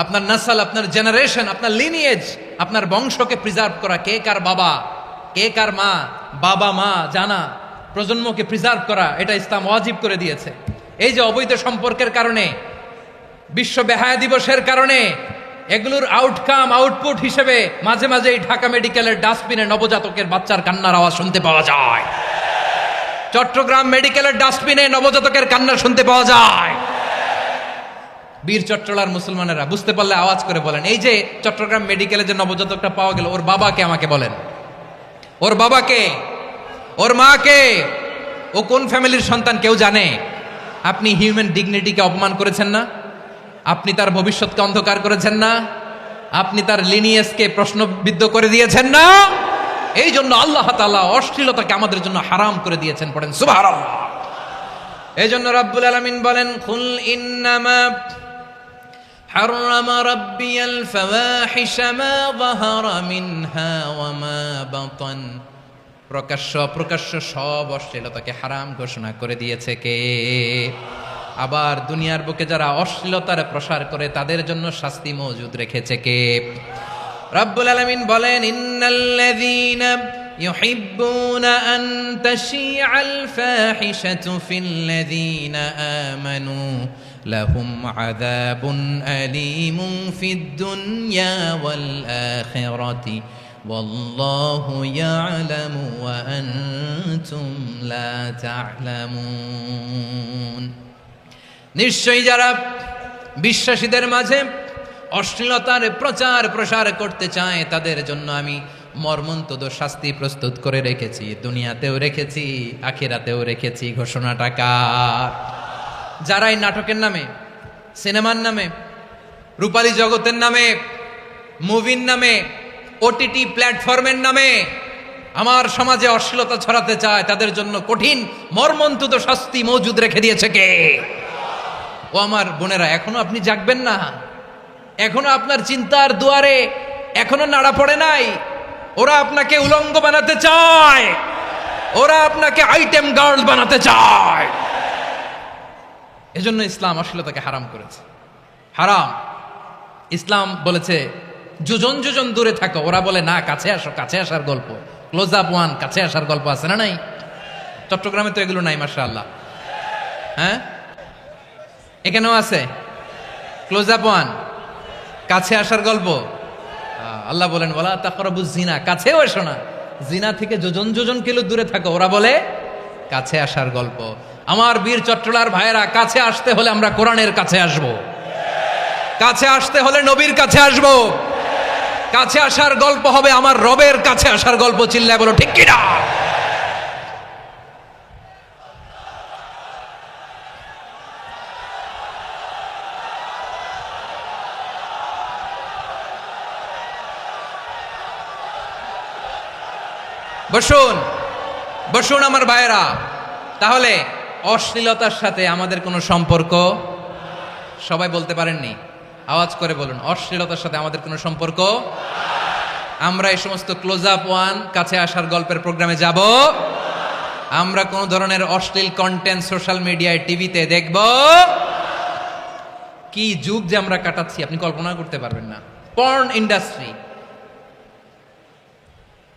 আপনার নাসল, আপনার জেনারেশন, আপনার লিনিয়েজ, আপনার বংশকে প্রিজার্ভ করা। কে কার বাবা, কে কার মা, বাবা মা জানা, প্রজন্মকে প্রিজার্ভ করা, এটা ইসলাম ওয়াজিব করে দিয়েছে। এই যে অবৈধ সম্পর্কের কারণে, বিশ্ব বেহায়া দিবসের কারণে, এগুলোর আউটকাম, আউটপুট হিসেবে মাঝে মাঝে এই ঢাকা মেডিকেলের ডাস্টবিনে নবজাতকের বাচ্চার কান্নার আওয়াজ শুনতে পাওয়া যায়। চট্টগ্রাম মেডিকেলের ডাস্টবিনে নবজাতকের কান্না শুনতে পাওয়া যায়। বীর চট্টলার মুসলমানেরা বুঝতে পারলে আওয়াজ করে বলেন, এই যে চট্টগ্রাম মেডিকেলে যে নবজাতকটা পাওয়া গেল, ওর বাবাকে আমাকে বলেন, ওর বাবাকে, ওর মাকে, ও কোন ফ্যামিলির সন্তান কেউ জানে? আপনি হিউম্যান ডিগনিটিকে অপমান করেছেন না? আপনি তার ভবিষ্যৎকে অন্ধকার করেছেন না? আপনি তার লিনিয়েজকে প্রশ্নবিদ্ধ করে দিয়েছেন না? এই জন্য আল্লাহ তাআলা অশ্লীলতাকে আমাদের জন্য হারাম করে দিয়েছেন। পড়েন সুবহানাল্লাহ। এই জন্য রাব্বুল আলামিন বলেন, কুল ইন্নামা হারামা রাব্বিয়াল ফাওয়াহিশা মা যাহারা মিনহা ওয়া মা বাতান। প্রকাশ্য অপ্রকাশ্য সব অশ্লীলতাকে হারাম ঘোষণা করে দিয়েছে কে? আবার দুনিয়ার বুকে যারা অশ্লীলতার প্রসার করে তাদের জন্য শাস্তি মজুদ রেখেছে কে? রাব্বুল আলামিন বলেন, ইন্নাল্লাযীনা ইউহিব্বুনা আন তাশিআল ফাহিশাতু ফিল্লাযীনা আমানু লাহুম আযাবুন আলীমুন ফিদ দুনিয়া ওয়াল আখিরাতি ওয়াল্লাহু ইয়ালামু ওয়া আনতুম লা তা'লামুন। নিশ্চয়ই যারা বিশ্বাসীদের মাঝে অশ্লীলতার প্রচার প্রসার করতে চায় তাদের জন্য আমি মর্মন্তুদ শাস্তি প্রস্তুত করে রেখেছি, দুনিয়াতেও রেখেছি, আখিরাতেও রেখেছি। ঘোষণাটা কার? যারা এই নাটকের নামে, সিনেমার নামে, রূপালী জগতের নামে, মুভির নামে, ওটিটি প্ল্যাটফর্মের নামে আমার সমাজে অশ্লীলতা ছড়াতে চায় তাদের জন্য কঠিন মর্মন্তুদ শাস্তি মজুদ রেখে দিয়েছে কে? ও আমার বোনেরা, এখনো আপনি জাগবেন না? এখনো আপনার চিন্তার দুয়ারে এখনো নাড়া পড়ে নাই? ওরা আপনাকে উলঙ্গ বানাতে চায়, ওরা আপনাকে আইটেম গার্ল বানাতে চায়। এজন্য ইসলাম অশ্লীলতাকে হারাম করেছে। হারাম। ইসলাম বলেছে যোজন যোজন দূরে থাকো, ওরা বলে না কাছে আসো, কাছে আসার গল্প। ক্লোজ আপ ওয়ান, কাছে আসার গল্প আছে না নাই? চট্টগ্রামে তো এগুলো নাই মাশাআল্লাহ। হ্যাঁ, এখানেও আছে ক্লোজ আপ ওয়ান, কাছে আসার গল্প। আল্লাহ বলেন ওয়ালা তাকরাবুজ জিনা, কাছেও এসো না, জিনা থেকে যোজন যোজন কিলো দূরে থাকো। ওরা বলে কাছে আসার গল্প। আমার বীর চট্টলার ভাইয়েরা, কাছে আসতে হলে আমরা কোরআনের কাছে আসব, কাছে আসতে হলে নবীর কাছে আসব, কাছে আসার গল্প হবে আমার রবের কাছে আসার গল্প। চিল্লায় বলো ঠিক কিনা? বসুন বসুন আমার ভাইয়েরা। তাহলে অশ্লীলতার সাথে আমাদের কোনো সম্পর্ক? সবাই বলতে পারেননি, আওয়াজ করে বলুন, অশ্লীলতার সাথে আমাদের কোনো সম্পর্ক? আমরা এই সমস্ত ক্লোজ আপ ওয়ান, কাছে আসার গল্পের প্রোগ্রামে যাব? আমরা কোন ধরনের অশ্লীল কন্টেন্ট সোশ্যাল মিডিয়ায়, টিভিতে দেখব? কি যুগ যে আমরা কাটাচ্ছি আপনি কল্পনা করতে পারবেন না। পর্ন ইন্ডাস্ট্রি,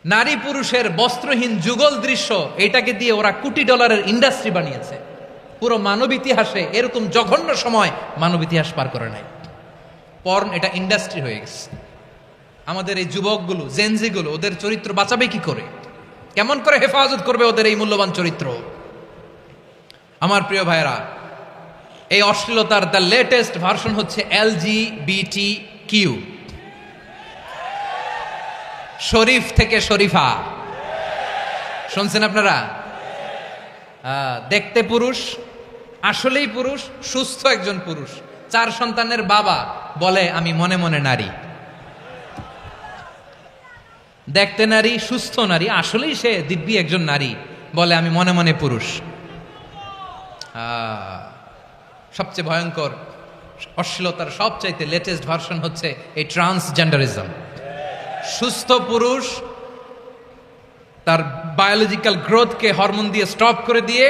নারী পুরুষের বস্ত্রহীন যুগল দৃশ্য, এটাকে দিয়ে ওরা কোটি ডলারের ইন্ডাস্ট্রি বানিয়েছে। পুরো মানব ইতিহাসে এরকম জঘন্য সময় মানব ইতিহাস পার করে নাই। পর্ন এটা ইন্ডাস্ট্রি হয়ে গেছে। আমাদের এই যুবকগুলো, জেনজিগুলো, ওদের চরিত্র বাঁচাবে কি করে? কেমন করে হেফাজত করবে ওদের এই মূল্যবান চরিত্র? আমার প্রিয় ভাইরা, এই অশ্লীলতার দ্য লেটেস্ট ভার্সন হচ্ছে LGBTQ, শরীফ থেকে শরীফা। শুনছেন আপনারা? দেখতে পুরুষ, আসলেই পুরুষ, সুস্থ একজন পুরুষ, 4 সন্তানের বাবা, বলে আমি মনে মনে নারী। দেখতে নারী, সুস্থ নারী, আসলেই সে দিব্যি একজন নারী, বলে আমি মনে মনে পুরুষ। সবচেয়ে ভয়ঙ্কর অশ্লীলতার সবচাইতে লেটেস্ট ভার্সন হচ্ছে এই ট্রান্সজেন্ডারিজম। সুস্থ পুরুষ তার বায়োলজিক্যাল গ্রোথকে হরমোন দিয়ে স্টপ করে দিয়ে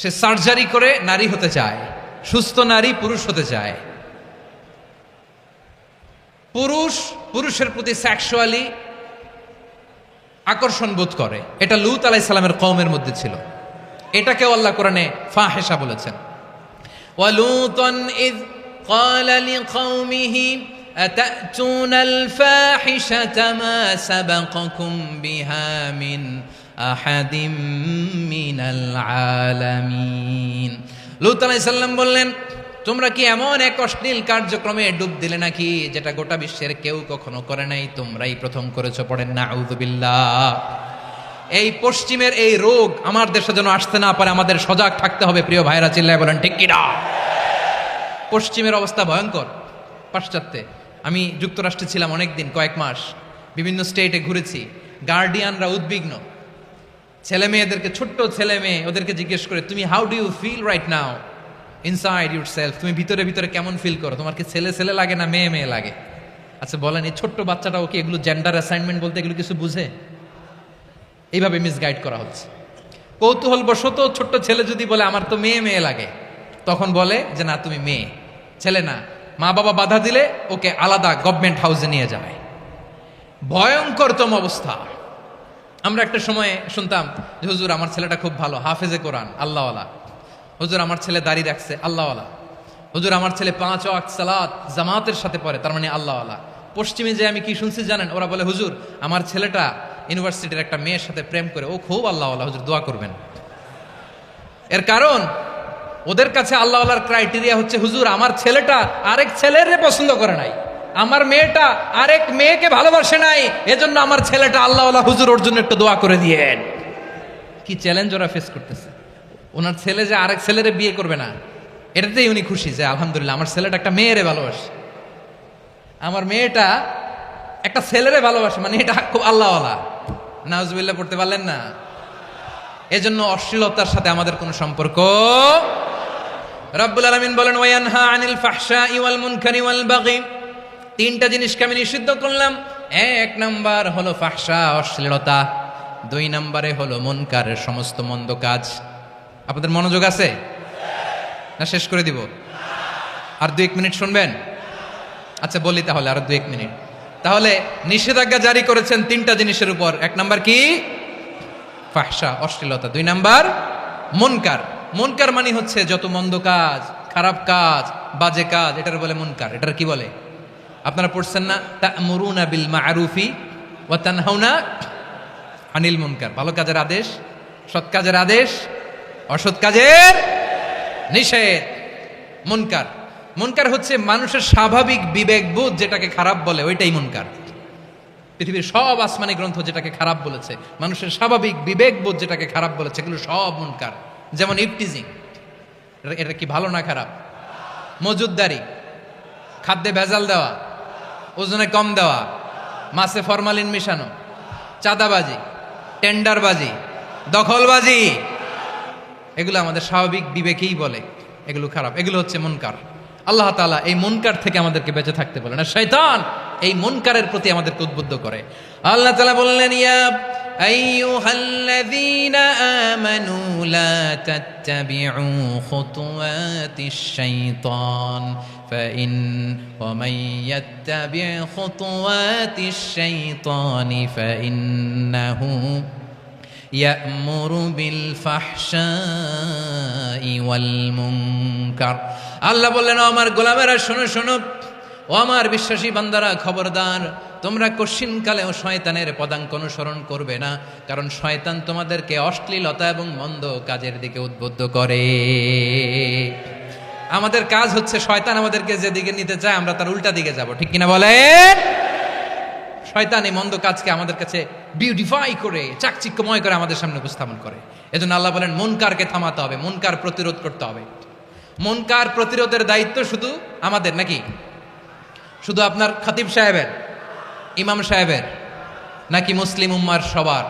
সে সার্জারি করে নারী হতে চায়। সুস্থ নারী পুরুষ হতে চায়। পুরুষ পুরুষের প্রতি সেক্সুয়ালি আকর্ষণ বোধ করে। এটা লূত আলাইহিস সালামের কওমের মধ্যে ছিল। এটাকেও আল্লাহ কোরআনে ফাহিশা বলেছেন। ওয়ালুতান ইয ক্বালা লিকওমিহি আতাতুনাল ফাহিশাতা মা সাবাকাকুম বিহা মিন আহাদিম মিনাল আলামিন। লূত আলাইহিস সালাম বললেন, তোমরা কি এমন এক অশ্লীল কার্যক্রমে ডুব দিলে নাকি যেটা গোটা বিশ্বের কেউ কখনো করে নাই, তোমরাই প্রথম করেছো। পড়েন নাউযুবিল্লাহ। এই পশ্চিমের এই রোগ আমার দেশে যেন আসতে না পারে, আমাদের সজাগ থাকতে হবে। প্রিয় ভাইরা, চিল্লায় বলেন ঠিক কিনা? পশ্চিমের অবস্থা ভয়ঙ্কর। পাশ্চাত্যে আমি যুক্তরাষ্ট্রে ছিলাম অনেকদিন, কয়েক মাস, বিভিন্ন স্টেটে ঘুরেছি। গার্ডিয়ানরা উদ্বিগ্ন, ছেলে মেয়েদেরকে, ছোট্ট ছেলে মেয়ে, ওদেরকে জিজ্ঞেস করে, তুমি how do you feel right now inside yourself? তুমি ভিতরে ভিতরে কেমন ফিল করো? তোমার কি ছেলে ছেলে লাগে না মেয়ে মেয়ে লাগে? আচ্ছা বলেন, এই ছোট্ট বাচ্চাটাও কি এগুলো জেন্ডার অ্যাসাইনমেন্ট বলতে এগুলো কিছু বুঝে? এইভাবে মিসগাইড করা হচ্ছে। কৌতূহলবশত ছোট্ট ছেলে যদি বলে আমার তো মেয়ে মেয়ে লাগে, তখন বলে যে না তুমি মেয়ে, ছেলে না। মা বাবা বাধা দিলে ওকে আলাদা গভর্নমেন্ট হাউসে নিয়ে যায়। ভয়ঙ্করতম অবস্থা। আমরা একটা সময়ে শুনতাম যে হুজুর আমার ছেলেটা খুব ভালো, হাফেজে কোরআন, আল্লাহওয়ালা। হুজুর আমার ছেলে দাড়ি রাখছে, আল্লাহওয়ালা। হুজুর আমার ছেলে 5 ওয়াক্ত সালাত জামাতের সাথে পড়ে, তার মানে আল্লাহওয়ালা। পশ্চিমে যে আমি কি শুনছি জানেন? ওরা বলে হুজুর আমার ছেলেটা ইউনিভার্সিটির একটা মেয়ের সাথে প্রেম করে, ও খুব আল্লাহওয়ালা, হুজুর দোয়া করবেন। এর কারণ ওদের কাছে আল্লাহওয়ালার ক্রাইটেরিয়া হচ্ছে হুজুর আমার ছেলেটা আরেক ছেলের পছন্দ করে নাই, আমার মেয়েটা আরেক মেয়েকে ভালোবাসে নাই, এজন্য আমার ছেলেটা আল্লাহওয়ালা, হুজুর ওর জন্য একটু দোয়া করে দিয়েন। কি চ্যালেঞ্জ ওরা ফেস করতেছে। ওনার ছেলে যে আরেক ছেলেরে বিয়ে করবে না, এটাতেই উনি খুশি যে আলহামদুলিল্লাহ আমার ছেলেটা একটা মেয়েরে ভালোবাসে, আমার মেয়েটা একটা ছেলেরে ভালোবাসে, মানে এটা খুব আল্লাহওয়ালা। নাউজুবিল্লাহ পড়তে পারলেন না? এজন্য অশ্লীলতার সাথে আমাদের কোনো সম্পর্ক। রব্বুল আলামিন বলেন ওয়ায়ানহা আনিল ফাহশাই ওয়াল মুনকারি ওয়াল বাগি। 3টা জিনিসকে আমি নিষিদ্ধ করলাম। 1 নাম্বার হলো ফাহশা, অশ্লীলতা। 2 নম্বরে হলো মুনকারের সমস্ত মন্দ কাজ। আপনাদের মনোযোগ আছে না? শেষ করে দিব? আর 2-1 মিনিট শুনবেন? আচ্ছা বলি তাহলে, আর 2-1 মিনিট। তাহলে নিষেধাজ্ঞা জারি করেছেন তিনটা জিনিসের উপর। এক নাম্বার কি? ফাহশা, অশ্লীলতা। দুই নাম্বার মুনকার। মুনকার মানে হচ্ছে যত মন্দ কাজ, খারাপ কাজ, বাজে কাজ, এটার বলে মুনকার। এটার কি বলে? আপনারা পড়ছেন না, তা'মুরুনা বিল মা'রুফি ওয়া তানহাউনা আনিল মুনকার। ভালো কাজের আদেশ, সৎ কাজের আদেশ, অসৎ কাজের নিষেধ। মুনকার, মুনকার হচ্ছে মানুষের স্বাভাবিক বিবেকবোধ যেটাকে খারাপ বলে, ওইটাই মুনকার। পৃথিবীর সব আসমানি গ্রন্থ যেটাকে খারাপ বলেছে, মানুষের স্বাভাবিক বিবেকবোধ যেটাকে খারাপ বলেছে, এগুলো সব মুনকার। যেমন ইফটিজিং, এটা কি ভালো না খারাপ? মজুদদারি, খাদ্যে ভেজাল দেওয়া, ওজনে কম দেওয়া, মাছে ফরমালিন মিশানো, চাঁদাবাজি, টেন্ডারবাজি, দখলবাজি, এগুলো আমাদের স্বাভাবিক বিবেকেই বলে এগুলো খারাপ, এগুলো হচ্ছে মুনকার। আল্লাহ তাআলা এই মুনকার থেকে আমাদেরকে বেঁচে থাকতে বলেন, আর শয়তান এই মুনকারের প্রতি আমাদেরকে উদ্বুদ্ধ করে। আল্লাহ তাআলা বললেন, ইয়া আইয়ুহাল্লাযীনা আমানু লা তাত্তাবিউ খুতুওয়াতিশ শাইতান ওয়া মান ইয়াত্তাবি' খুতুওয়াতিশ শাইতানি ফাইন্নাহু ইয়া'মুরু বিল ফাহশাই ওয়াল মুনকার। আল্লাহ বললেন, ও আমার গোলামেরা শোনো শোনো, ও আমার বিশ্বাসী বান্দারা খবরদার, তোমরা কশিনকালেও শয়তানের পদাঙ্ক অনুসরণ করবে না, কারণ শয়তান তোমাদেরকে অশ্লীলতা এবং মন্দ কাজের দিকে উদ্বুদ্ধ করে। আমাদের কাজ হচ্ছে শয়তান আমাদেরকে যেদিকে নিতে চায় আমরা তার উল্টা দিকে যাব, ঠিক কিনা বলেন? শয়তান এই মন্দ কাজকে আমাদের কাছে বিউটিফাই করে, চাকচিক্যময় করে আমাদের সামনে উপস্থাপন করে। এজন্য আল্লাহ বলেন মুনকারকে থামাতে হবে, মুনকার প্রতিরোধ করতে হবে। মুনকার প্রতিরোধের দায়িত্ব শুধু আমাদের নাকি? শুধু আপনার খতিব সাহেবের, ইমাম সাহেবের, নাকি মুসলিম উম্মার সবার?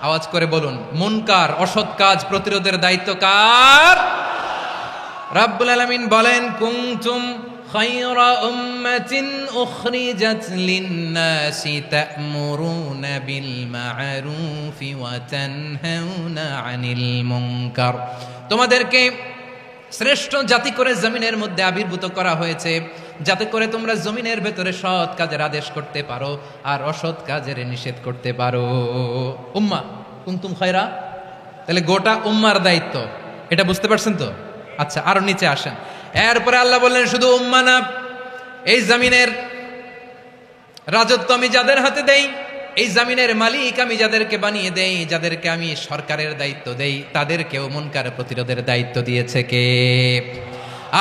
আওয়াজ করে বলুন, মুনকার অসৎ কাজ প্রতিরোধের দায়িত্ব কার? রাব্বুল আলামিন বলেন, কুনতুম খায়রা উম্মাতিন উখরিজাত লিন-নাসি তা'মুরুনা বিল মা'রুফি ওয়া তানহাউনা আনিল মুনকার। তোমাদেরকে শ্রেষ্ঠ জাতি করে জমিনের মধ্যে আবির্ভূত করা হয়েছে, যাতে করে তোমরা জমিনের ভেতরে সৎ কাজের আদেশ করতে পারো আর অসৎ কাজের নিষেধ করতে পারো। উম্মাহ কুনতুম খায়রা, তাহলে গোটা উম্মার দায়িত্ব, এটা বুঝতে পারছেন তো? আচ্ছা, আরো নিচে আসেন। এরপরে আল্লাহ বললেন, শুধু উম্মাহ না, এই জমিনের রাজত্ব আমি যাদের হাতে দেই, এই জমিনের মালিক আমি যাদেরকে বানিয়ে দেই, যাদেরকে আমি সরকারের দায়িত্ব দেই, তাদেরকেও মুনকার প্রতিরোধের দায়িত্ব দিয়েছে কে?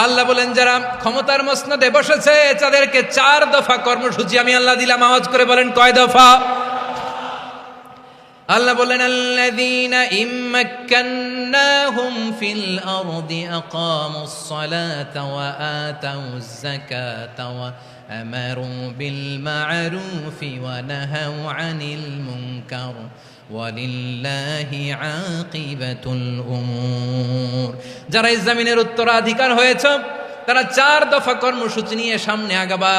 আল্লাহ বলেন, যারা ক্ষমতার মসনদে বসেছে তাদেরকে 4 দফা কর্মসূচি আমি আল্লাহ দিলাম। আওয়াজ করে বলেন, কয় দফা? আল্লাহ বলেন, আল্লাযীনা ইম্মাক্কান্নাহুম ফিল আরদি আকামুস সালাতা ওয়া আতাউজ যাকাতা ওয়া আমারু বিল মা'রুফি ওয়া নাহাউ আনিল মুনকার ওয়ালিল্লাহি আকিবাতুল উমুর। যারা এই জমিনের উত্তরাধিকার হয়েছে তারা 4 দফা কর্মসূচি নিয়ে সামনে আগাবা।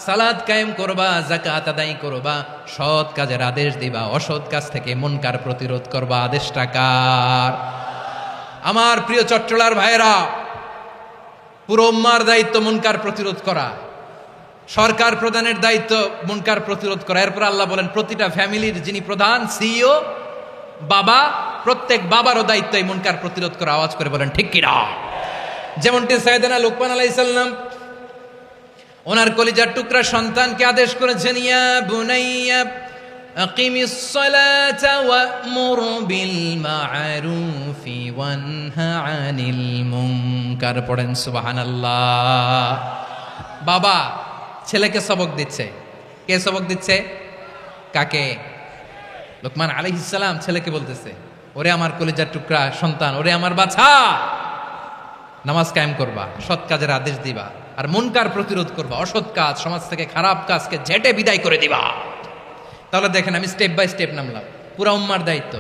সালাত কায়েম করবা, যাকাত আদায় করবা, সৎ কাজের আদেশ দিবা, অসৎ কাজ থেকে মুনকার প্রতিরোধ করবা। আদেশটা কার? আমার প্রিয় চট্টলার ভাইয়েরা, পুরো উম্মার দায়িত্ব মুনকার প্রতিরোধ করা, সরকার প্রধানের দায়িত্ব মুনকার প্রতিরোধ করা। এরপর আল্লাহ বলেন, প্রতিটা ফ্যামিলির যিনি প্রধান সিইও বাবা, প্রত্যেক বাবারও দায়িত্ব এই মুনকার প্রতিরোধ করা। আওয়াজ করে বলেন ঠিক কিনা? যেমনটি সাইয়েদনা লুকমান আলাইহিস সালাম ওনার কলিজার টুকরা সন্তানকে আদেশ করেছেন, ইয়া বুনাইয়া আকিমিস সালাতা ওয়া'মুর বিল মা'রুফি ওয়ানহা আনিল মুনকার। পড়েন সুবহানাল্লাহ। বাবা ছেলেকে সবক দিচ্ছে। কে সবক দিচ্ছে? কাকে? লুকমান আলাইহিস সালাম ছেলেকে বলতেছে, ওরে আমার কলিজার টুকরা সন্তান, ওরে আমার বাছা, নামাজ কায়েম করবা, সৎ কাজের আদেশ দিবা, আর মুনকার প্রতিরোধ করবা, অসৎ কাজ, সমাজ থেকে খারাপ কাজকে ঝেঁটে বিদায় করে দিবা। তাহলে দেখেন, আমি স্টেপ বাই স্টেপ নামলাম। পুরা উম্মার দায়িত্ব,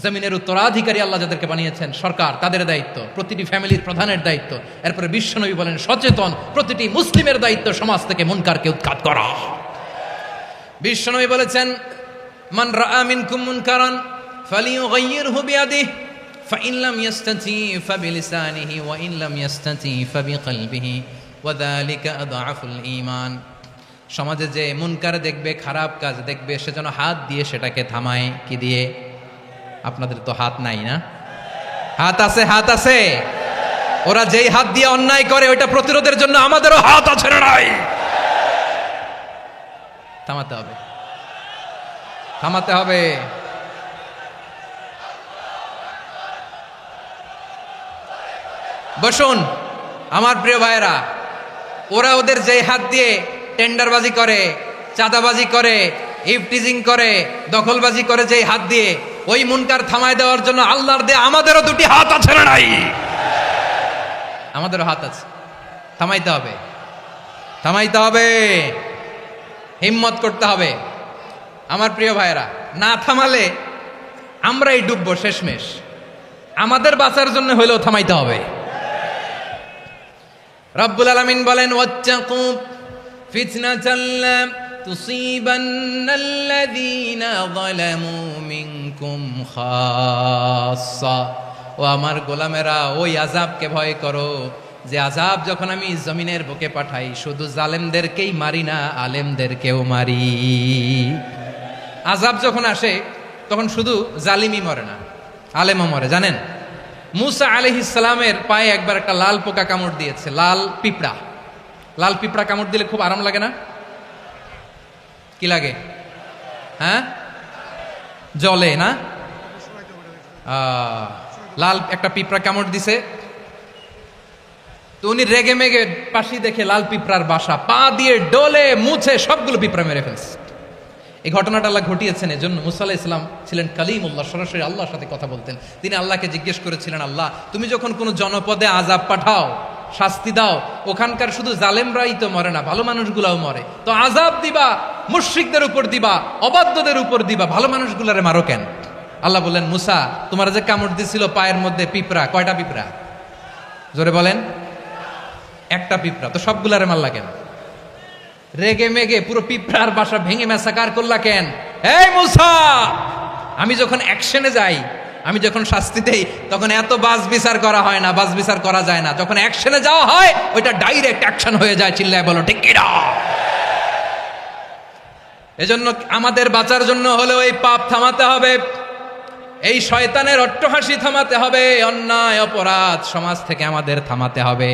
জমিনের উত্তরাধিকারী আল্লাহ যাদেরকে বানিয়েছেন সরকার, তাদের দায়িত্ব, প্রতিটি ফ্যামিলির প্রধানের দায়িত্ব। এরপরে বিশ্বনবী বলেন, সচেতন প্রতিটি মুসলিমের দায়িত্ব সমাজ থেকে মুনকারকে উৎখাত করা। বিশ্বনবী বলেছেন, মান রাআ মিনকুম মুনকারান ফালিয়ুগাইয়িরহু বিয়াদিহি ফাইন লাম ইয়াস্তাতি ফাবিলিসানিহি ওয়া ইন লাম ইয়াস্তাতি ফাবিকলবিহি ওয়া যালিকা আযআফুল ঈমান। সমাজে যে মুনকার দেখবে, খারাপ কাজ দেখবে, সে যেন হাত দিয়ে সেটাকে থামায়। কি দিয়ে? আপনাদের তো হাত নাই না? হাত আছে, হাত আছে। ওরা যেই হাত দিয়ে অন্যায় করে ওইটা প্রতিরোধের জন্য আমাদেরও হাত আছে না নাই? থামাতে হবে, থামাতে হবে। বসুন আমার প্রিয় ভাইয়েরা, ওরা ওদের যেই হাত দিয়ে টেন্ডারবাজি করে, চাঁদাবাজি করে, ইফটিজিং করে, দখলবাজি করে, যেই হাত দিয়ে, ওই মুনকার থামায় দেওয়ার জন্য আল্লাহর দিয়ে আমাদেরও দুটি হাত আছে না নাই? আমাদেরও হাত আছে। থামাইতে হবে, থামাইতে হবে, হিম্মত করতে হবে। আমার প্রিয় ভাইয়েরা, না থামালে আমরাই ডুববো শেষমেশ। আমাদের বাঁচার জন্য হইলেও থামাইতে হবে। রব্বুল আলামিন বলেন, ওয়াত্তাকু ফিতনাতাল লা তুসিবান্নাল্লাযীনা যালামু মিনকুম খাসসা। ও আমার গোলামেরা, ওই আযাবকে ভয় করো যে আযাব যখন আমি জমিনের বুকে পাঠাই শুধু জালেমদেরকেই মারি না, আলেমদেরকেও মারি। আযাব যখন আসে তখন শুধু জালিমই মরে না, আলেমও মরে। জানেন, মুসা আলাইহিস সালামের পায়ে একবার একটা লাল পোকা কামড় দিয়েছে, লাল পিঁপড়া। লাল পিঁপড়া কামড় দিলে খুব আরাম লাগে না? কি লাগে? হ্যাঁ, জলে না? লাল একটা পিঁপড়া কামড় দিছে, তো উনি রেগে মেগে পাশি দেখে লাল পিঁপড়ার বাসা, পা দিয়ে ডলে মুছে সবগুলো পিঁপড়া মেরে ফেলছে। এই ঘটনাটা আল্লাহ ঘটিয়েছেন এজন্য। মুসা আলাইহিস সালাম ছিলেন কালিমুল্লাহ, সরাসরি আল্লাহর সাথে কথা বলতেন। তিনি আল্লাহকে জিজ্ঞেস করেছিলেন, আল্লাহ তুমি যখন কোনো জনপদে আযাব পাঠাও, শাস্তি দাও, ওখানকার শুধু জালেমরাই তো মরে না, ভালো মানুষগুলাও মরে, তো আযাব দিবা মুশরিকদের উপর দিবা, অবাধ্যদের উপর দিবা, ভালো মানুষগুলারে মারো কেন? আল্লাহ বললেন, মুসা তোমার যে কামড় দিছিল পায়ের মধ্যে পিঁপড়া, কয়টা পিঁপড়া? জোরে বলেন। একটা পিঁপড়া, তো সবগুলারে মারলা কেন? রেগে মেগে পুরো পিঁপড়ার বাসা ভেঙে ম্যাসাকার করলা কেন? এই মুসা, আমি যখন অ্যাকশনে যাই, আমি যখন শাস্তি দেই, তখন এত বাস বিচার করা হয় না, বাস বিচার করা যায় না। যখন অ্যাকশনে যাওয়া হয় ওইটা ডাইরেক্ট অ্যাকশন হয়ে যায়। চিল্লায় বলো ঠিক কি না? এজন্য আমাদের বাঁচার জন্য হলেও এই পাপ থামাতে হবে, এই শয়তানের অট্টহাসি থামাতে হবে, অন্যায় অপরাধ সমাজ থেকে আমাদের থামাতে হবে।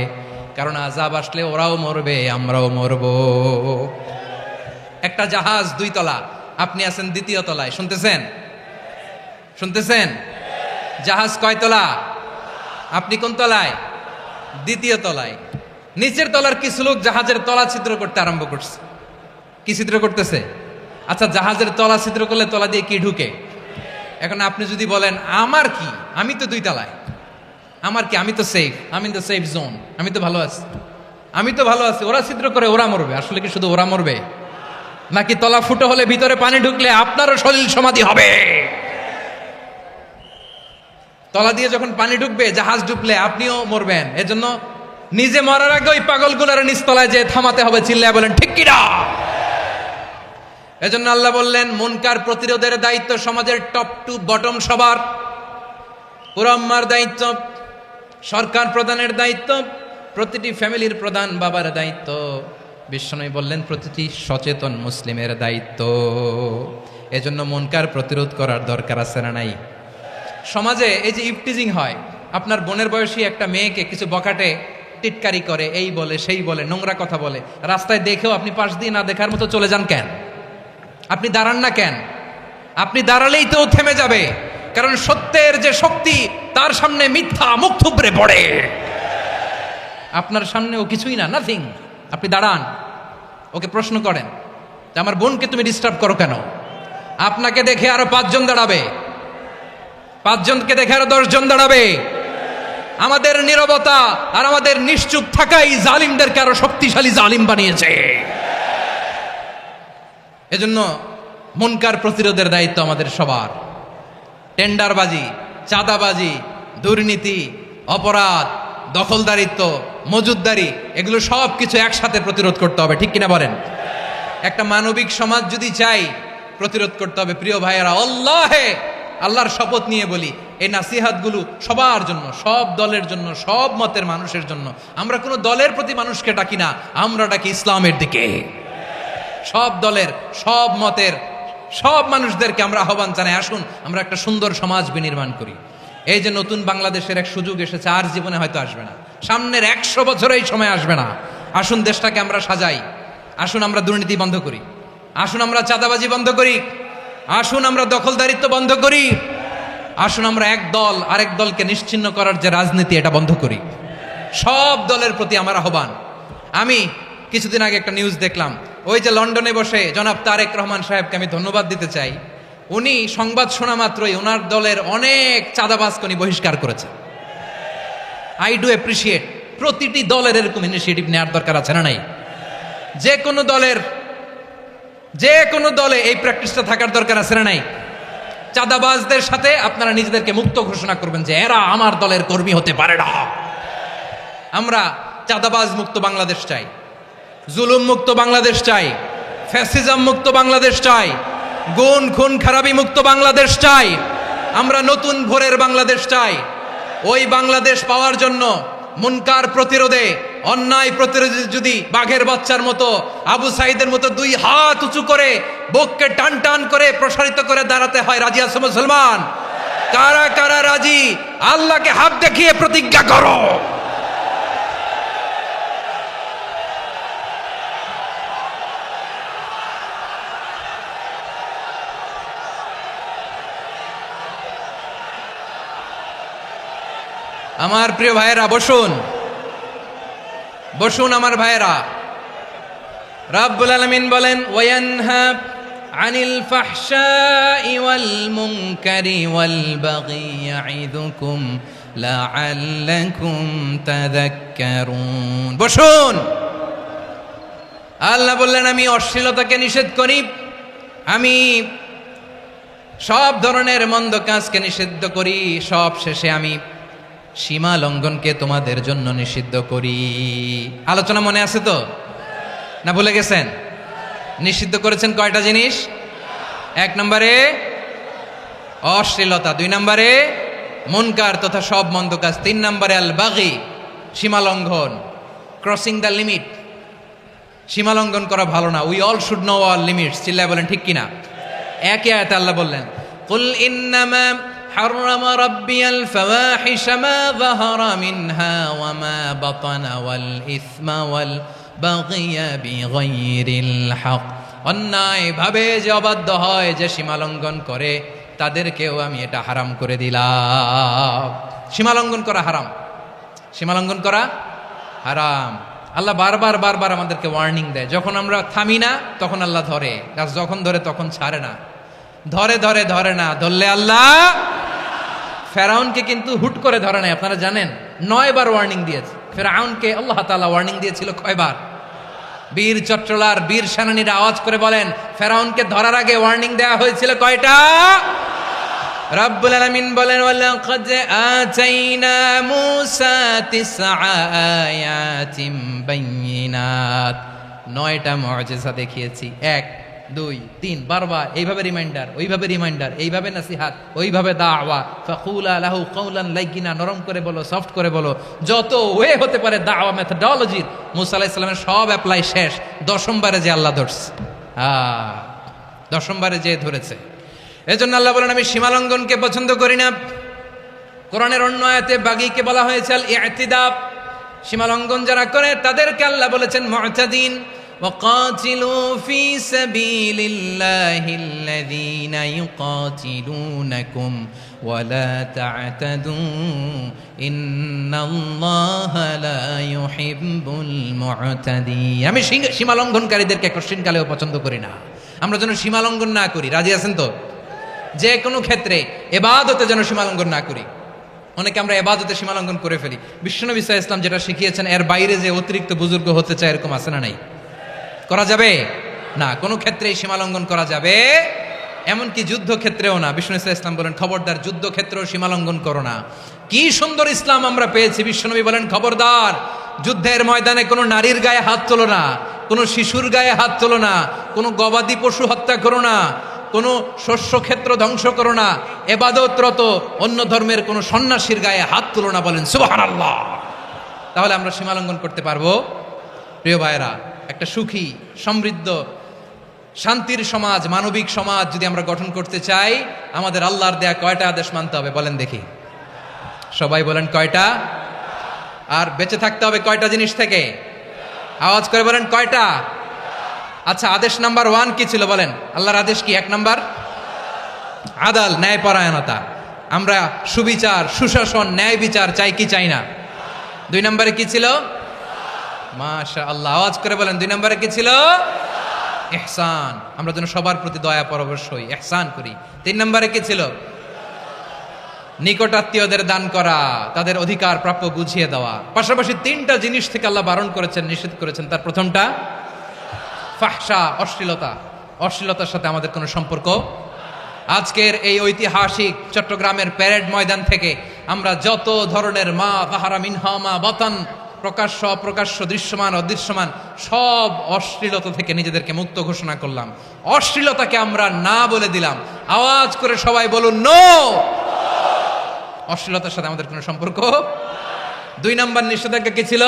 কারণ আযাব আসলে ওরাও মরবে, আমরাও মরব। একটা জাহাজ 2 তলা, আপনি আছেন 2য় তলায়। শুনতেছেন? শুনতেছেন? জাহাজ কয় তলা? আপনি কোন তলায়? 2য় তলায়। নিচের তলার কিছু লোক জাহাজের তলা ছিদ্র করতে আরম্ভ করছে। কি ছিদ্র করতেছে? আচ্ছা, জাহাজের তলা ছিদ্র করলে তলা দিয়ে কি ঢুকে? এখন আপনি যদি বলেন আমার কি, আমি তো 2 তলায়, আমার কি, আমি তো সেফ, আমি ইন দ্য সেফ জোন, আমি তো ভালো আছি, আমি তো ভালো আছি, ওরা ছিদ্র করে ওরা মরবে। আসলে কি শুধু ওরা মরবে, নাকি তলা ফুটো হলে ভিতরে পানি ঢুকলে আপনারও শরীর সমাধি হবে? তলা দিয়ে যখন পানি ঢুকবে, জাহাজ ঢুকলে আপনিও মরবেন। এজন্য নিজে মরার আগে ওই পাগলগুলোর নিচতলায় যে থামাতে হবে। চিল্লায় বলেন ঠিক কি না? এজন্য আল্লাহ বললেন, মুনকার প্রতিরোধের দায়িত্ব সমাজের টপ টু বটম সবার। পুরো আম্মার দায়িত্ব, সরকার প্রধানের দায়িত্ব, প্রতিটি ফ্যামিলির প্রধান বাবার দায়িত্ব, বিশ্বনবী বললেন প্রতিটি সচেতন মুসলিমের দায়িত্ব। এজন্য মুনকার প্রতিরোধ করার দরকার আছে না নাই? সমাজে এই যে ইফটিজিং হয়, আপনার বোনের বয়সী একটা মেয়েকে কিছু বকাটে টিটকারি করে, এই বলে সেই বলে, নোংরা কথা বলে, রাস্তায় দেখেও আপনি পাশ দিয়ে না দেখার মতো চলে যান কেন? আপনি দাঁড়ান না কেন? আপনি দাঁড়ালেই তো থেমে যাবে, কারণ সত্যের যে শক্তি তার সামনে মিথ্যা মুখ থুবড়ে পড়ে। আপনার সামনে ও কিছুই না, নাথিং। আপনি দাঁড়ান, ওকে প্রশ্ন করেন যে আমার বোনকে তুমি ডিস্টার্ব করো কেন? আপনাকে দেখে আরো 5 জন দাঁড়াবে, 5 জনকে দেখে আরো 10 জন দাঁড়াবে। আমাদের নীরবতা আর আমাদের নিশ্চুপ থাকাই জালিমদেরকে আরো শক্তিশালী জালিম বানিয়েছে। এজন্য মুনকার প্রতিরোধের দায়িত্ব আমাদের সবার। টেন্ডারবাজি, চাঁদাবাজি, দুর্নীতি, অপরাধ, দখলদারিত্ব, মজুদদারি, এগুলো সব কিছু একসাথে প্রতিরোধ করতে হবে। ঠিক কিনা বলেন? একটা মানবিক সমাজ যদি চাই, প্রতিরোধ করতে হবে। প্রিয় ভাইয়েরা, আল্লাহর শপথ নিয়ে বলি, এই নাসিহাতগুলো সবার জন্য, সব দলের জন্য, সব মতের মানুষের জন্য। আমরা কোনো দলের প্রতি মানুষকে ডাকি না, আমরা ডাকি ইসলামের দিকে। সব দলের, সব মতের, সব মানুষদেরকে আমরা আহ্বান জানাই, আসুন আমরা একটা সুন্দর সমাজ বিনির্মাণ করি। এই যে নতুন বাংলাদেশের এক সুযোগ এসেছে, আর জীবনে হয়তো আসবে না, সামনের 100 বছরে এই সময় আসবে না। আসুন দেশটাকে আমরা সাজাই, আসুন আমরা দুর্নীতি বন্ধ করি, আসুন আমরা চাঁদাবাজি বন্ধ করি, আসুন আমরা দখলদারিত্ব বন্ধ করি, আসুন আমরা এক দল আরেক দলকে নিশ্চিহ্ন করার যে রাজনীতি এটা বন্ধ করি। সব দলের প্রতি আমার আহ্বান। আমি কিছুদিন আগে একটা নিউজ দেখলাম, ওই যে লন্ডনে বসে জনাব তারেক রহমান সাহেবকে আমি ধন্যবাদ দিতে চাই, উনি সংবাদ শোনা মাত্রই ওনার দলের অনেক চাঁদাবাজকে উনি বহিষ্কার করেছে। I do appreciate. প্রতিটি দলের এরকম ইনিশিয়েটিভ নেওয়ার দরকার আছে না নাই? যে কোনো দলে এই প্র্যাকটিসটা থাকার দরকার আছে না নাই? চাঁদাবাজদের সাথে আপনারা নিজেদেরকে মুক্ত ঘোষণা করবেন যে এরা আমার দলের কর্মী হতে পারে না। আমরা চাঁদাবাজ মুক্ত বাংলাদেশ চাই, জুলুম মুক্ত বাংলাদেশ চাই, ফ্যাসিজম মুক্ত বাংলাদেশ চাই, গুণ খুন খারাপি মুক্ত বাংলাদেশ চাই। আমরা নতুন ভোরের বাংলাদেশ চাই। ওই বাংলাদেশ পাওয়ার জন্য মুনকার প্রতিরোধে, অন্যায় প্রতিরোধে যদি বাঘের বাচ্চার মতো, আবু সাইদের মতো 2 হাত উঁচু করে বুককে টান টান করে প্রসারিত করে দাঁড়াতে হয়, রাজি আছো মুসলমান? কারা কারা রাজি? আল্লাহকে হাত দেখিয়ে প্রতিজ্ঞা করো। আমার প্রিয় ভাইয়েরা, বসুন বসুন আমার ভাইয়েরা। রাব্বুল আলামিন বলেন, ওয়ায়ানহা আনিল ফাহশাই ওয়াল মুনকারি ওয়াল বাগি ইয়াইদুকুম লাআল্লাকুম তাযাক্কারুন। বসুন। আল্লাহ বললেন, আমি অশ্লীলতাকে নিষেধ করি, আমি সব ধরনের মন্দ কাজকে নিষিদ্ধ করি, সব শেষে আমি সীমা লঙ্ঘনকে তোমাদের জন্য নিষিদ্ধ করি। আলোচনা মনে আছে তো, না ভুলে গেছেন? নিষিদ্ধ করেছেন কয়টা জিনিস? 1 নম্বরে অশ্লীলতা, 2 নম্বরে মুনকার তথা সব মন্দ কাজ, 3 নম্বরে আল বাগি, সীমা লঙ্ঘন, ক্রসিং দ্য লিমিট। সীমা লঙ্ঘন করা ভালো না। We all should know our limits. চিল্লায় বলেন ঠিক কিনা? একই আয়াতে আল্লাহ বললেন, কুল ইন্নামা حرم ربي الفواحش ما ظهر منها وما بطن والإثم والبغي بغير الحق। অন্যায় ভাবে যে অবাধ্য হয়, যে সীমা লঙ্ঘন করে, তাদেরকেও আমি এটা হারাম করে দিলাম। সীমা লঙ্ঘন করা হারাম, সীমা লঙ্ঘন করা হারাম। আল্লাহ বারবার বারবার আমাদেরকে ওয়ার্নিং দেয়। যখন আমরা থামি না তখন আল্লাহ ধরে, গাছ যখন ধরে তখন ছাড়ে না। ধরে ধরে ধরে না, ধরলে আল্লাহ। ফেরাউনকে কিন্তু হুট করে ধরে নাই, আপনারা জানেন 9 বার ওয়ার্নিং দিয়েছে। ফেরাউনকে আল্লাহ তাআলা ওয়ার্নিং দিয়েছিল কয়বার? বীর চট্টলার বীর সেনানীরা আওয়াজ করে বলেন, ফেরাউনকে ধরার আগে ওয়ার্নিং দেওয়া হয়েছিল কয়টা? রব্বুল আলামিন বলেন, ওয়ালাকাদ আতাইনা মূসা 9 আয়াতিন বাইয়িনাত। 9টা মুআজিজা দেখিয়েছি। 1 2 3 বারবার এইভাবে রিমাইন্ডার, ওইভাবে রিমাইন্ডার, এইভাবে নসিহাত, ওইভাবে দাওয়া। ফাকুলা লাহু কাওলান লাইয়িনা, নরম করে বলো, সফট করে বলো, যত ওয়ে হতে পারে দাওয়া মেথডোলজির। মুসা আলাইহিস সালামের সব অ্যাপ্লাই শেষ। 10ম বারে যে আল্লাহ ধরছে, 10ম বারে যে ধরেছে। এজন্য আল্লাহ বলেন, আমি সীমালঙ্ঘনকে পছন্দ করি না। কোরআনের অন্য আয়াতে বাগীকে বলা হয়েছে আল ইতিদা। সীমালঙ্ঘন যারা করে তাদেরকে আল্লাহ বলেছেন মুতাদিন। وقاتلوا في سبيل الله الذين يقاتلونكم ولا تعتدوا إن الله لا يحب المعتدين। আমি সীমা লঙ্ঘনকারীদেরকে কোশ্চিন কালেও পছন্দ করি না। আমরা যেন সীমা লঙ্ঘন না করি, রাজি আছেন তো? যে কোনো ক্ষেত্রে ইবাদতে যেন সীমা লঙ্ঘন না করি। অনেকে আমরা ইবাদতে সীমা লঙ্ঘন করে ফেলি। বিশ্বনবী সাল্লাল্লাহু আলাইহি ওয়াসাল্লাম যেটা শিখিয়েছেন, এর বাইরে যে অতিরিক্ত বুজুর্গ হতে চায়, এরকম আছে না নাই? করা যাবে না, কোনো ক্ষেত্রেই সীমা লঙ্ঘন করা যাবে, এমনকি যুদ্ধক্ষেত্রেও না। বিষ্ণু ইসলাম বলেন, খবরদার যুদ্ধক্ষেত্রেও সীমা লঙ্ঘন করো না। কি সুন্দর ইসলাম আমরা পেয়েছি। বিশ্বনবী বলেন, খবরদার যুদ্ধের ময়দানে কোনো নারীর গায়ে হাত তোলো না, কোনো শিশুর গায়ে হাত তোলো না, কোনো গবাদি পশু হত্যা করো না, কোনো শস্যক্ষেত্র ধ্বংস করো না, ইবাদতরত অন্য ধর্মের কোনো সন্ন্যাসীর গায়ে হাত তোলো না। বলেন সুবহানাল্লাহ। তাহলে আমরা সীমা লঙ্ঘন করতে পারবো? প্রিয় ভাইরা, একটা সুখী সমৃদ্ধ শান্তির সমাজ, মানবিক সমাজ যদি আমরা গঠন করতে চাই, আমাদের আল্লাহর দেয়া কয়টা আদেশ মানতে হবে বলেন দেখি? সবাই বলেন কয়টা? আর বেঁচে থাকতে হবে কয়টা জিনিস থেকে? আওয়াজ করে বলেন কয়টা? আচ্ছা, আদেশ নাম্বার 1 কি ছিল বলেন? আল্লাহর আদেশ কি? 1 নাম্বার আদাল, ন্যায়পরায়ণতা। আমরা সুবিচার, সুশাসন, ন্যায় বিচার চাই কি চাই না? 2 নম্বরে কি ছিল? মাশাআল্লাহ, আওয়াজ করে বলেন 2 নম্বরে কি ছিল? ইহসান, আমরা যেন সবার প্রতি দয়া পরবশ হই, ইহসান করি। 3 নম্বরে কি ছিল? নিকটাত্মীয়দের দান করা, তাদের অধিকার প্রাপ্য বুঝিয়ে দেওয়া। পাশাপাশি 3টা জিনিস থেকে আল্লাহ বারণ করেছেন, নিষেধ করেছেন। তার প্রথমটা ফাহশা, অশ্লীলতা। অশ্লীলতার সাথে আমাদের কোনো সম্পর্ক। আজকের এই ঐতিহাসিক চট্টগ্রামের প্যারেড ময়দান থেকে আমরা যত ধরনের মা তাহারা মিনহা মা বাতান, প্রকাশ্য অপ্রকাশ্য, দৃশ্যমান অদৃশ্যমান, সব অশ্লীলতা থেকে নিজেদেরকে মুক্ত ঘোষণা করলাম। অশ্লীলতাকে আমরা না বলে দিলাম। আওয়াজ করে সবাই বলুন নো। অশ্লীলতার সাথে আমাদের কোনো সম্পর্ক। 2 নম্বর নিষেধাজ্ঞা কি ছিল?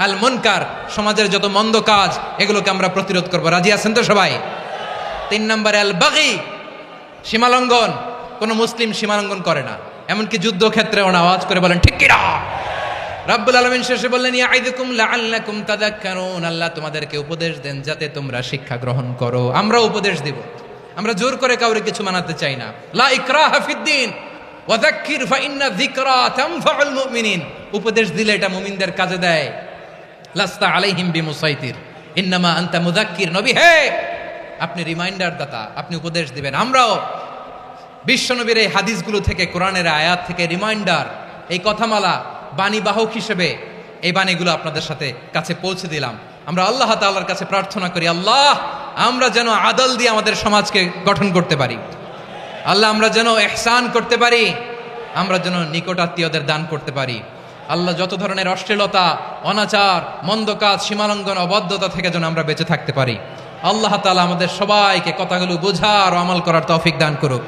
আল মুনকার, সমাজের যত মন্দ কাজ এগুলোকে আমরা প্রতিরোধ করবো। রাজি আছেন তো সবাই? 3 নম্বরে আল বাগি, সীমালঙ্ঘন। কোন মুসলিম সীমালঙ্ঘন করে না, এমনকি যুদ্ধক্ষেত্রেও না। আওয়াজ করে বলেন ঠিক কিনা? রাব্বুল আলামিন শেষে বললেন ইয়াইদুকুম লাআল্লাকুম তাযাক্কারুন, আল্লাহ তোমাদেরকে উপদেশ দেন যাতে তোমরা শিক্ষা গ্রহণ করো। আমরা উপদেশ দেব, আমরা জোর করে কাউরে কিছু মানাতে চাই না। লা ইকরাহা ফিদ্দিন ওয়া যাক্কির ফাইন্না যিকরা তানফাউল মুমিনিন। উপদেশ দিলে এটা মুমিনদের কাজে দেয়। লাস্তা আলাইহিম বিমুসাইতির ইন্নামা আনতা মুযাক্কির। নবী হে, আপনি রিমাইন্ডার দাতা, আপনি উপদেশ দিবেন। আমরাও বিশ্বনবীর এই হাদিসগুলো থেকে, কোরআনের আয়াত থেকে রিমাইন্ডার, এই কথামালা, বাণীবাহক হিসেবে এই বাণীগুলো আপনাদের সাথে কাছে পৌঁছে দিলাম। আমরা আল্লাহ তাআলার কাছে প্রার্থনা করি, আল্লাহ আমরা যেন আদল দিয়ে আমাদের সমাজকে গঠন করতে পারি। আল্লাহ আমরা যেন ইহসান করতে পারি, আমরা যেন নিকটাত্মীয়দের দান করতে পারি। আল্লাহ যত ধরনের অশ্লীলতা, অনাচার, মন্দ কাজ, সীমালঙ্ঘন, অবাধ্যতা থেকে যেন আমরা বেঁচে থাকতে পারি। আল্লাহ তাআলা আমাদের সবাইকে কথাগুলো বোঝার ও আমল করার তৌফিক দান করুক।